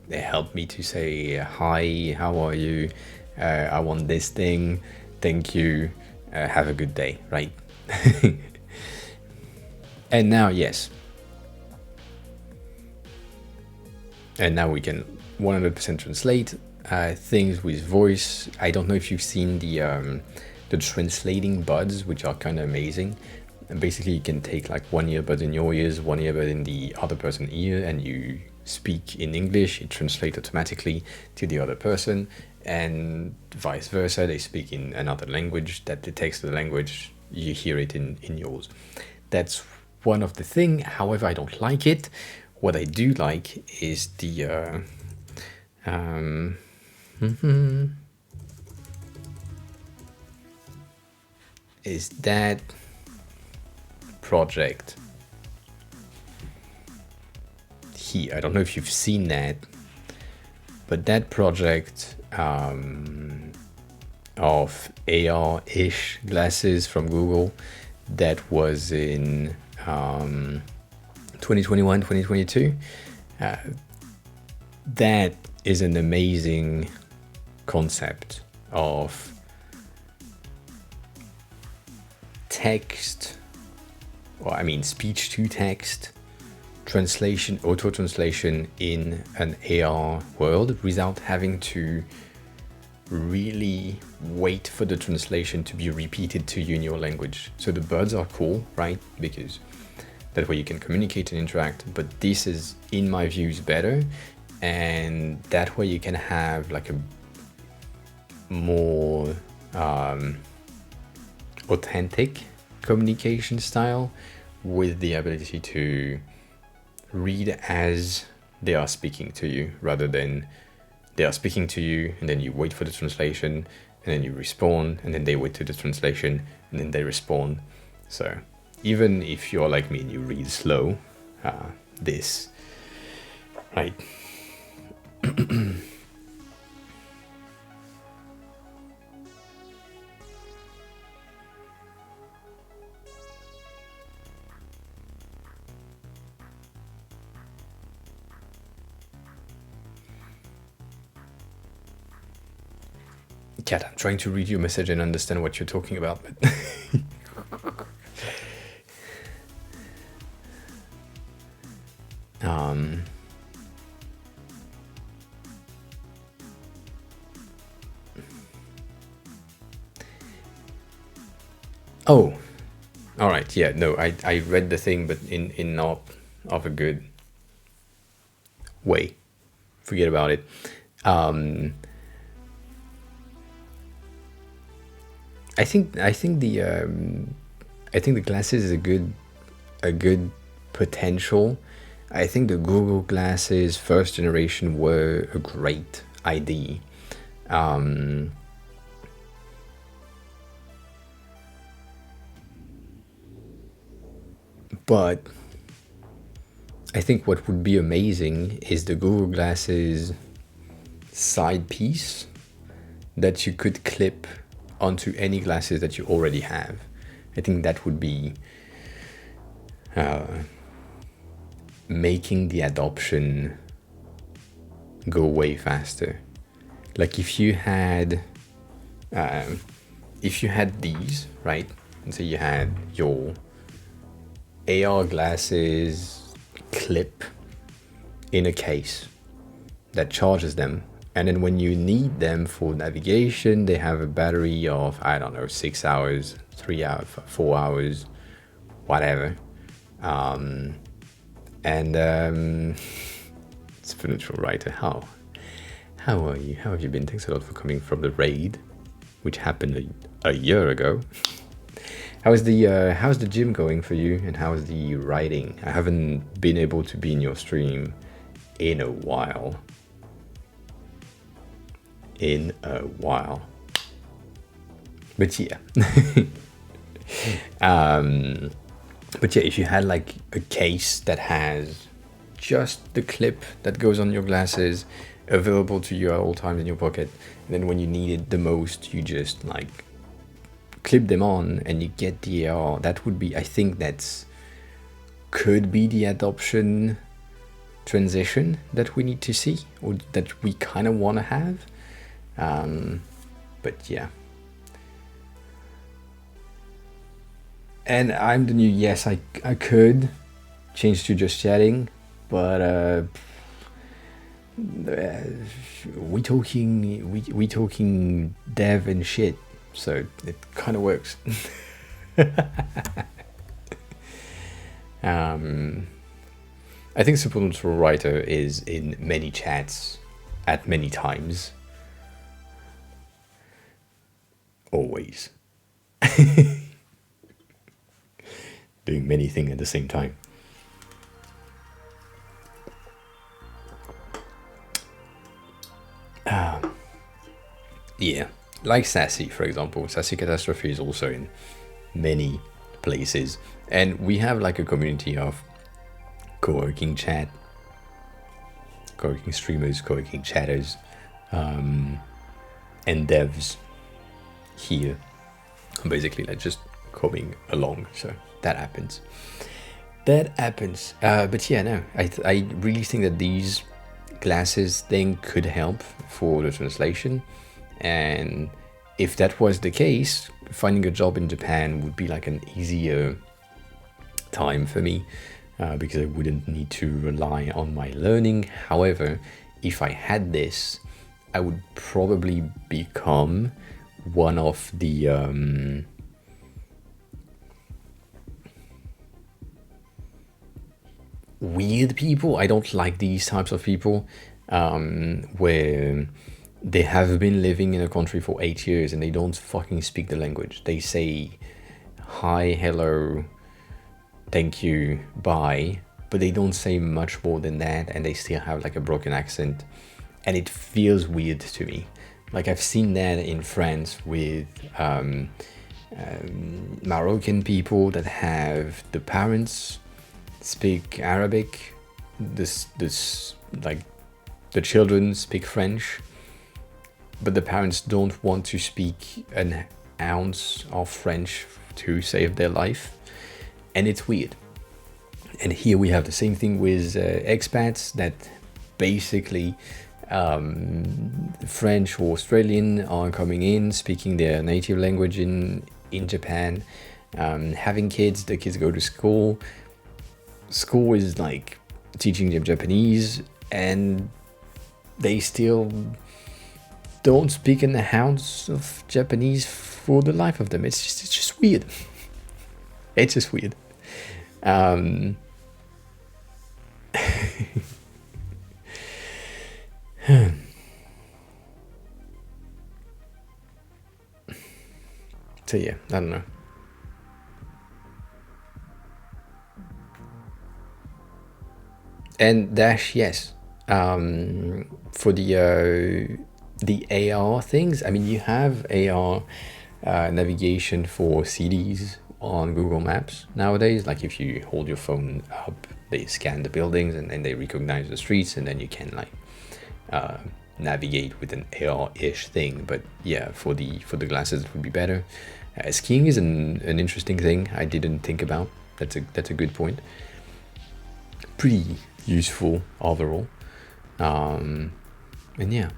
it helped me to say hi, how are you, I want this thing, thank you, have a good day, right? And now, yes, and now we can 100% translate things with voice. I don't know if you've seen the translating buds, which are kind of amazing. And basically you can take like one earbud in your ears, one earbud in the other person's ear, and you speak in English, it translates automatically to the other person, and vice versa. They speak in another language that detects the language, you hear it in yours. That's one of the thing. However, I don't like it. What I do like is the is that project here. I don't know if you've seen that, but that project of AR-ish glasses from Google that was in 2021, 2022, that is an amazing concept of text, or I mean speech to text translation, auto translation in an AR world without having to really wait for the translation to be repeated to you in your language. So the buds are cool, right? Because that way you can communicate and interact, but this is, in my views, better. And that way you can have like a more authentic communication style with the ability to read as they are speaking to you, rather than they are speaking to you and then you wait for the translation and then you respond and then they wait to the translation and then they respond. So even if you're like me and you read slow, this, right? Cat, I'm trying to read your message and understand what you're talking about, but oh, all right, yeah, no, I read the thing, but in not of a good way. Forget about it. I think the glasses is a good potential. I think the Google glasses first generation were a great idea. But I think what would be amazing is the Google glasses side piece that you could clip onto any glasses that you already have. I think that would be making the adoption go way faster. Like if you had these, right? And so you had your AR glasses clip in a case that charges them. And then when you need them for navigation, they have a battery of, I don't know, 6 hours, 3 hours, 4 hours, whatever. Spiritual writer, how are you? How have you been? Thanks a lot for coming from the raid, which happened a year ago. How's the gym going for you, and how's the writing? I haven't been able to be in your stream in a while. But yeah. But yeah, if you had like a case that has just the clip that goes on your glasses available to you at all times in your pocket, and then when you need it the most, you just like clip them on and you get the AR, that would be, I think could be the adoption transition that we need to see, or that we kind of want to have. But yeah. And I'm the new, yes, I could change to just chatting, but we talking dev and shit, so it kind of works. I think Supernatural Writer is in many chats at many times. Always. Doing many things at the same time. Yeah, like Sassy, for example. Sassy Catastrophe is also in many places. And we have like a community of co-working chat, co-working streamers, co-working chatters, and devs here. Basically, like just coming along. So that happens. But yeah, no, I really think that these glasses thing could help for the translation. And if that was the case, finding a job in Japan would be like an easier time for me, because I wouldn't need to rely on my learning. However, if I had this, I would probably become one of the weird people. I don't like these types of people, where they have been living in a country for 8 years and they don't fucking speak the language. They say hi, hello, thank you, bye, but they don't say much more than that, and they still have like a broken accent, and it feels weird to me. Like I've seen that in France with Moroccan people that have the parents speak Arabic, this like the children speak French, but the parents don't want to speak an ounce of French to save their life, and it's weird. And here we have the same thing with expats that basically French or Australian are coming in, speaking their native language in Japan, having kids, the kids go to school. School is like teaching them Japanese, and they still don't speak an ounce of Japanese for the life of them. It's just weird. It's just weird. So yeah, I don't know. And Dash, yes. For the AR things, I mean, you have AR navigation for cities on Google Maps nowadays. Like if you hold your phone up, they scan the buildings and then they recognize the streets, and then you can like navigate with an AR-ish thing. But yeah, for the glasses it would be better. Skiing is an interesting thing I didn't think about. That's a good point. Pretty useful overall. And yeah,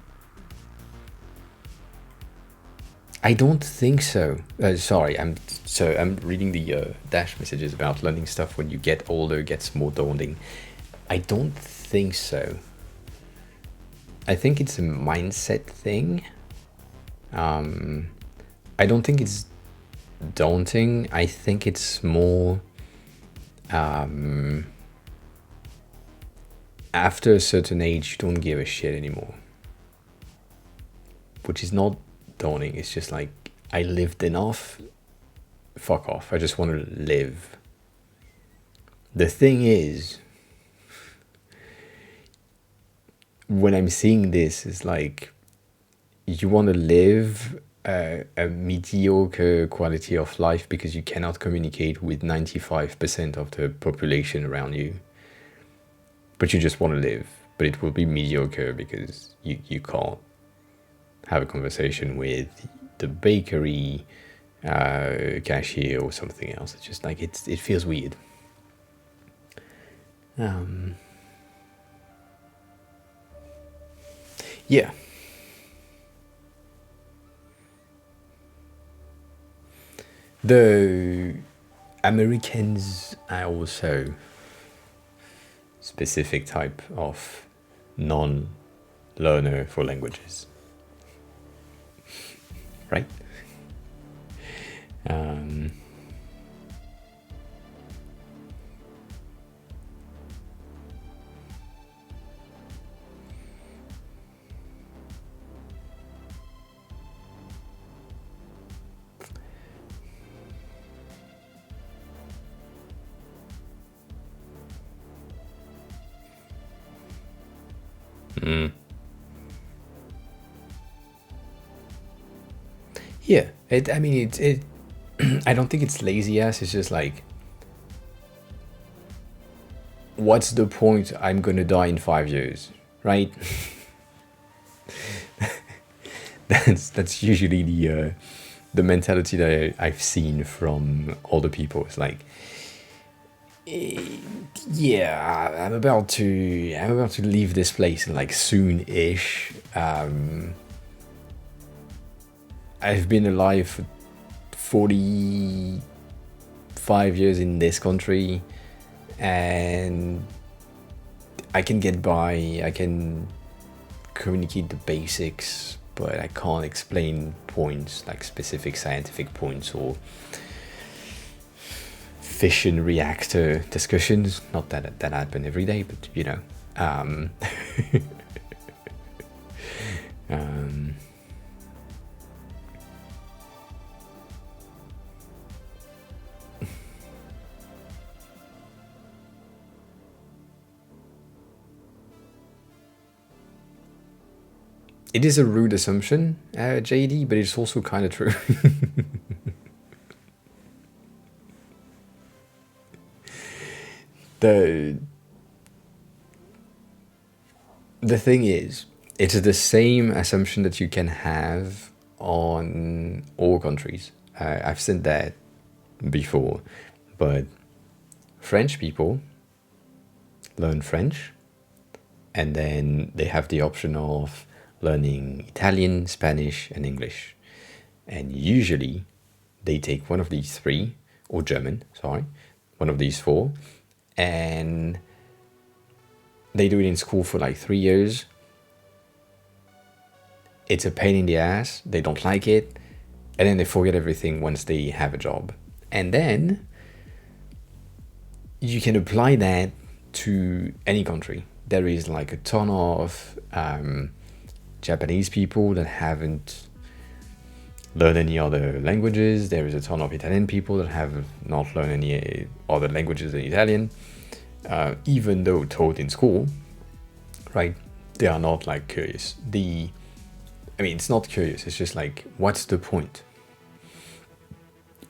I don't think so. Sorry, I'm reading the Dash messages about learning stuff when you get older gets more daunting. I don't think so. I think it's a mindset thing. I don't think it's daunting. I think it's more after a certain age, you don't give a shit anymore, which is not daunting. It's just like, I lived enough, fuck off, I just want to live. The thing is, when I'm seeing this, it's like, you want to live a mediocre quality of life because you cannot communicate with 95% of the population around you, but you just want to live. But it will be mediocre because you can't have a conversation with the bakery cashier or something else. It's just like it feels weird. Yeah. The Americans are also specific type of non-learner for languages, right? Yeah, I mean, it. I don't think it's lazy ass. It's just like, what's the point? I'm gonna die in 5 years, right? that's usually the mentality that I've seen from other people. It's like, yeah, I'm about to leave this place like soon-ish. I've been alive for 45 years in this country, and I can get by. I can communicate the basics, but I can't explain points, like specific scientific points or fission reactor discussions. Not that that happen every day, but you know. It is a rude assumption, JD, but it's also kind of true. The thing is, it's the same assumption that you can have on all countries. I've said that before, but French people learn French, and then they have the option of learning Italian, Spanish, and English. And usually they take one of these three, or German, sorry, one of these four, and they do it in school for like 3 years. It's a pain in the ass, they don't like it, and then they forget everything once they have a job. And then you can apply that to any country. There is like a ton of Japanese people that haven't learned any other languages. There is a ton of Italian people that have not learned any other languages than Italian, even though taught in school, right? They are not like curious. I mean, it's not curious, it's just like, what's the point?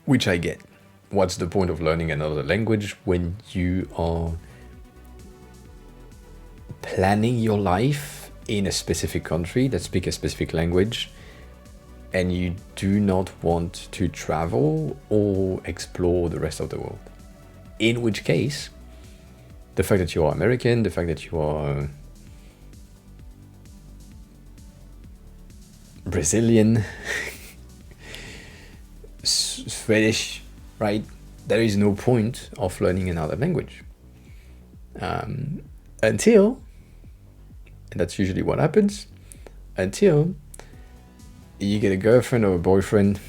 Which I get. What's the point of learning another language when you are planning your life in a specific country that speaks a specific language, and you do not want to travel or explore the rest of the world? In which case, the fact that you are American, the fact that you are Brazilian, Swedish, right? There is no point of learning another language. Until, and that's usually what happens, until you get a girlfriend or a boyfriend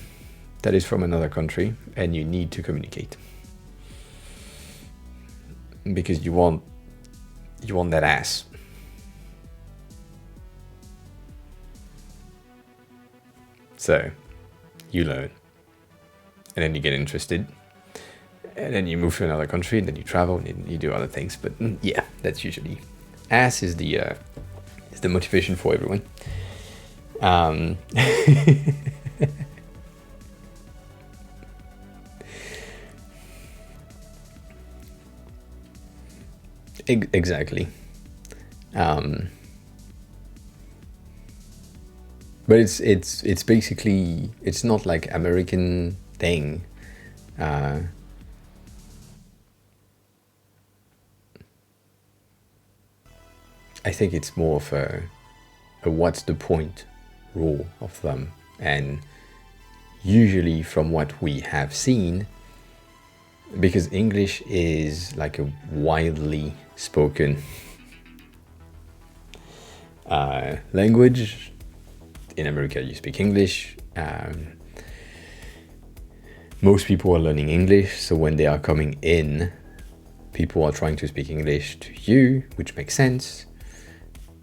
that is from another country and you need to communicate. Because you want that ass. So you learn, and then you get interested, and then you move to another country, and then you travel, and you do other things. But yeah, that's usually ass is the motivation for everyone. Exactly. But it's basically, it's not like American thing. I think it's more of a what's the point rule of thumb, and usually from what we have seen, because English is like a widely spoken language. In America you speak English. Most people are learning English, so when they are coming in, people are trying to speak English to you, which makes sense.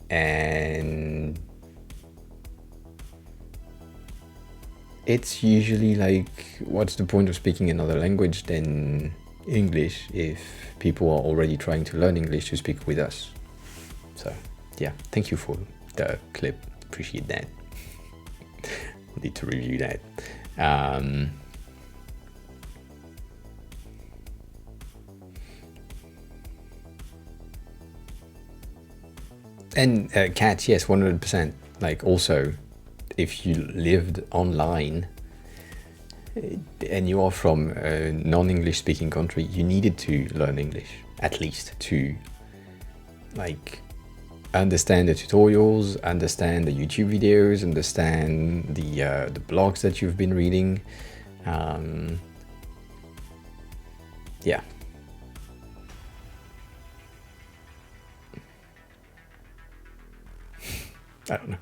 And it's usually like, what's the point of speaking another language than English if people are already trying to learn English to speak with us? So yeah, thank you for the clip, appreciate that. Need to review that. And cats, yes, 100%. Like, also, if you lived online and you are from a non-English speaking country, you needed to learn English, at least to like understand the tutorials, understand the YouTube videos, understand the blogs that you've been reading. Yeah. I don't know.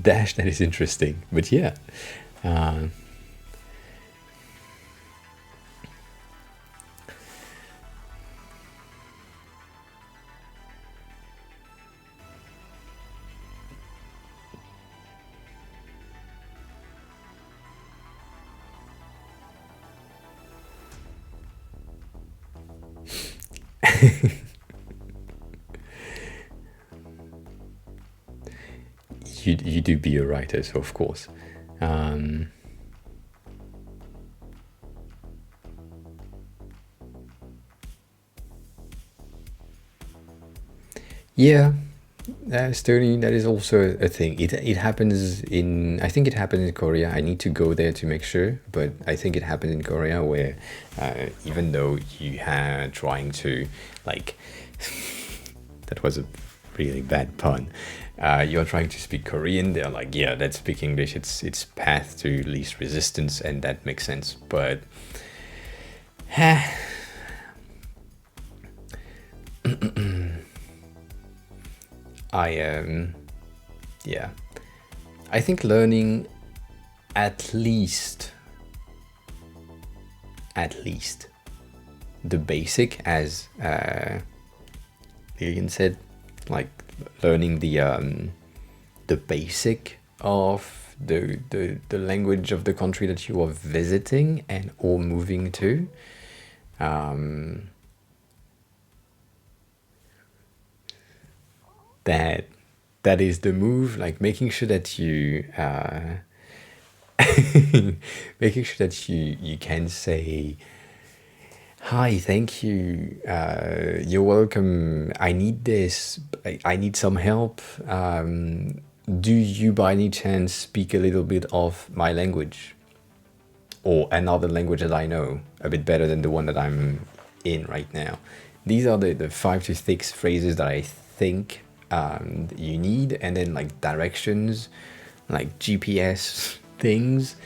Dash, that is interesting, but yeah. You do be a writer, so of course. Yeah, Stony, that is also a thing. It happens in, I think it happened in Korea. I need to go there to make sure, but I think it happened in Korea where even though you had trying to like, that was a really bad pun. You're trying to speak Korean, they're like, yeah, let's speak English. It's path to least resistance, and that makes sense. But yeah, I think learning at least the basic, as Lillian said, like learning the basic of the language of the country that you are visiting and or moving to. That is the move, like making sure that you making sure that you can say, hi, thank you, you're welcome, I need this, I need some help, do you by any chance speak a little bit of my language or another language that I know a bit better than the one that I'm in right now? These are the 5 to 6 phrases that I think you need, and then like directions, like GPS things.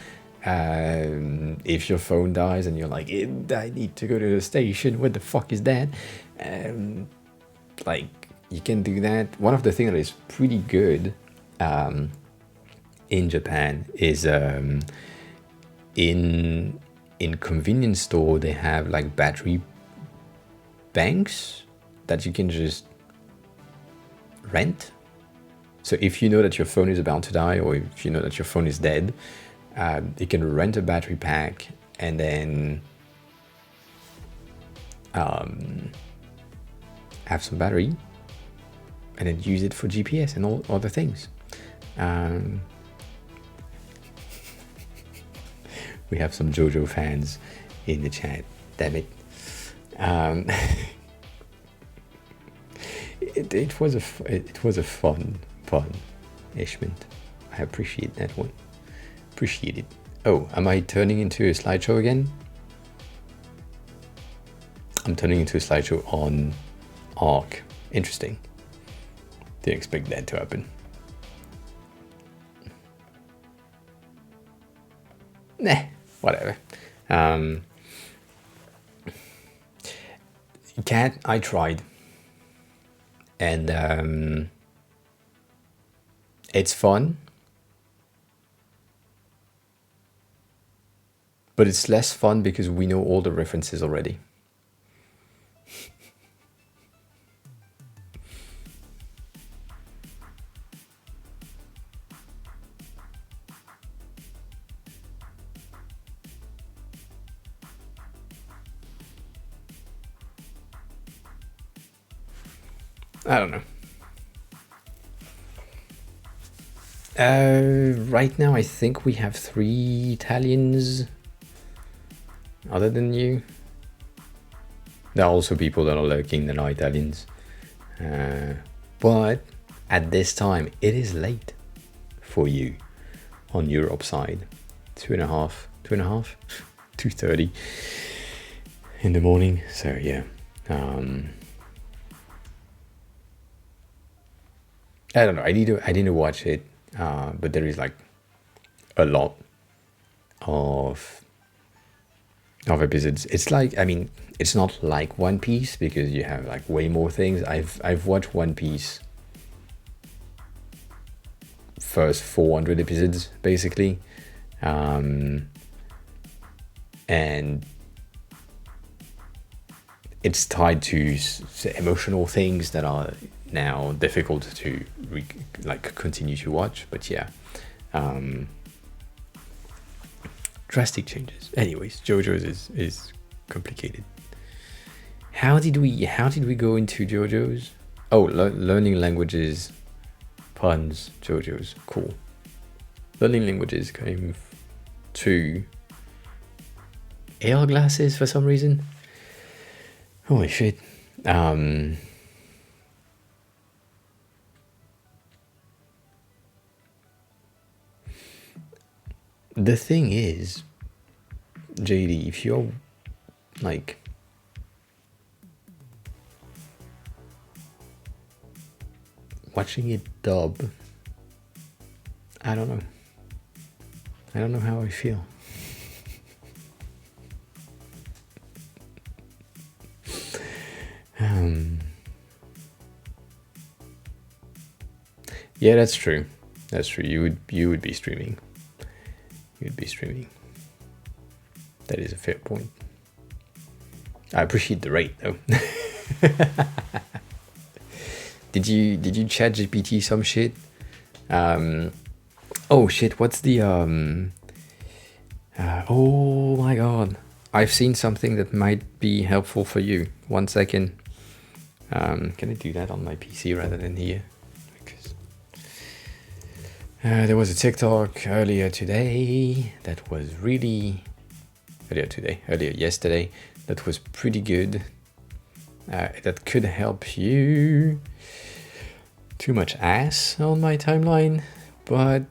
If your phone dies and you're like, I need to go to the station, what the fuck is that? Like, you can do that. One of the things that is pretty good in Japan is in convenience store they have like battery banks that you can just rent. So if you know that your phone is about to die, or if you know that your phone is dead, you can rent a battery pack and then have some battery and then use it for GPS and all other things. We have some JoJo fans in the chat, damn it. it was a fun punishment. I appreciate that one. Appreciate it. Oh, am I turning into a slideshow again? I'm turning into a slideshow on Arc. Interesting. Didn't expect that to happen. Nah, whatever. Cat, I tried. And it's fun. But it's less fun because we know all the references already. I don't know. Right now, I think we have 3 Italians other than you. There are also people that are lurking that are Italians. But at this time, it is late for you on Europe side. 2:30 in the morning. So yeah. I don't know. I need to watch it, but there is like a lot of episodes. It's like, I mean, it's not like One Piece because you have like way more things. I've watched One Piece first 400 episodes basically, and it's tied to emotional things that are now difficult to continue to watch. But yeah, drastic changes. Anyways, JoJo's is complicated. How did we go into JoJo's? Oh, learning languages, puns, JoJo's. Cool. Learning languages came to AR glasses for some reason. Holy shit. The thing is, JD, if you're like watching it dub, I don't know how I feel. Yeah, that's true. You would be streaming. You'd be streaming. That is a fair point. I appreciate the rate though. Did you chat GPT some shit? Oh shit, what's the oh my god. I've seen something that might be helpful for you. 1 second. Can I do that on my PC rather than here? Because there was a TikTok earlier yesterday, that was pretty good. That could help you. Too much ass on my timeline, but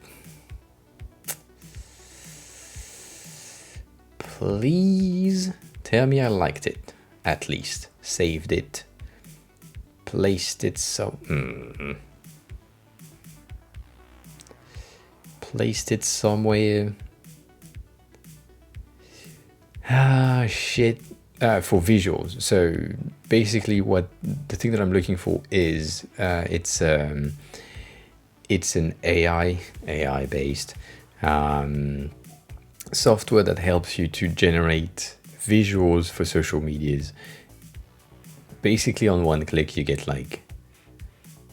please tell me I liked it, at least. Saved it. Placed it placed it somewhere. Shit. For visuals. So basically what the thing that I'm looking for is it's an AI based software that helps you to generate visuals for social medias. Basically on one click you get like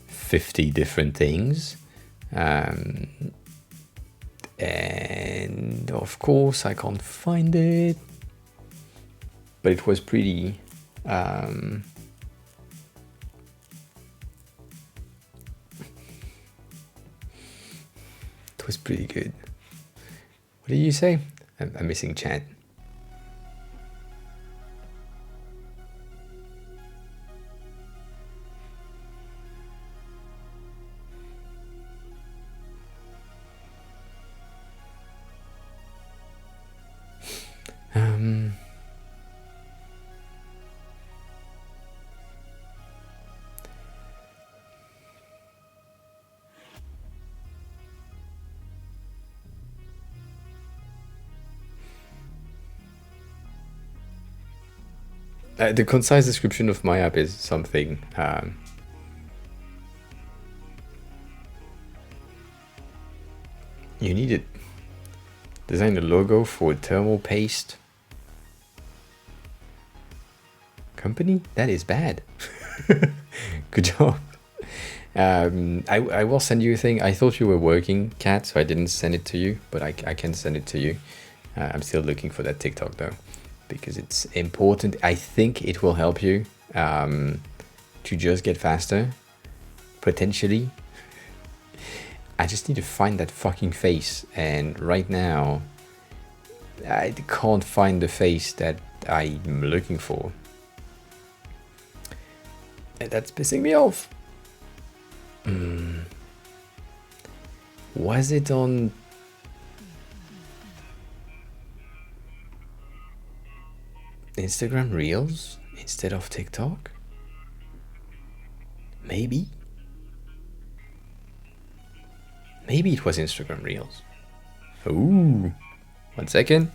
50 different things, and of course I can't find it, but it was pretty it was pretty good. What did you say? I'm missing chat. The concise description of my app is something. You need it. Design a logo for thermal paste company? That is bad. Good job. I will send you a thing. I thought you were working, Kat, so I didn't send it to you, but I can send it to you. I'm still looking for that TikTok though, because it's important. I think it will help you to just get faster, potentially. I just need to find that fucking face, and right now I can't find the face that I'm looking for. And that's pissing me off. Was it on Instagram Reels instead of TikTok? Maybe. Maybe it was Instagram Reels. Ooh, 1 second.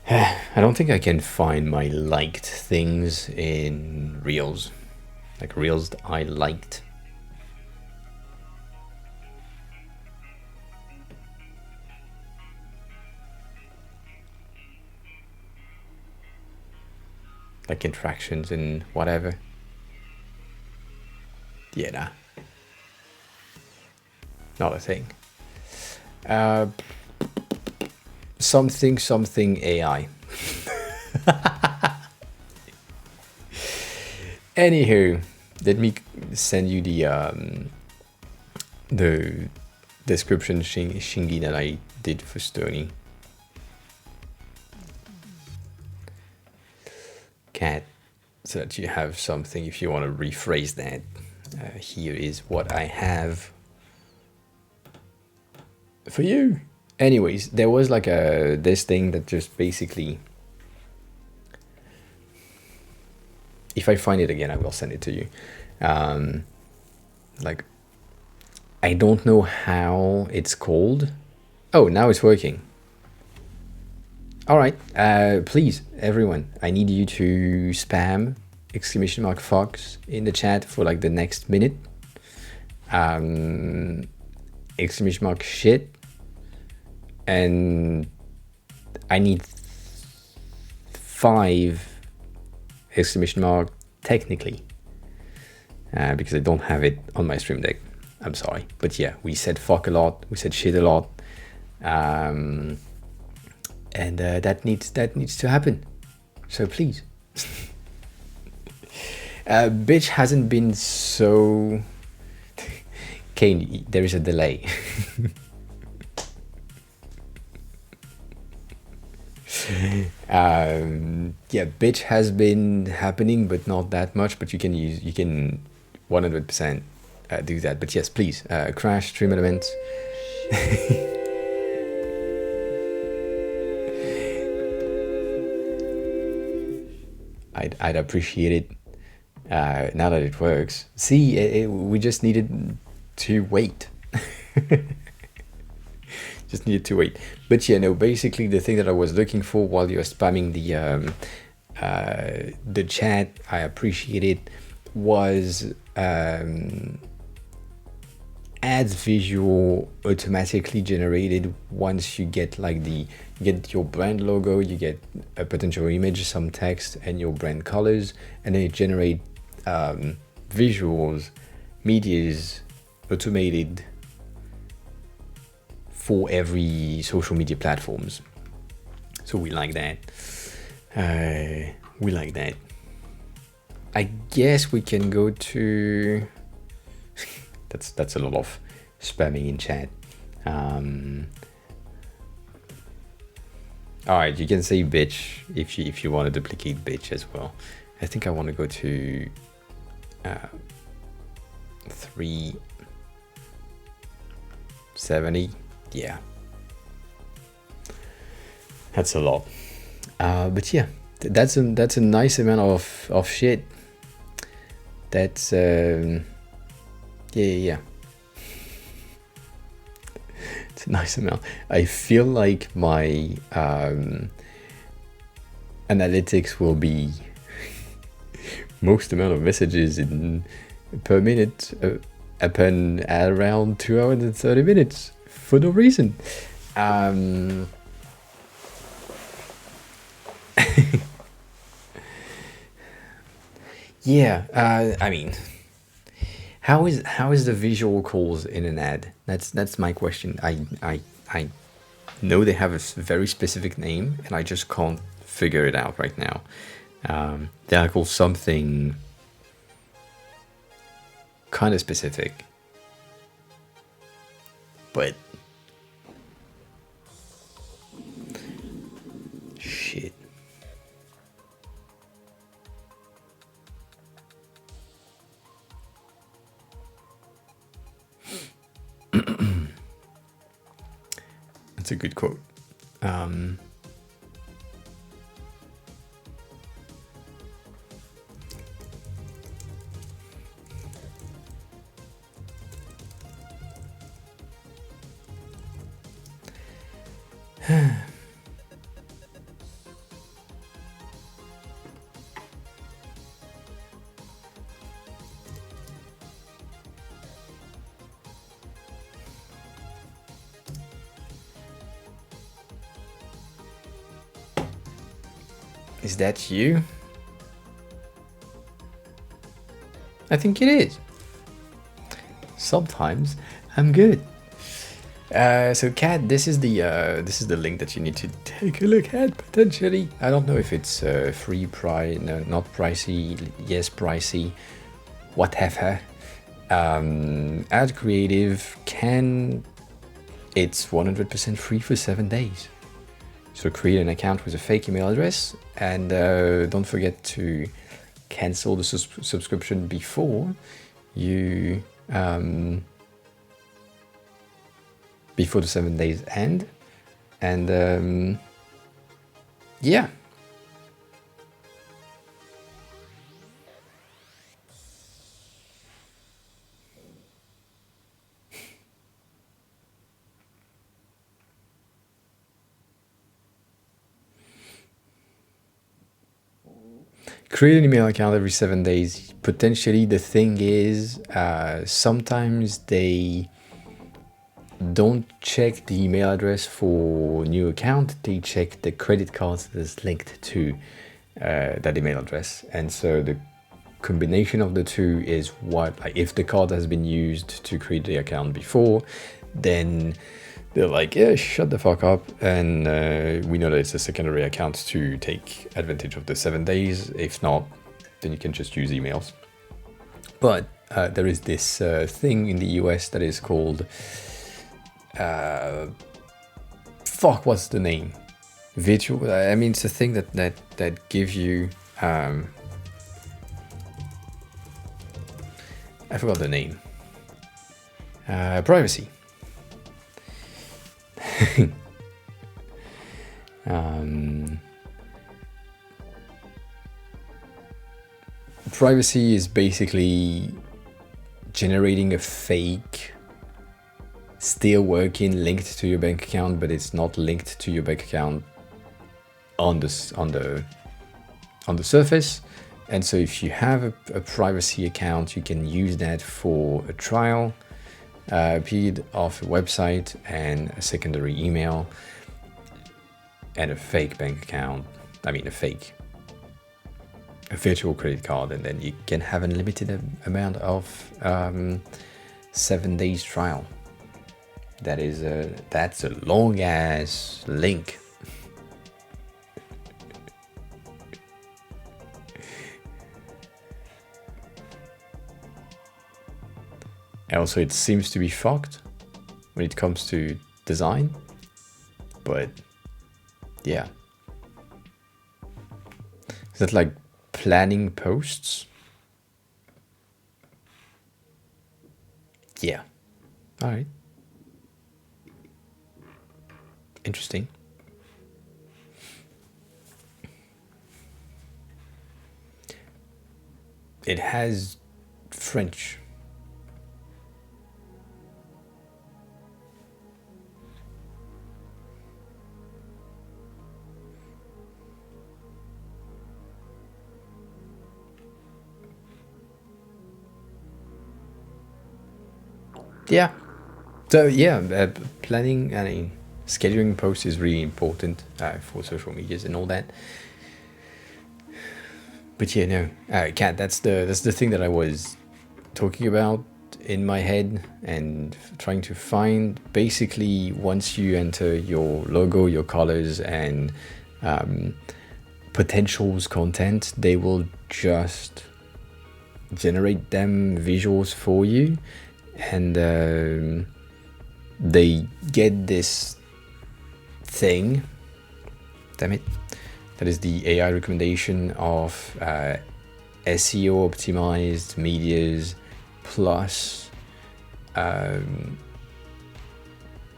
I don't think I can find my liked things in Reels. Like Reels that I liked. Like interactions and whatever. Yeah, nah. Not a thing. Something AI. Anywho, let me send you the description shingy that I did for Stony. Cat, so that you have something if you want to rephrase that. Here is what I have for you. Anyways, there was like this thing that just basically, if I find it again, I will send it to you. Like, I don't know how it's called. Oh, now it's working. All right, please, everyone, I need you to spam !Fox in the chat for like the next minute. !Shit. And I need 5 ! Technically, because I don't have it on my stream deck. I'm sorry, but yeah, we said fuck a lot, we said shit a lot, and that needs to happen. So please. Bitch hasn't been so. Kane, there is a delay. Yeah, bitch has been happening, but not that much. But you can 100% do that. But yes, please, crash stream elements. I'd appreciate it. Now that it works. See, we just needed to wait. Just needed to wait. But yeah, no, basically the thing that I was looking for while you're spamming the chat, I appreciate it, was ads visual automatically generated once you get like you get your brand logo, you get a potential image, some text, and your brand colors, and then it generate visuals, medias, automated for every social media platforms. So we like that. We like that. I guess we can go to. That's a lot of spamming in chat. All right, you can say bitch if you want to duplicate bitch as well. I think I want to go to 370. Yeah. That's a lot. But yeah, that's a nice amount of shit. That's yeah. It's a nice amount. I feel like my analytics will be most amount of messages per minute upon around 2 hours and 30 minutes for no reason. Yeah, I mean, how is the visual calls in an ad? That's my question. I know they have a very specific name, and I just can't figure it out right now. They are called something kind of specific, but shit. That's a good quote. Is that you? I think it is. Sometimes I'm good. So Kat, this is the link that you need to take a look at potentially. I don't know if it's free, no, not pricey, yes pricey, whatever. Ad Creative it's 100% free for 7 days. So create an account with a fake email address, and don't forget to cancel the subscription before you before the 7 days end. And yeah. Create an email account every 7 days. Potentially, the thing is, sometimes they don't check the email address for new account. They check the credit card that is linked to that email address. And so the combination of the two is what, like, if the card has been used to create the account before, then they're like, yeah, shut the fuck up, and we know that it's a secondary account to take advantage of the 7 days. If not, then you can just use emails. But there is this thing in the US that is called what's the name? Virtual. I mean, it's a thing that gives you I forgot the name. Privacy. Privacy is basically generating a fake, still working, linked to your bank account, but it's not linked to your bank account on the surface. And so if you have a privacy account, you can use that for a trial period of a website and a secondary email and a fake bank account. I mean, a virtual credit card, and then you can have a limited amount of 7 days trial. That's a long ass link. Also, it seems to be fucked when it comes to design, but yeah. Is that like planning posts? Yeah. All right. Interesting. it has French. Yeah. So yeah, planning and scheduling posts is really important for social medias and all that. But yeah, no, Kat, that's the thing that I was talking about in my head and trying to find. Basically, once you enter your logo, your colors, and potentials content, they will just generate them visuals for you, and they get this thing, damn it, that is the AI recommendation of SEO optimized medias plus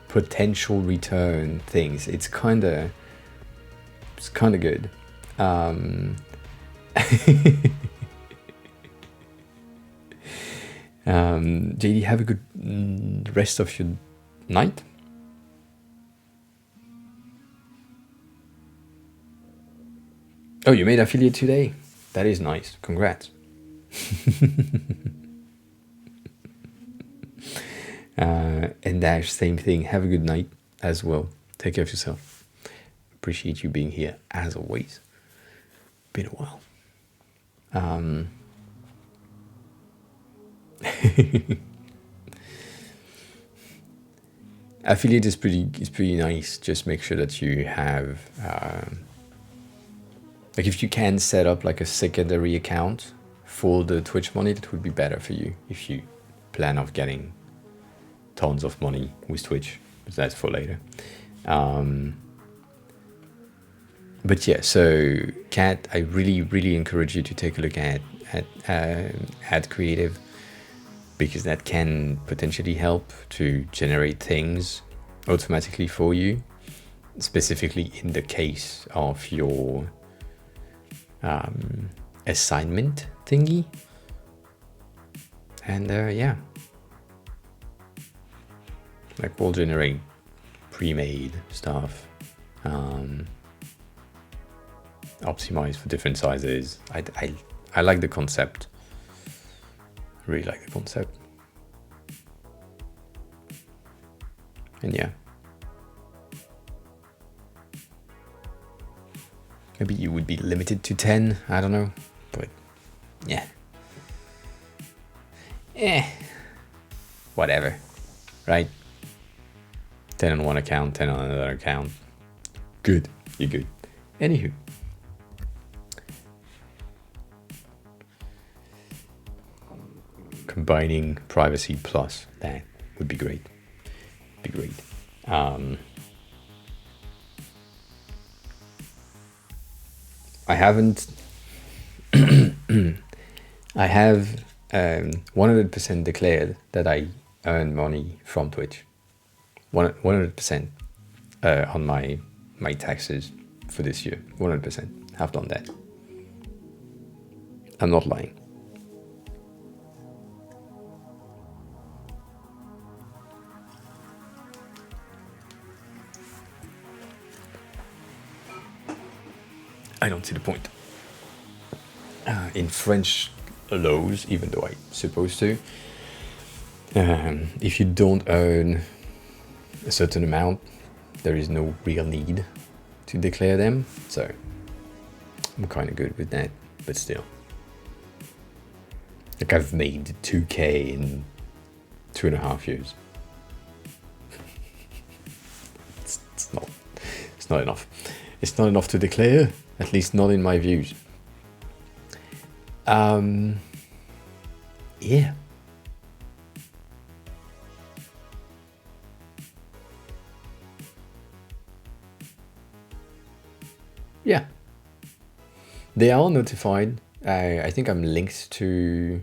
potential return things. It's kind of good. JD, have a good rest of your night. Oh, you made affiliate today? That is nice. Congrats. And Dash, same thing. Have a good night as well. Take care of yourself. Appreciate you being here as always. Been a while. Affiliate is pretty nice. Just make sure that you have like if you can set up like a secondary account for the Twitch money, that would be better for you if you plan of getting tons of money with Twitch. But that's for later. But yeah, so Kat, I really encourage you to take a look at ad creative, because that can potentially help to generate things automatically for you, specifically in the case of your assignment thingy. And yeah, like we'll generate pre-made stuff, optimized for different sizes. I like the concept. Really like the concept. And yeah, maybe you would be limited to 10, I don't know, but yeah, whatever, right? 10 on one account, 10 on another account, good, you're good. Anywho, combining privacy plus that would be great. Be great. I haven't. I have 100% declared that I earn money from Twitch. 100% on my taxes for this year. 100% have done that. I'm not lying. I don't see the point. In French laws, even though I'm supposed to, if you don't earn a certain amount, there is no real need to declare them. So I'm kind of good with that, but still. Like I've made 2K in 2.5 years. It's not enough. It's not enough to declare. At least not in my views. Yeah. Yeah. They are notified. I think I'm linked to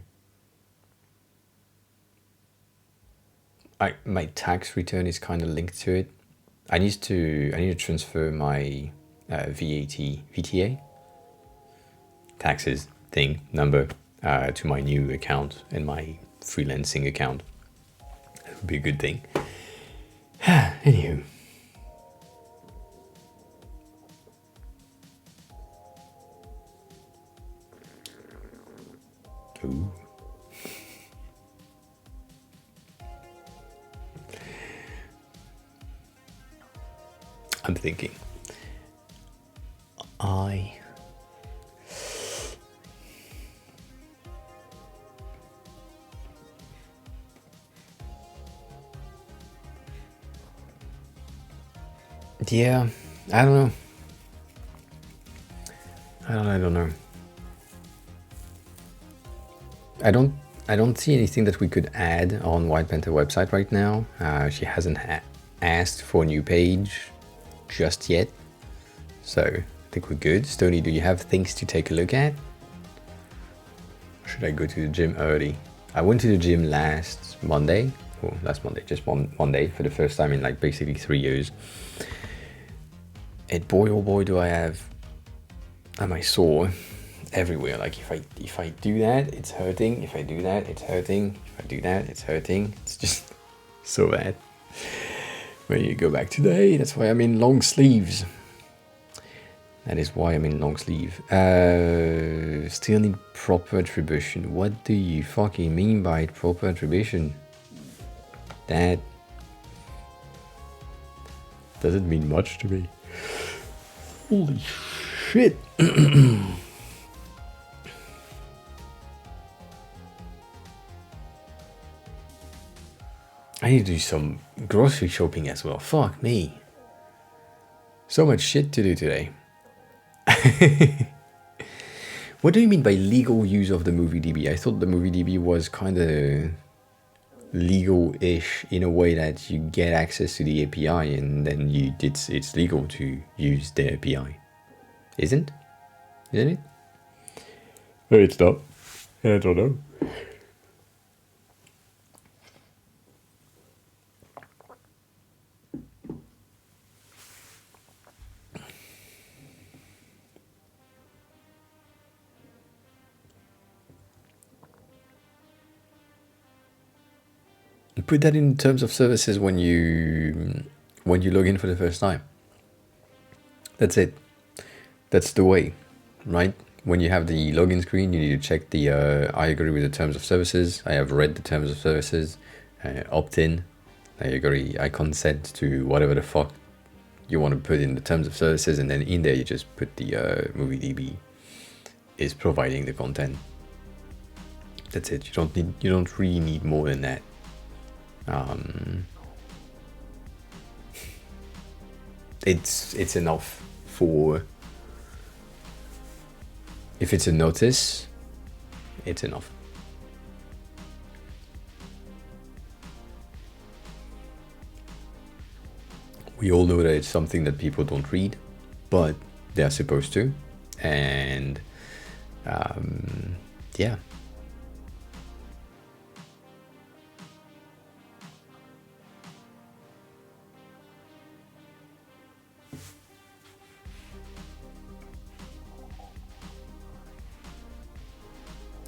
my tax return is kind of linked to it. I need to transfer my VTA taxes thing number to my new account and my freelancing account. That would be a good thing. Anywho. Ooh. I'm thinking. Yeah, I don't know. I don't know. I don't see anything that we could add on White Panther website right now. She hasn't asked for a new page just yet, so I think we're good. Stony, do you have things to take a look at? Or should I go to the gym early? I went to the gym last Monday, just one day for the first time in like basically 3 years. And boy, oh boy, do I have, am I sore everywhere. Like if I do that, it's hurting. If I do that, it's hurting. If I do that, it's hurting. It's just so bad. When you go back today, that's why I'm in long sleeves. That is why I'm in long sleeve. Still need proper attribution. What do you fucking mean by proper attribution? That doesn't mean much to me. Holy shit. I need to do some grocery shopping as well. Fuck me. So much shit to do today. What do you mean by legal use of the MovieDB? I thought the MovieDB was kind of legal-ish in a way that you get access to the API and then it's legal to use the API. Isn't it? No, it's not. I don't know. Put that in terms of services when you log in for the first time. That's it. That's the way, right? When you have the login screen, you need to check the I agree with the terms of services. I have read the terms of services. Opt in. I agree. I consent to whatever the fuck you want to put in the terms of services, and then in there you just put the MovieDB is providing the content. That's it. You don't really need more than that. It's enough for, if it's a notice, it's enough. We all know that it's something that people don't read, but they're supposed to, and yeah.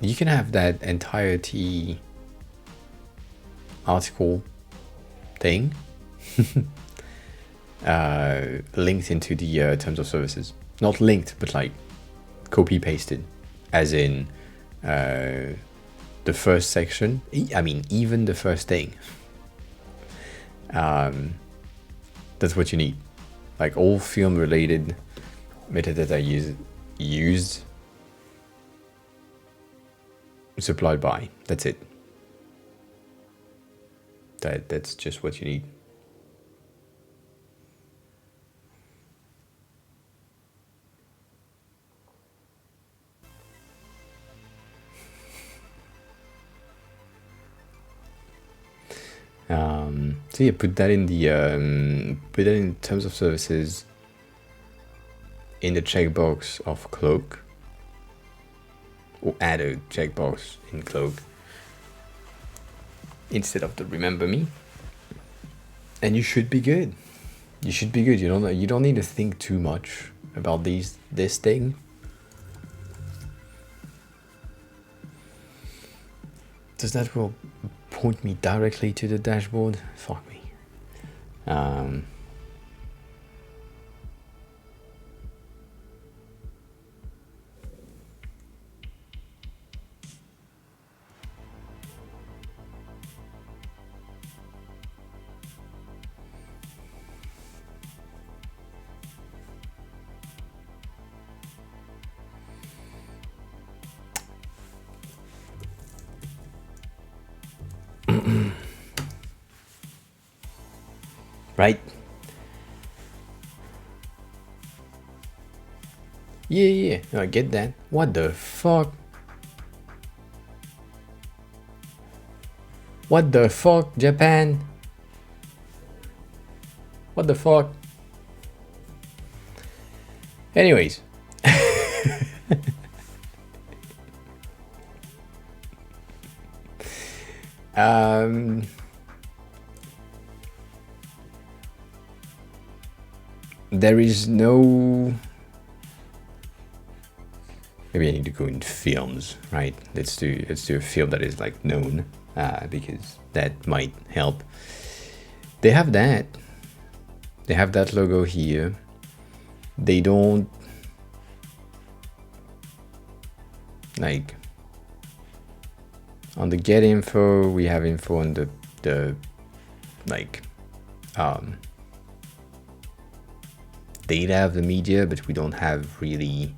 You can have that entirety article thing linked into the terms of services. Not linked, but like copy pasted, as in the first section. I mean, even the first thing. That's what you need. Like all film related metadata used supplied by. That's it. That's just what you need. So yeah, put that in terms of services in the checkbox of Cloak, or add a checkbox in Cloak instead of the remember me, and you should be good. You should be good. You don't need to think too much about this thing. Does that will point me directly to the dashboard? Fuck me. Right? Yeah, no, I get that. What the fuck? What the fuck, Japan? What the fuck? Anyways. There is no... Maybe I need to go in films, right? Let's do a film that is like known, because that might help. They have that. They have that logo here. They don't like on the get info. We have info on the like data of the media, but we don't have really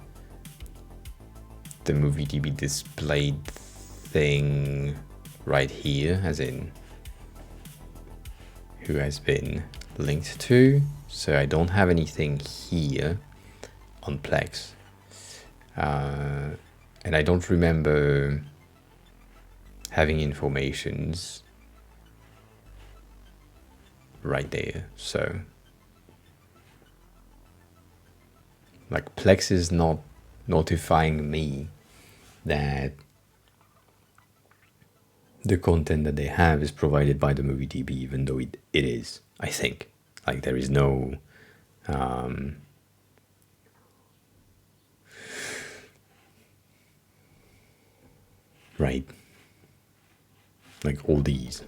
the MovieDB displayed thing right here, as in who has been linked to. So I don't have anything here on Plex, and I don't remember having informations right there. So like Plex is not notifying me that the content that they have is provided by the MovieDB, even though it is, I think. Like there is no right, like all these,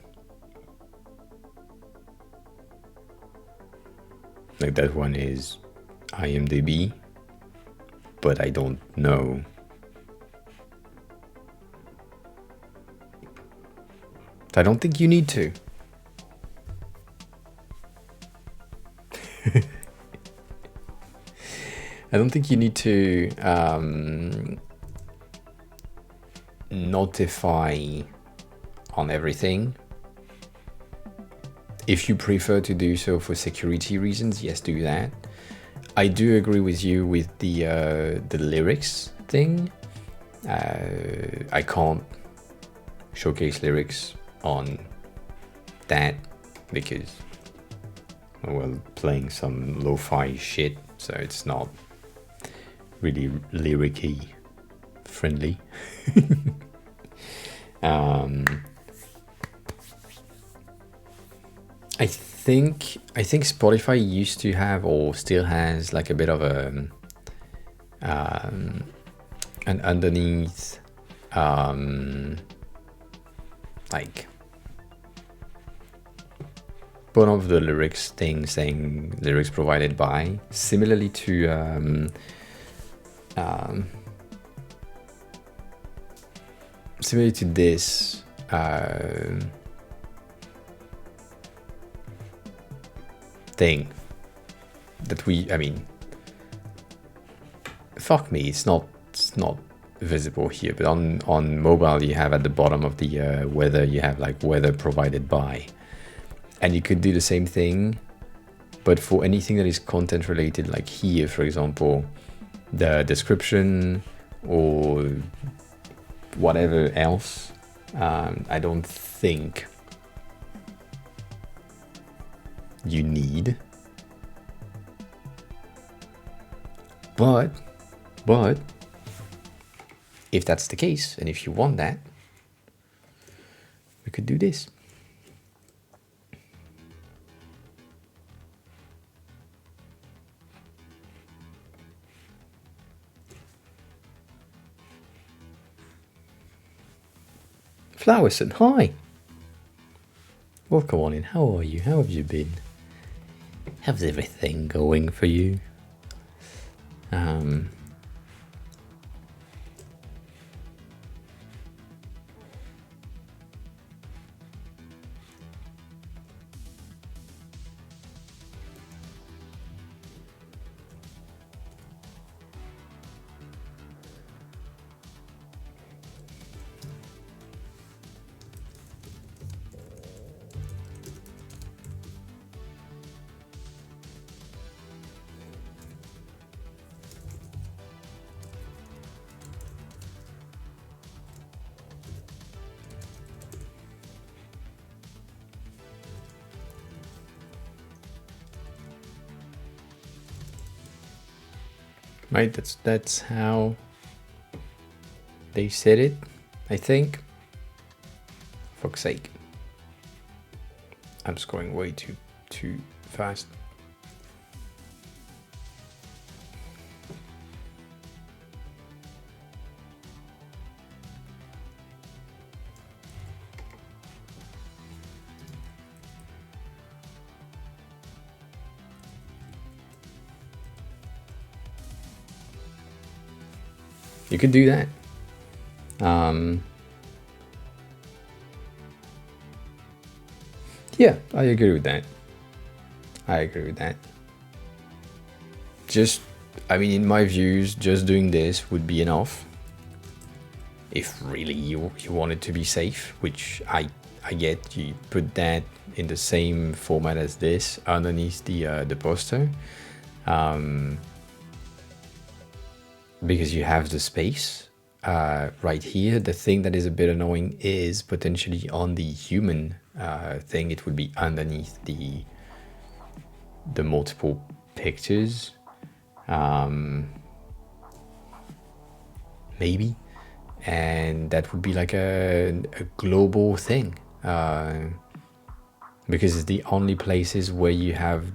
like that one is IMDb, but I don't know. I don't think you need to. I don't think you need to notify on everything. If you prefer to do so for security reasons, yes, do that. I do agree with you with the lyrics thing. I can't showcase lyrics on that because, well, playing some lo-fi shit, so it's not really lyric-y friendly. I think Spotify used to have, or still has, like a bit of a an underneath like bottom of the lyrics thing saying lyrics provided by, similarly to this thing that I mean, fuck me, it's not visible here, but on mobile you have at the bottom of the weather, you have like weather provided by, and you could do the same thing, but for anything that is content related, like here for example, the description or whatever else, I don't think you need, but if that's the case, and if you want that, we could do this. Flowerson, hi. Welcome on in. How are you? How have you been? How's everything going for you? Right, that's how they said it, I think. For fuck's sake. I'm scrolling way too fast. You could do that. Yeah, I agree with that. Just, I mean, in my views, just doing this would be enough. If really you want it to be safe, which I get, you put that in the same format as this underneath the poster. Because you have the space right here. The thing that is a bit annoying is potentially on the human thing, it would be underneath the multiple pictures. Maybe. And that would be like a global thing. Because it's the only places where you have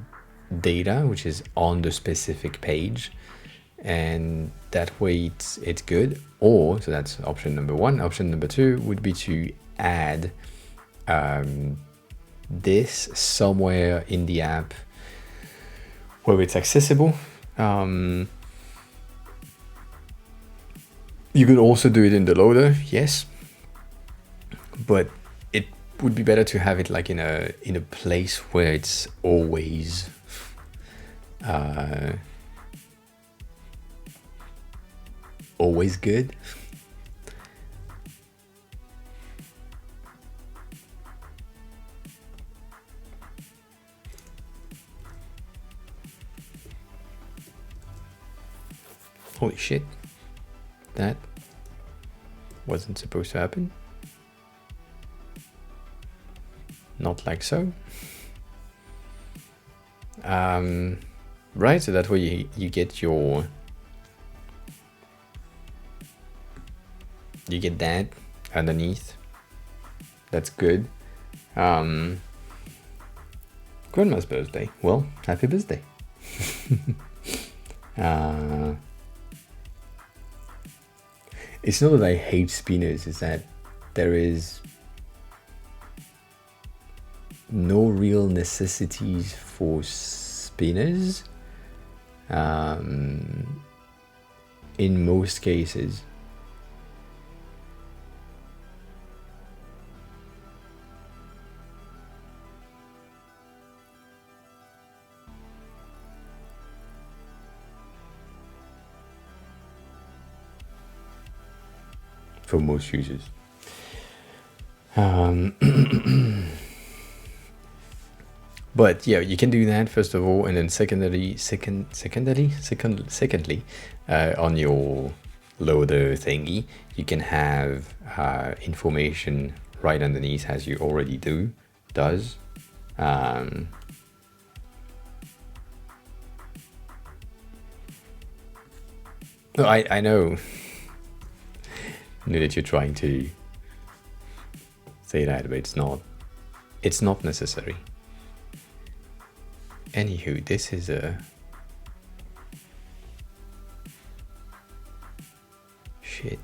data, which is on the specific page. And that way it's good. Or, so that's option number one. Option number two would be to add this somewhere in the app where it's accessible. You could also do it in the loader, yes, but it would be better to have it like in a place where it's always always good. Holy shit. That wasn't supposed to happen. Not like so. Right, so that way you get your... You get that underneath. That's good. Grandma's birthday. Well, happy birthday. It's not that I hate spinners, it's that there is no real necessities for spinners in most cases. For most users. But yeah, you can do that first of all, and then secondly, on your loader thingy, you can have information right underneath, as you already does. No, I know. I know that you're trying to say that, but it's not necessary. Anywho, this is a shit.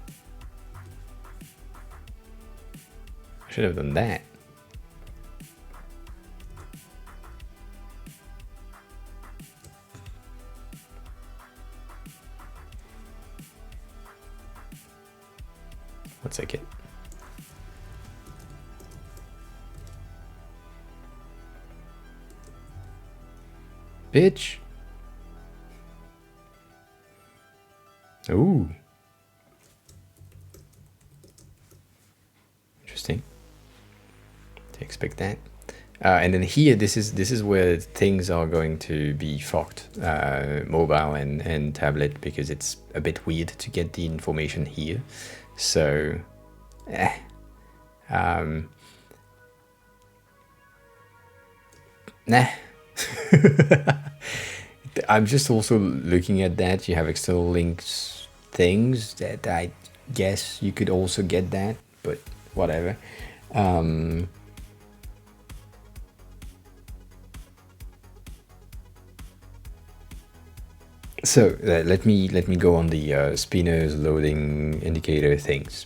I should have done that. One second. Bitch. Ooh. Interesting. To expect that. And then here, this is where things are going to be fucked. Mobile and tablet, because it's a bit weird to get the information here. So, nah. I'm just also looking at that. You have external links things that I guess you could also get that, but whatever. So let me go on the spinners loading indicator things.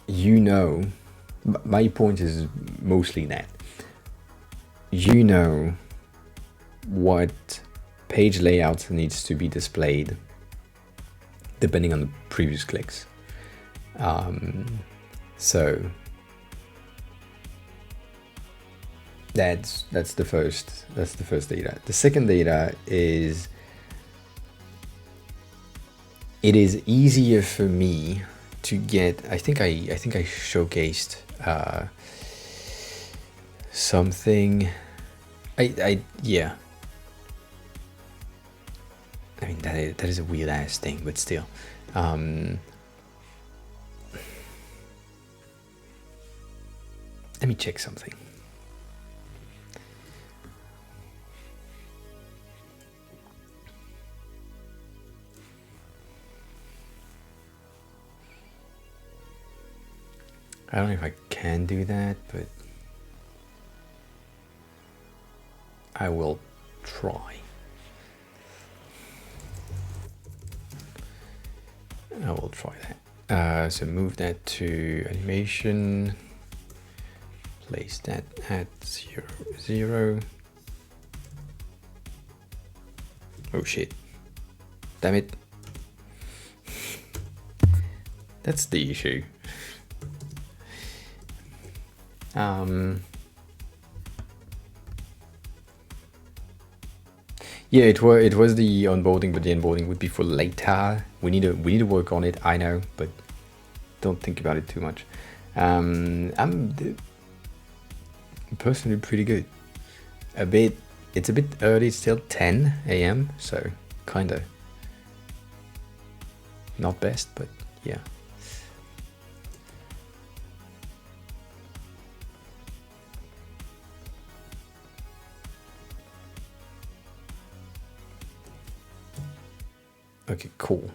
You know, my point is mostly that you know what page layout needs to be displayed depending on the previous clicks. So that's the first data. The second data is it is easier for me to get. I think I showcased something. Yeah. I mean that is a weird ass thing, but still. Let me check something. I don't know if I can do that, but I will try. I will try that. So move that to animation. Place that at 0, 0. Oh shit. Damn it. That's the issue. Yeah, it was the onboarding, but the onboarding would be for later. We need to work on it. I know, but don't think about it too much. I'm personally pretty good. It's a bit early. It's still 10 a.m. So kinda not best, but yeah. Okay, cool.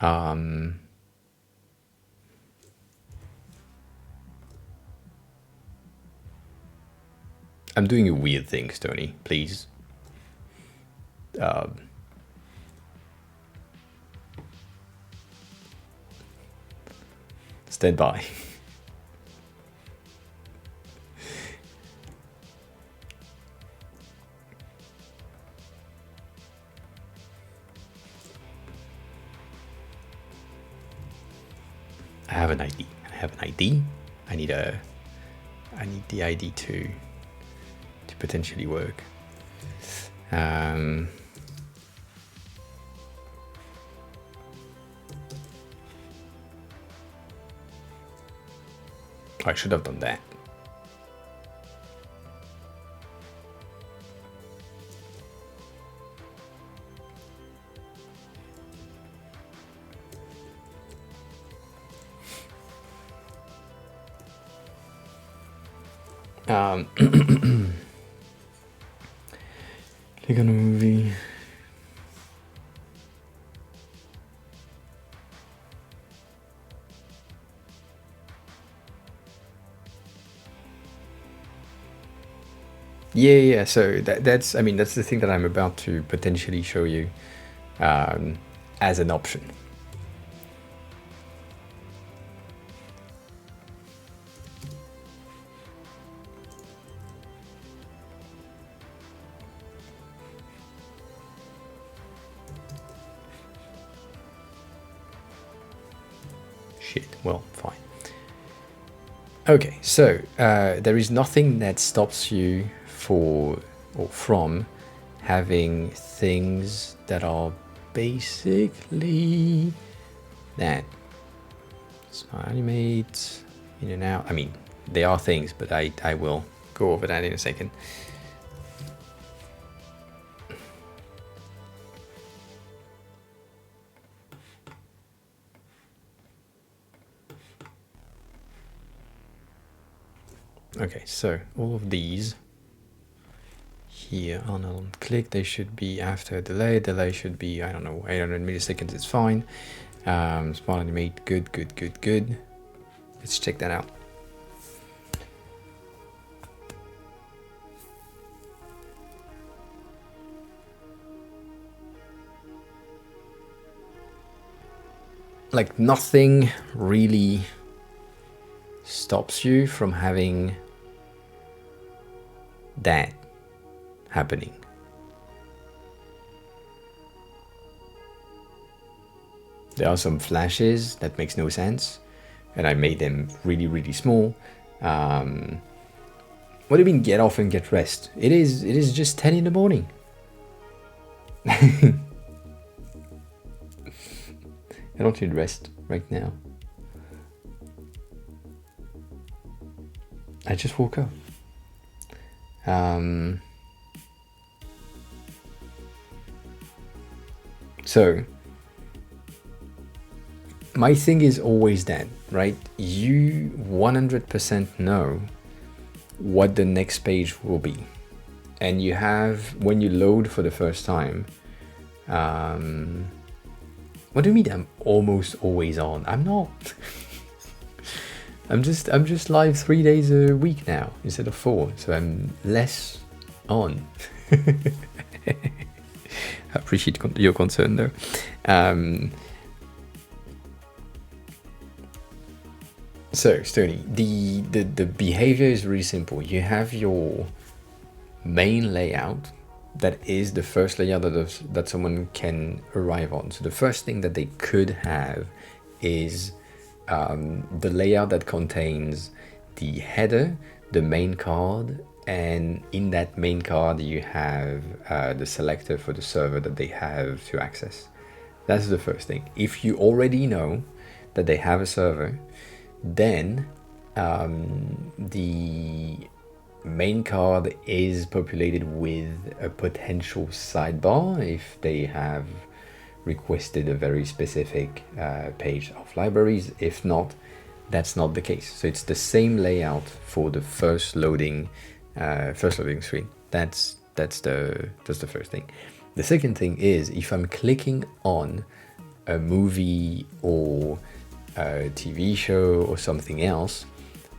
I'm doing a weird thing, Tony. Please. Stand by. I have an ID. I need the ID to potentially work. I should have done that. Click on a movie. So that's the thing that I'm about to potentially show you. as an option. Shit, well, fine. Okay, so there is nothing that stops you from having things that are basically that. Smart animate, in and out. I mean, they are things, but I will go over that in a second. Okay, so all of these here on click, they should be after delay. Delay should be, I don't know, 800 milliseconds, it's fine. Smart animate, good. Let's check that out. Like nothing really stops you from having that happening. There are some flashes that makes no sense, and I made them really small. What do you mean get off and get rest? It is just 10 in the morning. I don't need rest right now. I just woke up. So my thing is always that, right? You 100% know what the next page will be. And you have, when you load for the first time, what do you mean I'm almost always on? I'm not. I'm just live 3 days a week now instead of 4, so I'm less on. I appreciate your concern though. So Stony, the behavior is really simple. You have your main layout that is the first layout that someone can arrive on. So the first thing that they could have is the layout that contains the header, the main card, and in that main card you have the selector for the server that they have to access. That's the first thing. If you already know that they have a server, then the main card is populated with a potential sidebar if they have requested a very specific page of libraries. If not, that's not the case. So it's the same layout for the first loading screen. That's the first thing. The second thing is, if I'm clicking on a movie or a TV show or something else,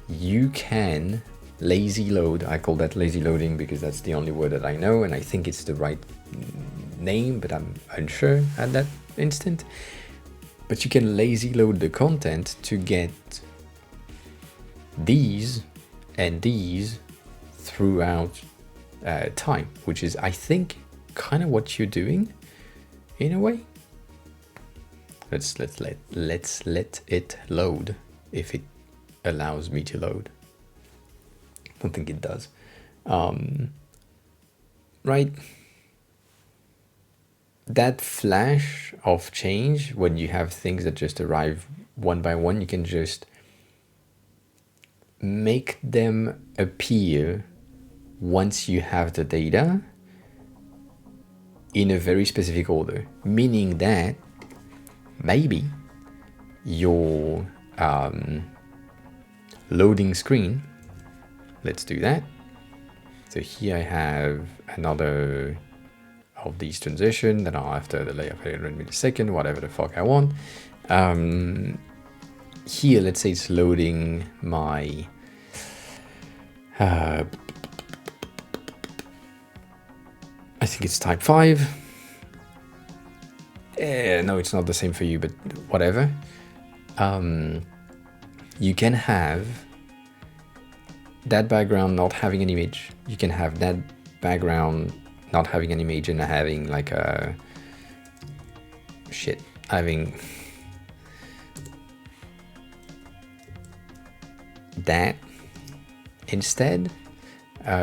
you can lazy load. I call that lazy loading because that's the only word that I know, and I think it's the right name, but I'm unsure at that instant. But you can lazy load the content to get these and these throughout time, which is, I think, kind of what you're doing in a way. Let's let it load, if it allows me to load. I don't think it does. Right. That flash of change, when you have things that just arrive one by one, you can just make them appear once you have the data in a very specific order, meaning that maybe your loading screen, let's do that. So here I have another of these transitions that are after the delay of 800 milliseconds, whatever the fuck I want. Here, let's say it's loading my I think it's type 5. no, it's not the same for you, but whatever. You can have that background not having an image. You can have that background not having an image and having like a having that instead.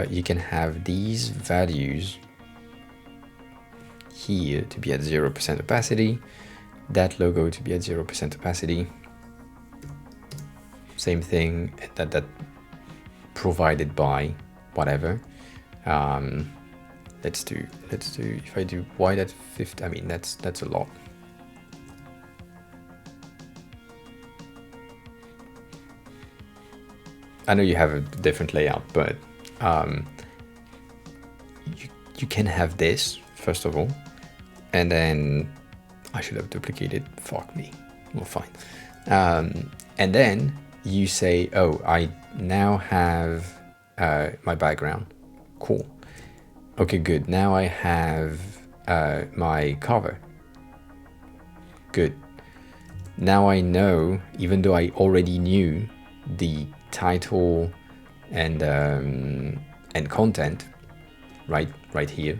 You can have these values here to be at 0% opacity, that logo to be at 0% opacity, same thing, that provided by whatever. Let's do, if I do wide at 50, I mean, that's a lot. I know you have a different layout, but you can have this, first of all, and then I should have duplicated, fuck me, well, fine. And then you say, oh, I now have my background, cool. Okay, good, now I have my cover, good. Now I know, even though I already knew the title and content right here,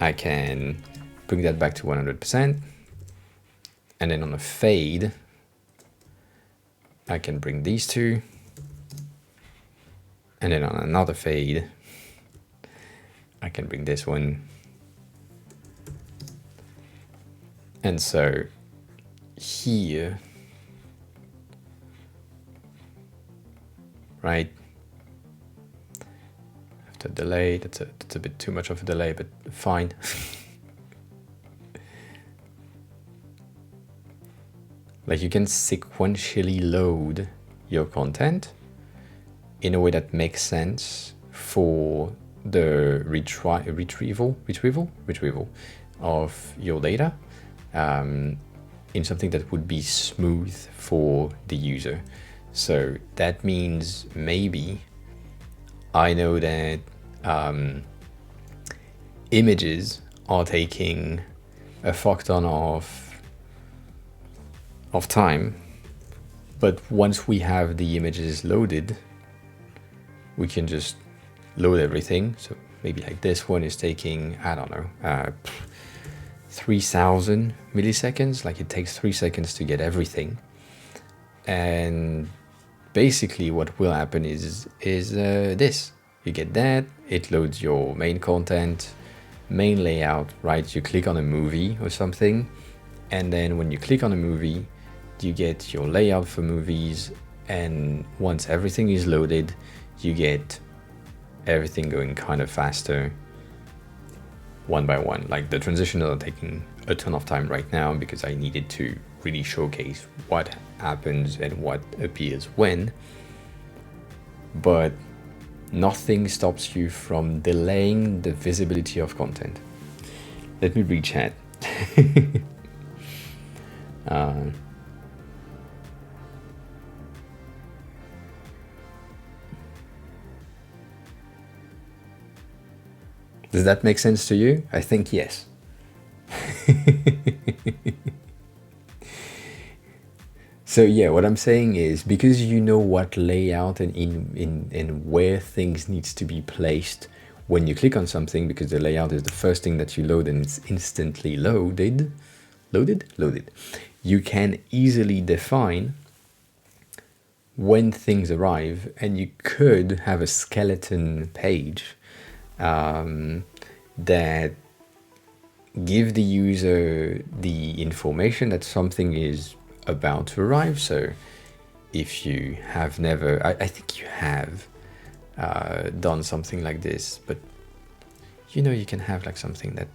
I can bring that back to 100%, and then on a fade I can bring these two, and then on another fade I can bring this one, and so here, right, after delay, that's a bit too much of a delay, but fine. Like, you can sequentially load your content in a way that makes sense for the retrieval of your data, in something that would be smooth for the user. So that means maybe I know that images are taking a fuck ton of time, but once we have the images loaded, we can just load everything. So maybe like this one is taking, I don't know, 3000 milliseconds. Like, it takes 3 seconds to get everything, and basically what will happen is this. You get that, it loads your main content, main layout, right? You click on a movie or something, and then when you click on a movie, you get your layout for movies, and once everything is loaded, you get everything going kind of faster, one by one. Like, the transitions are taking a ton of time right now because I needed to really showcase what happens and what appears when, but nothing stops you from delaying the visibility of content. Let me read chat. Does that make sense to you? I think yes. So yeah, what I'm saying is, because you know what layout and in where things needs to be placed when you click on something, because the layout is the first thing that you load and it's instantly loaded, you can easily define when things arrive, and you could have a skeleton page that give the user the information that something is about to arrive. So if you have never, I think you have done something like this, but you know, you can have like something that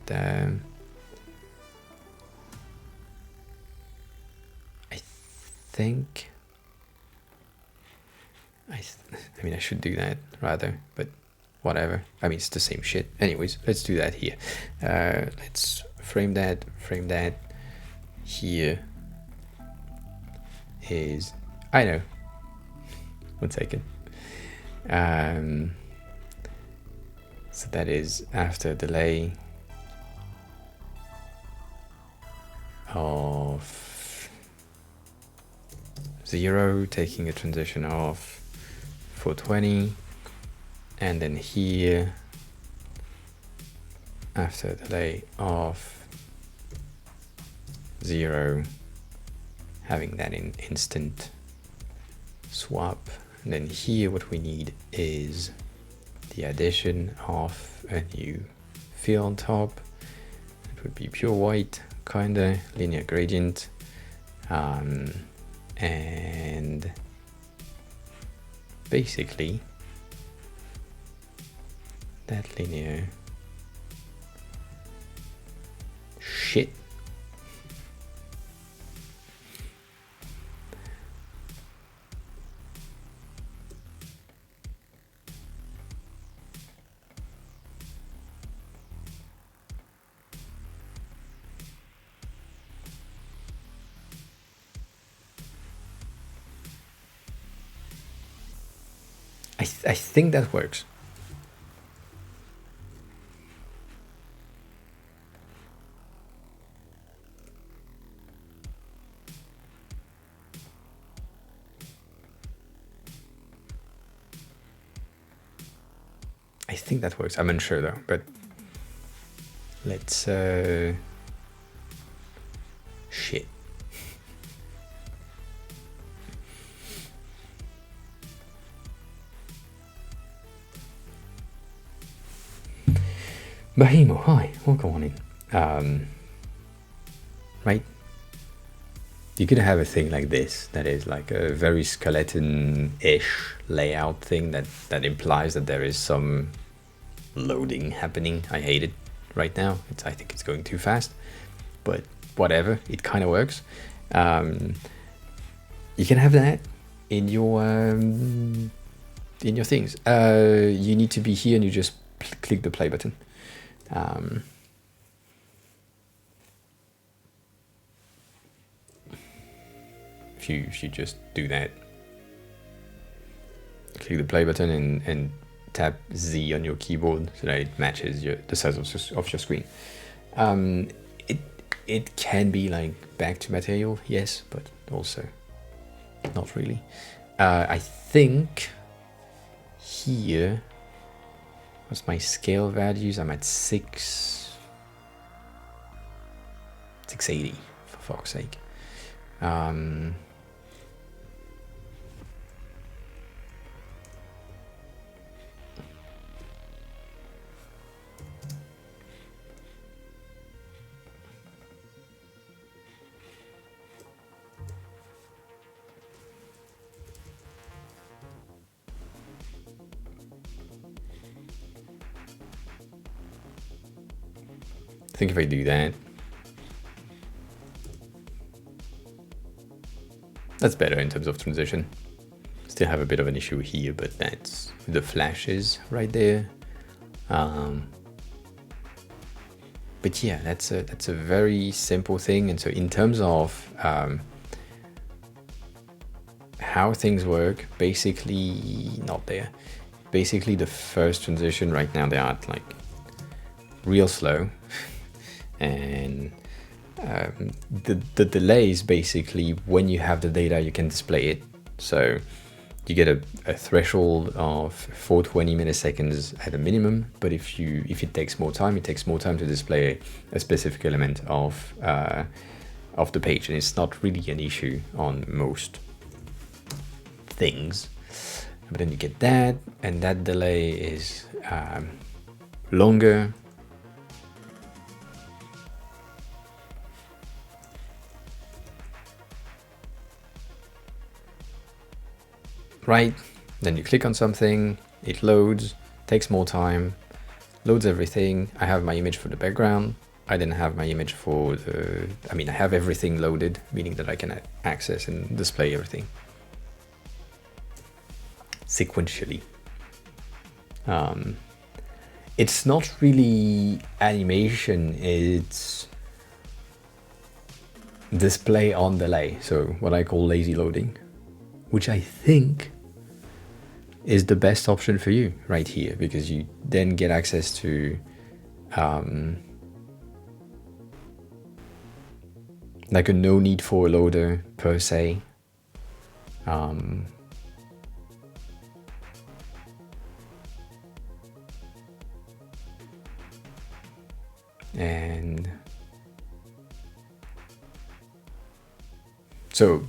I think I mean, I should do that rather, but whatever. I mean, it's the same shit. Anyways, let's do that here. Let's frame that. Here is, I know, 1 second. So that is after delay. of 0, taking a transition of 420, and then here after a delay of 0, having that in instant swap. And then here what we need is the addition of a new fill on top. It would be pure white, kinda linear gradient, and basically that linear shit I think that works. I think that works. I'm unsure though, but let's shit. Bahimo, hi, welcome on in. Right? You could have a thing like this that is like a very skeleton-ish layout thing that implies that there is some loading happening. I hate it right now. I think it's going too fast, but whatever, it kind of works. You can have that in your things. You need to be here and you just click the play button. If you just do that, click the play button and tap Z on your keyboard so that it matches the size of your screen. It can be like back to material, yes, but also not really. I think here, what's my scale values? I'm at 680 for fuck's sake. I think if I do that, that's better in terms of transition. Still have a bit of an issue here, but that's the flashes right there. But yeah, that's a very simple thing. And so in terms of how things work, basically not there. Basically the first transition right now, they are like real slow. And the delay is basically when you have the data, you can display it. So you get a threshold of 420 milliseconds at a minimum. But if it takes more time, it takes more time to display a specific element of the page, and it's not really an issue on most things. But then you get that, and that delay is longer. Right, then you click on something, it loads, takes more time, loads everything. I have my image for the background. I didn't have my image for I have everything loaded, meaning that I can access and display everything sequentially. It's not really animation, it's display on delay, so what I call lazy loading, which I think is the best option for you right here, because you then get access to like a no need for a loader per se. And so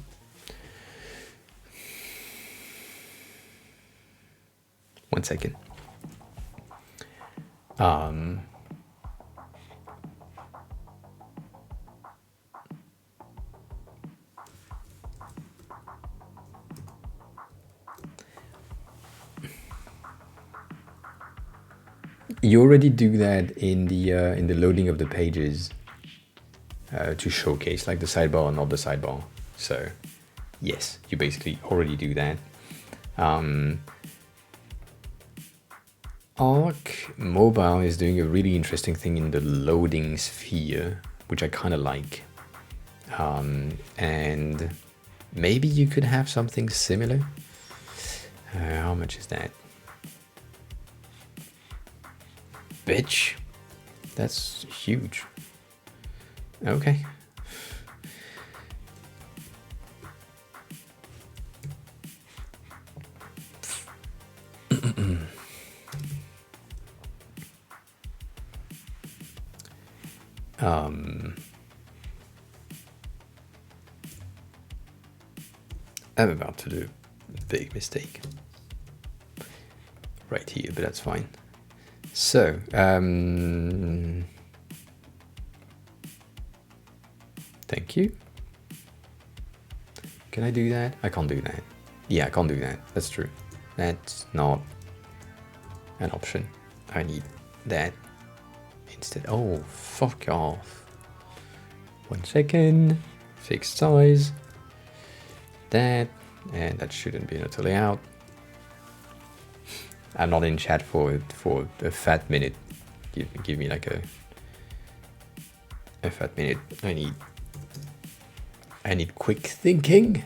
one second. You already do that in the loading of the pages to showcase like the sidebar and not the sidebar. So yes, you basically already do that. Arc Mobile is doing a really interesting thing in the loading sphere, which I kind of like. And maybe you could have something similar. How much is that? Bitch, that's huge. Okay. I'm about to do a big mistake right here, but that's fine. So, thank you. Can I do that? I can't do that. Yeah, I can't do that. That's true. That's not an option. I need that instead. Oh, fuck off. 1 second. Fixed size. That. And that shouldn't be a layout. I'm not in chat for a fat minute. Give me like a fat minute. I need quick thinking.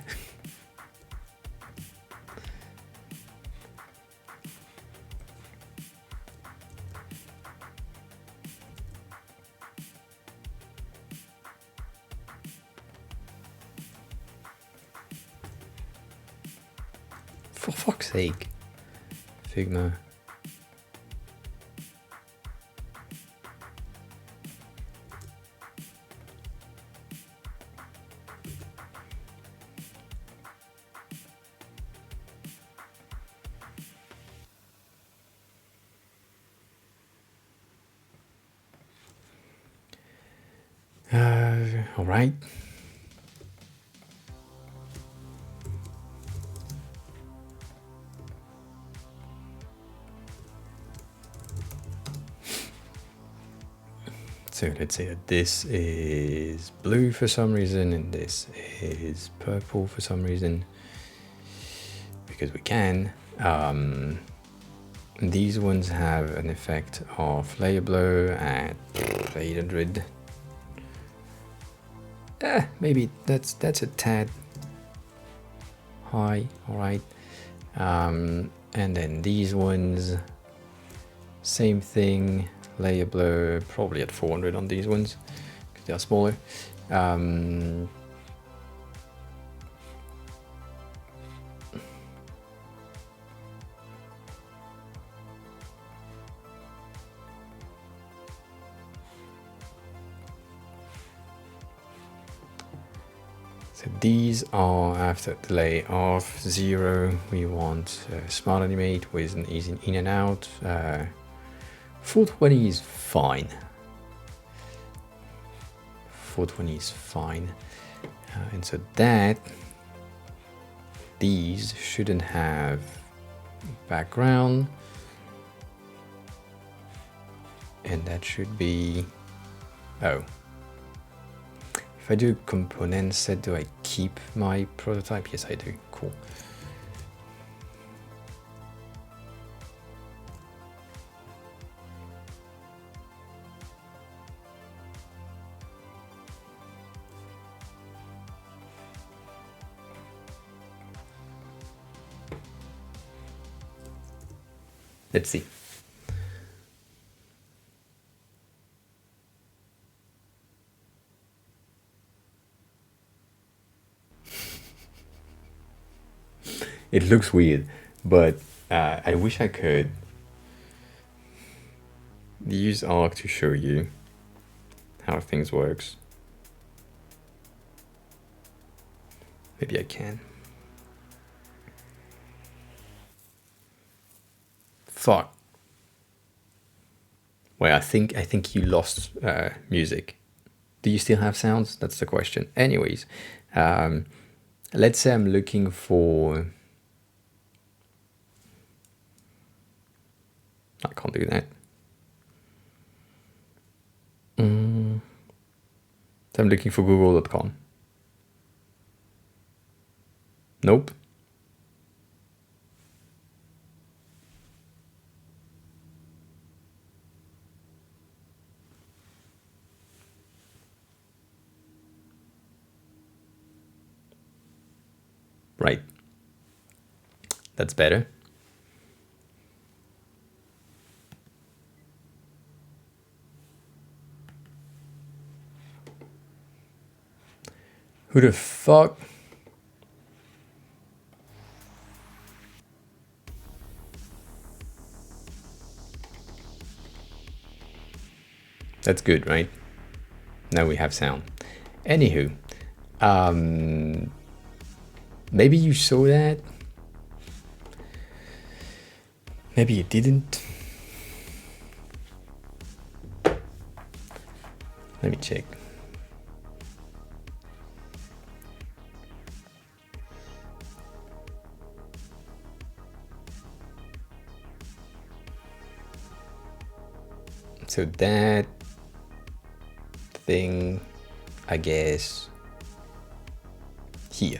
For fuck's sake. Figma. All right. So let's say that this is blue for some reason and this is purple for some reason, because we can. These ones have an effect of layer blur at 800. Maybe that's a tad high. All right. And then these ones, same thing. Layer blur probably at 400 on these ones because they are smaller. So these are after delay of 0. We want smart animate with an easy in and out. 420 is fine. 420 is fine. And so that, these shouldn't have background. And that should be, oh. If I do component set, do I keep my prototype? Yes, I do. Cool. Let's see. it looks weird, but I wish I could use Arc to show you how things works. Maybe I can. Fuck. Well, I think you lost music. Do you still have sounds? That's the question. Anyways, let's say I'm looking for... I can't do that. So I'm looking for google.com. Nope. Right. That's better. Who the fuck? That's good, right? Now we have sound. Anywho, maybe you saw that. Maybe you didn't. Let me check. So that thing, I guess, here.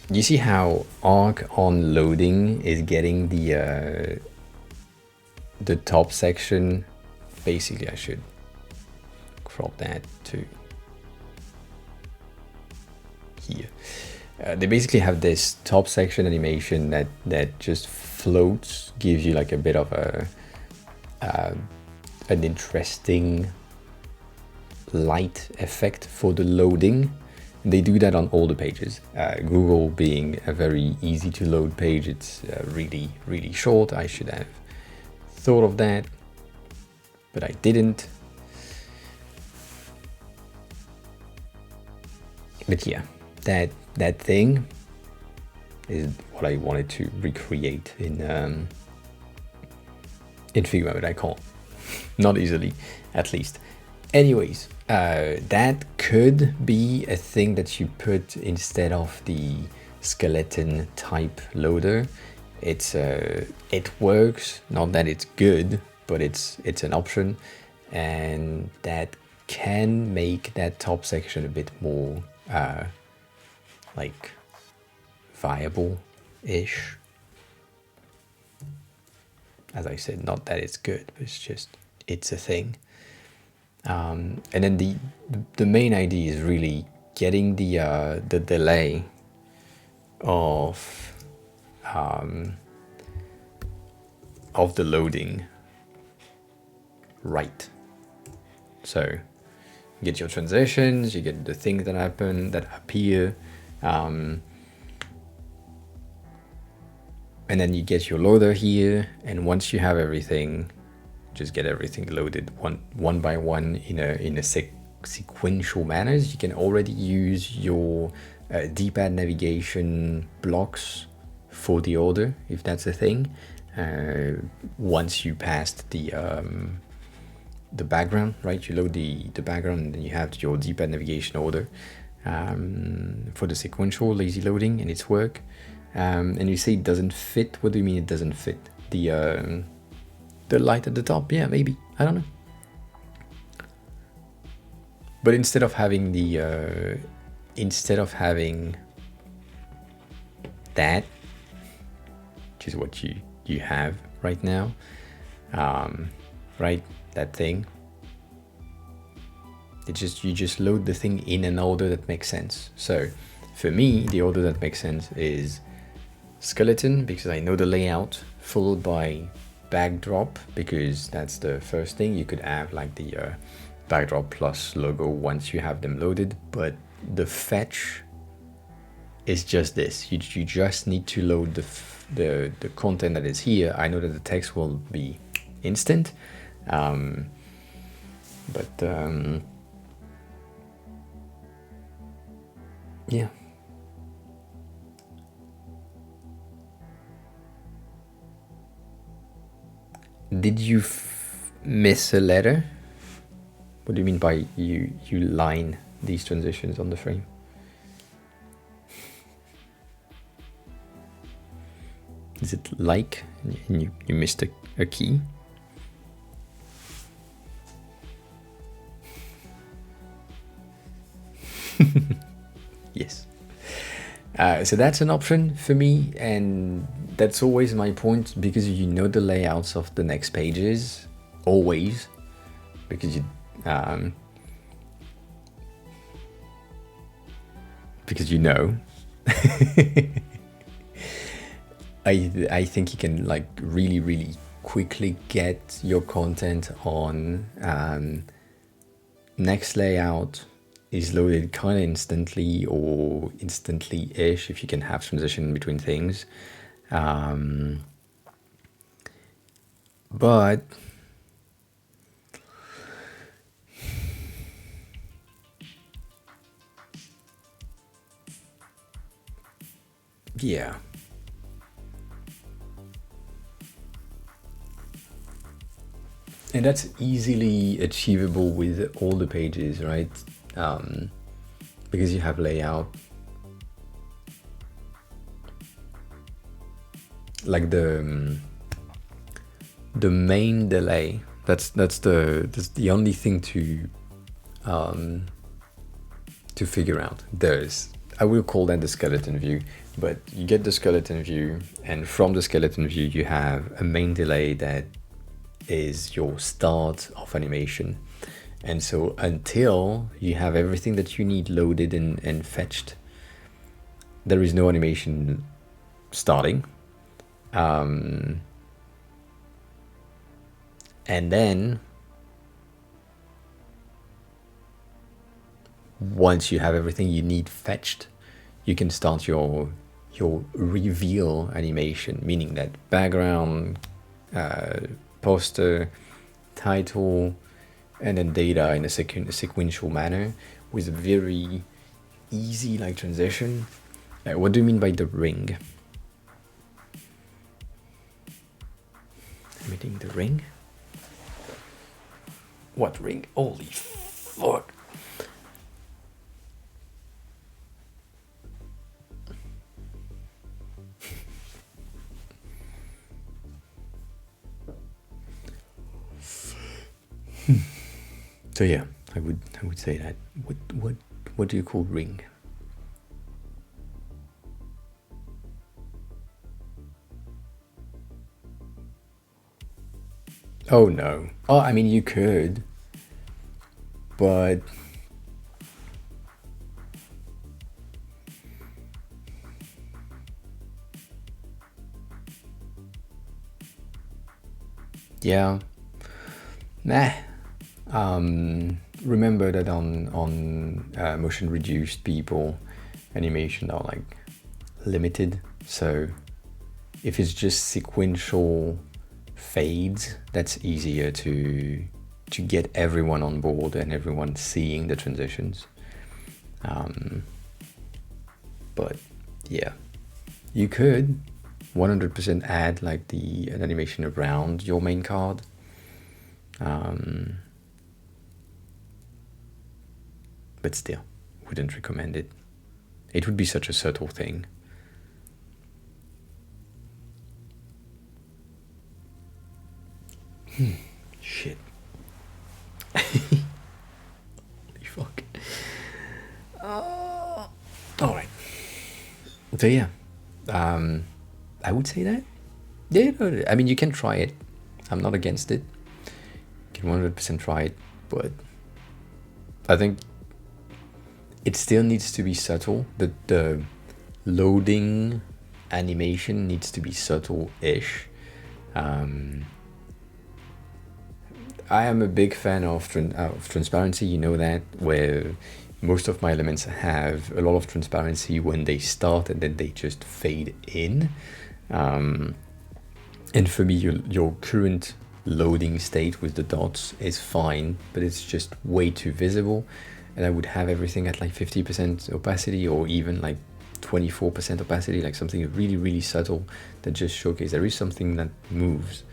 You see how arc on loading is getting the top section. Basically, I should crop that to here. They basically have this top section animation that just floats, gives you like a bit of an interesting light effect for the loading. They do that on all the pages. Google being a very easy to load page, it's really, really short. I should have thought of that, but I didn't. But yeah, that thing is what I wanted to recreate in Figma, but I can't. Not easily, at least. Anyways, that could be a thing that you put instead of the skeleton type loader. It works, not that it's good, but it's an option, and that can make that top section a bit more like viable-ish. As I said, not that it's good, but it's a thing. And then the main idea is really getting the delay of the loading right. So you get your transitions, you get the things that happen, that appear, and then you get your loader here, and once you have everything, just get everything loaded one by one in a sequential manner. You can already use your D-pad navigation blocks for the order, if that's a thing. Once you passed the background, right? You load the background, and then you have your D-pad navigation order for the sequential lazy loading, and its work. And you say it doesn't fit. What do you mean it doesn't fit? The light at the top? Yeah, maybe. I don't know. But instead of having that, which is what you have right now, right? That thing. You just load the thing in an order that makes sense. So for me, the order that makes sense is skeleton, because I know the layout, followed by backdrop, because that's the first thing. You could have like the backdrop plus logo once you have them loaded, but the fetch is just this. You just need to load the content that is here. I know that the text will be instant, but yeah. Did you miss a letter? What do you mean by you line these transitions on the frame? Is it like and you missed a key? Yes. So that's an option for me, and that's always my point, because you know the layouts of the next pages, always, because you know. I think you can like really quickly get your content on. Next layout is loaded kind of instantly, or instantly-ish, if you can have transition between things. But yeah. And that's easily achievable with all the pages, right? Because you have layout. Like the main delay, that's the only thing to figure out. I will call that the skeleton view, but you get the skeleton view, and from the skeleton view you have a main delay that is your start of animation. And so until you have everything that you need loaded and fetched, there is no animation starting. And then once you have everything you need fetched, you can start your reveal animation, meaning that background, poster, title, and then data in a sequential manner with a very easy like transition. What do you mean by the ring? Emitting the ring? What ring? Holy fuck. So yeah, I would say that. What do you call ring? Oh no. Oh, I mean you could, but yeah. Nah. Remember that on motion reduced people, animation are like limited. So if it's just sequential fades, that's easier to get everyone on board and everyone seeing the transitions. But yeah, you could 100% add like an animation around your main card. But still, wouldn't recommend it. It would be such a subtle thing. Shit. Holy fuck. Alright. So yeah, I would say that. Yeah, no, I mean, you can try it. I'm not against it. You can 100% try it, but I think it still needs to be subtle. The loading animation needs to be subtle-ish. I am a big fan of transparency, you know that, where most of my elements have a lot of transparency when they start and then they just fade in. And for me, your current loading state with the dots is fine, but it's just way too visible. And I would have everything at like 50% opacity or even like 24% opacity, like something really, really subtle that just showcases there is something that moves.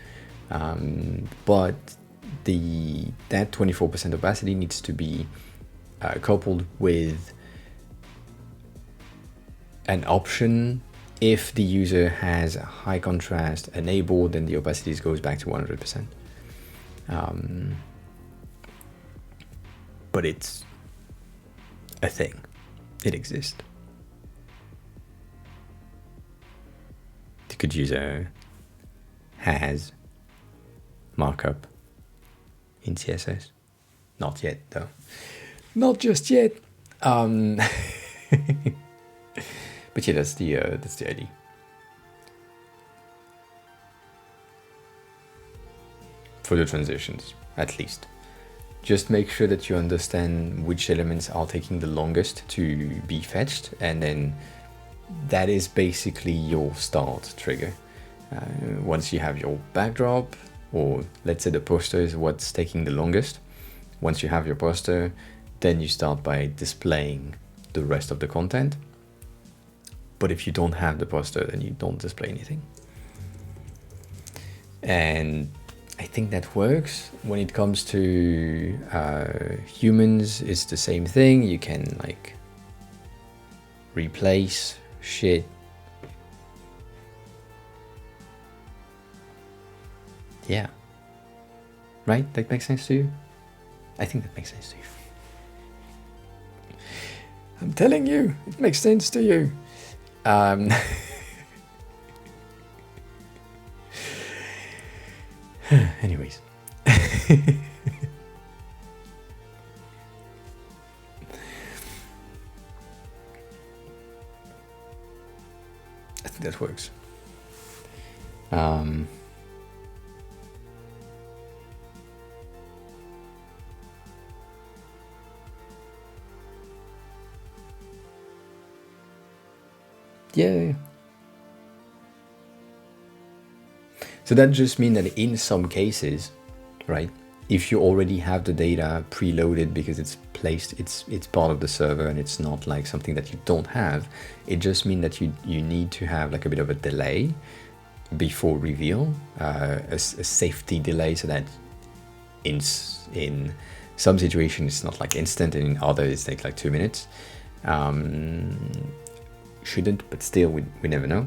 But that 24% opacity needs to be coupled with an option. If the user has high contrast enabled, then the opacity goes back to 100%. But it's a thing. It exists. You could use a has markup in CSS. Not yet, though. Not just yet. But yeah, that's the idea. For the transitions, at least. Just make sure that you understand which elements are taking the longest to be fetched, and then that is basically your start trigger. Once you have your backdrop, or let's say the poster is what's taking the longest, once you have your poster, then you start by displaying the rest of the content. But if you don't have the poster, then you don't display anything. And I think that works. When it comes to humans, it's the same thing. You can like replace shit. Yeah. Right? That makes sense to you? I think that makes sense to you. I'm telling you, it makes sense to you. Anyways. I think that works. Yeah. So that just means that in some cases, right, if you already have the data preloaded because it's placed, it's part of the server and it's not like something that you don't have, it just means that you need to have like a bit of a delay before reveal, a safety delay, so that in some situations it's not like instant and in others it takes like 2 minutes. Shouldn't, but still we never know.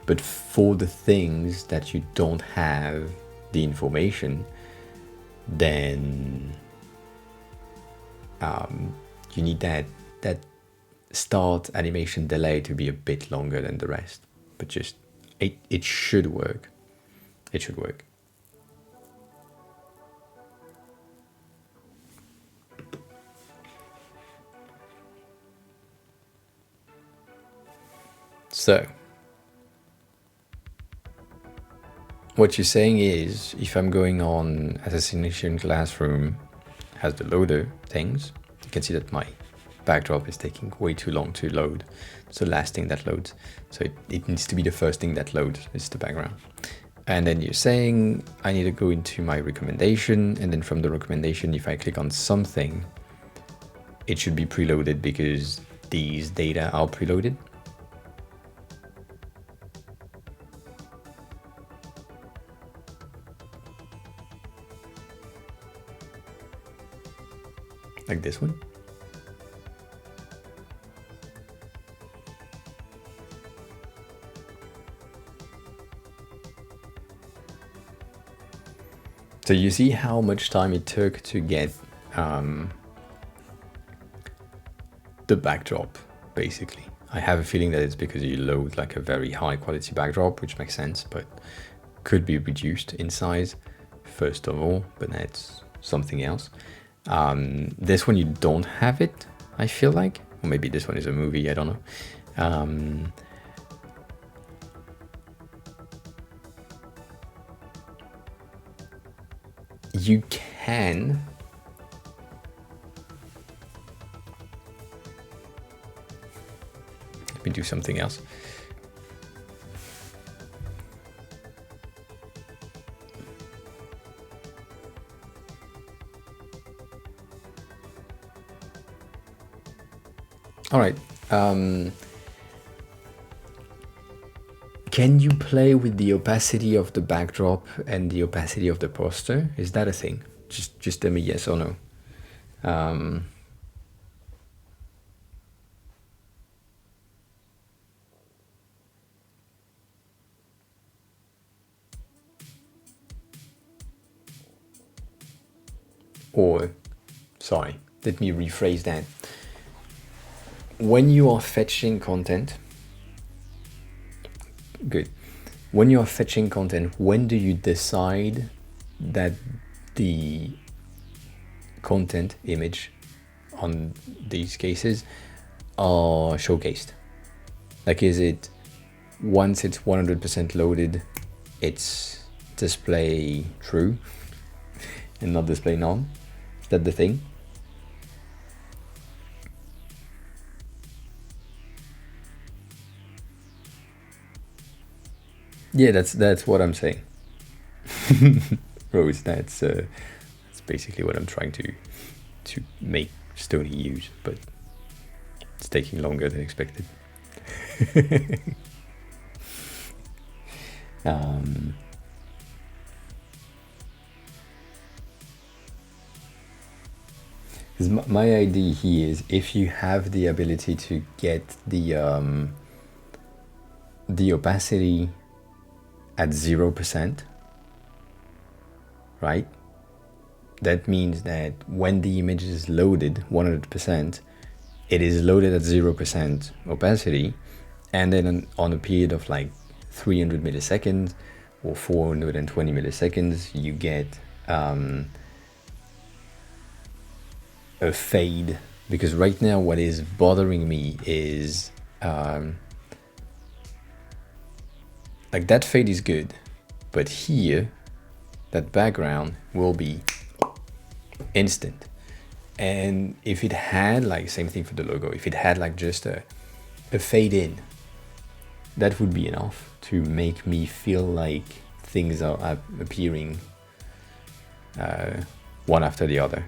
But for the things that you don't have the information, then you need that start animation delay to be a bit longer than the rest. But just it should work. It should work. So what you're saying is, if I'm going on Assassination Classroom, has the loader things, you can see that my backdrop is taking way too long to load. It's the last thing that loads. So it needs to be the first thing that loads, is the background. And then you're saying, I need to go into my recommendation, and then from the recommendation, if I click on something, it should be preloaded because these data are preloaded. Like this one. So you see how much time it took to get the backdrop, basically. I have a feeling that it's because you load like a very high quality backdrop, which makes sense, but could be reduced in size, first of all, but that's something else. This one you don't have it, I feel like, or maybe this one is a movie, I don't know. You can Let me do something else. All right. Can you play with the opacity of the backdrop and the opacity of the poster? Is that a thing? Just tell me yes or no. Or, sorry, let me rephrase that. When you are fetching content, good. When you are fetching content, when do you decide that the content image on these cases are showcased? Like, is it once it's 100% loaded, it's display true and not display none? Is that the thing? Yeah, that's what I'm saying. Rose, that's basically what I'm trying to make Stony use, but it's taking longer than expected. Because my idea here is, if you have the ability to get the opacity at 0%, right? That means that when the image is loaded 100%, it is loaded at 0% opacity, and then on a period of like 300 milliseconds or 420 milliseconds, you get a fade. Because right now what is bothering me is like, that fade is good, but here that background will be instant. And if it had, like, same thing for the logo, if it had like just a fade in, that would be enough to make me feel like things are appearing one after the other.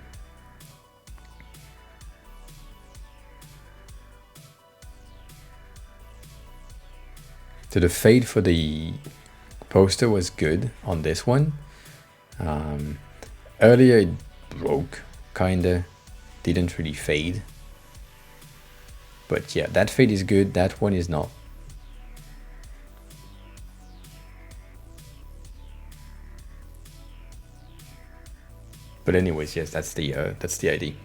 So the fade for the poster was good on this one. Earlier it broke, kinda, didn't really fade. But yeah, that fade is good, that one is not. But anyways, yes, that's the idea.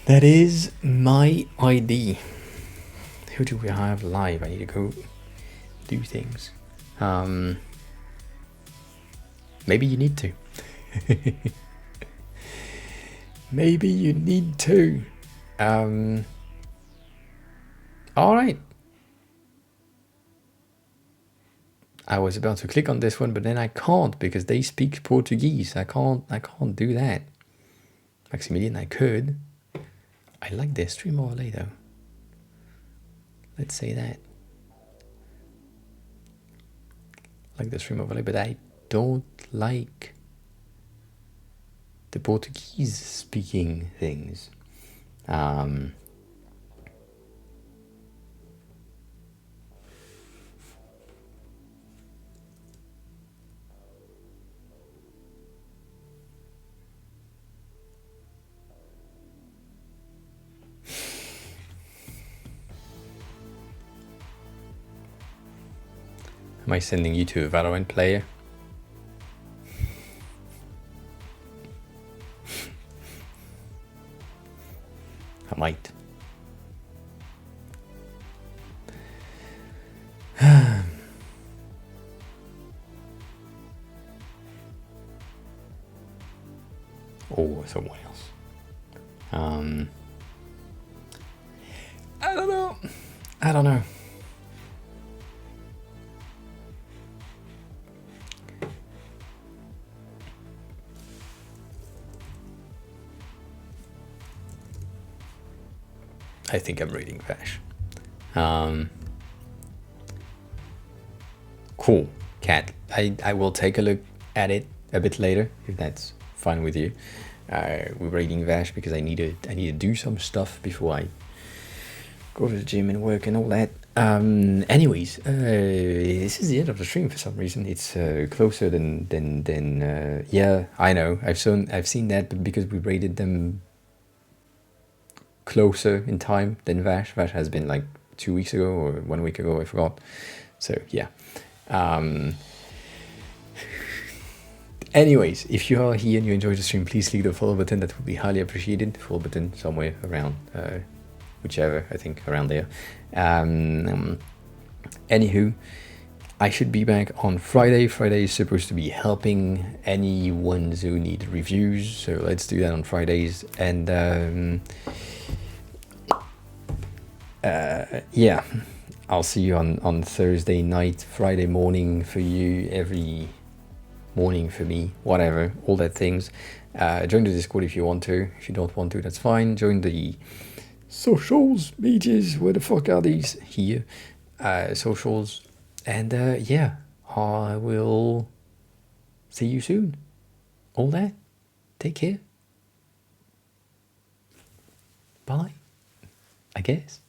That is my idea. Who do we have live? I need to go do things. Maybe you need to. Maybe you need to. All right. I was about to click on this one, but then I can't because they speak Portuguese. I can't do that. Maximilian, I could. I like their stream overlay though. Let's say that. Like the stream overlay, but I don't like the Portuguese speaking things. Am I sending you to a Valorant player? I might. Or someone else. I don't know. I think I'm reading Vash. Cool, Cat. I will take a look at it a bit later if that's fine with you. We're reading Vash because I need to do some stuff before I go to the gym and work and all that. Anyways, this is the end of the stream for some reason. It's closer than yeah, I know. I've seen that, but because we rated them closer in time than Vash. Vash has been like 2 weeks ago or 1 week ago, I forgot. So yeah. Anyways, if you are here and you enjoy the stream, please click the follow button. That would be highly appreciated. Follow button somewhere around, whichever, I think around there. Anywho, I should be back on Friday. Friday is supposed to be helping anyone who need reviews, so let's do that on Fridays. And yeah, I'll see you on Thursday night, Friday morning for you, every morning for me, whatever, all that things. Join the Discord if you want to. If you don't want to, that's fine. Join the socials, medias, where the fuck are these? Here. Socials. And yeah, I will see you soon. All that. Take care. Bye, I guess.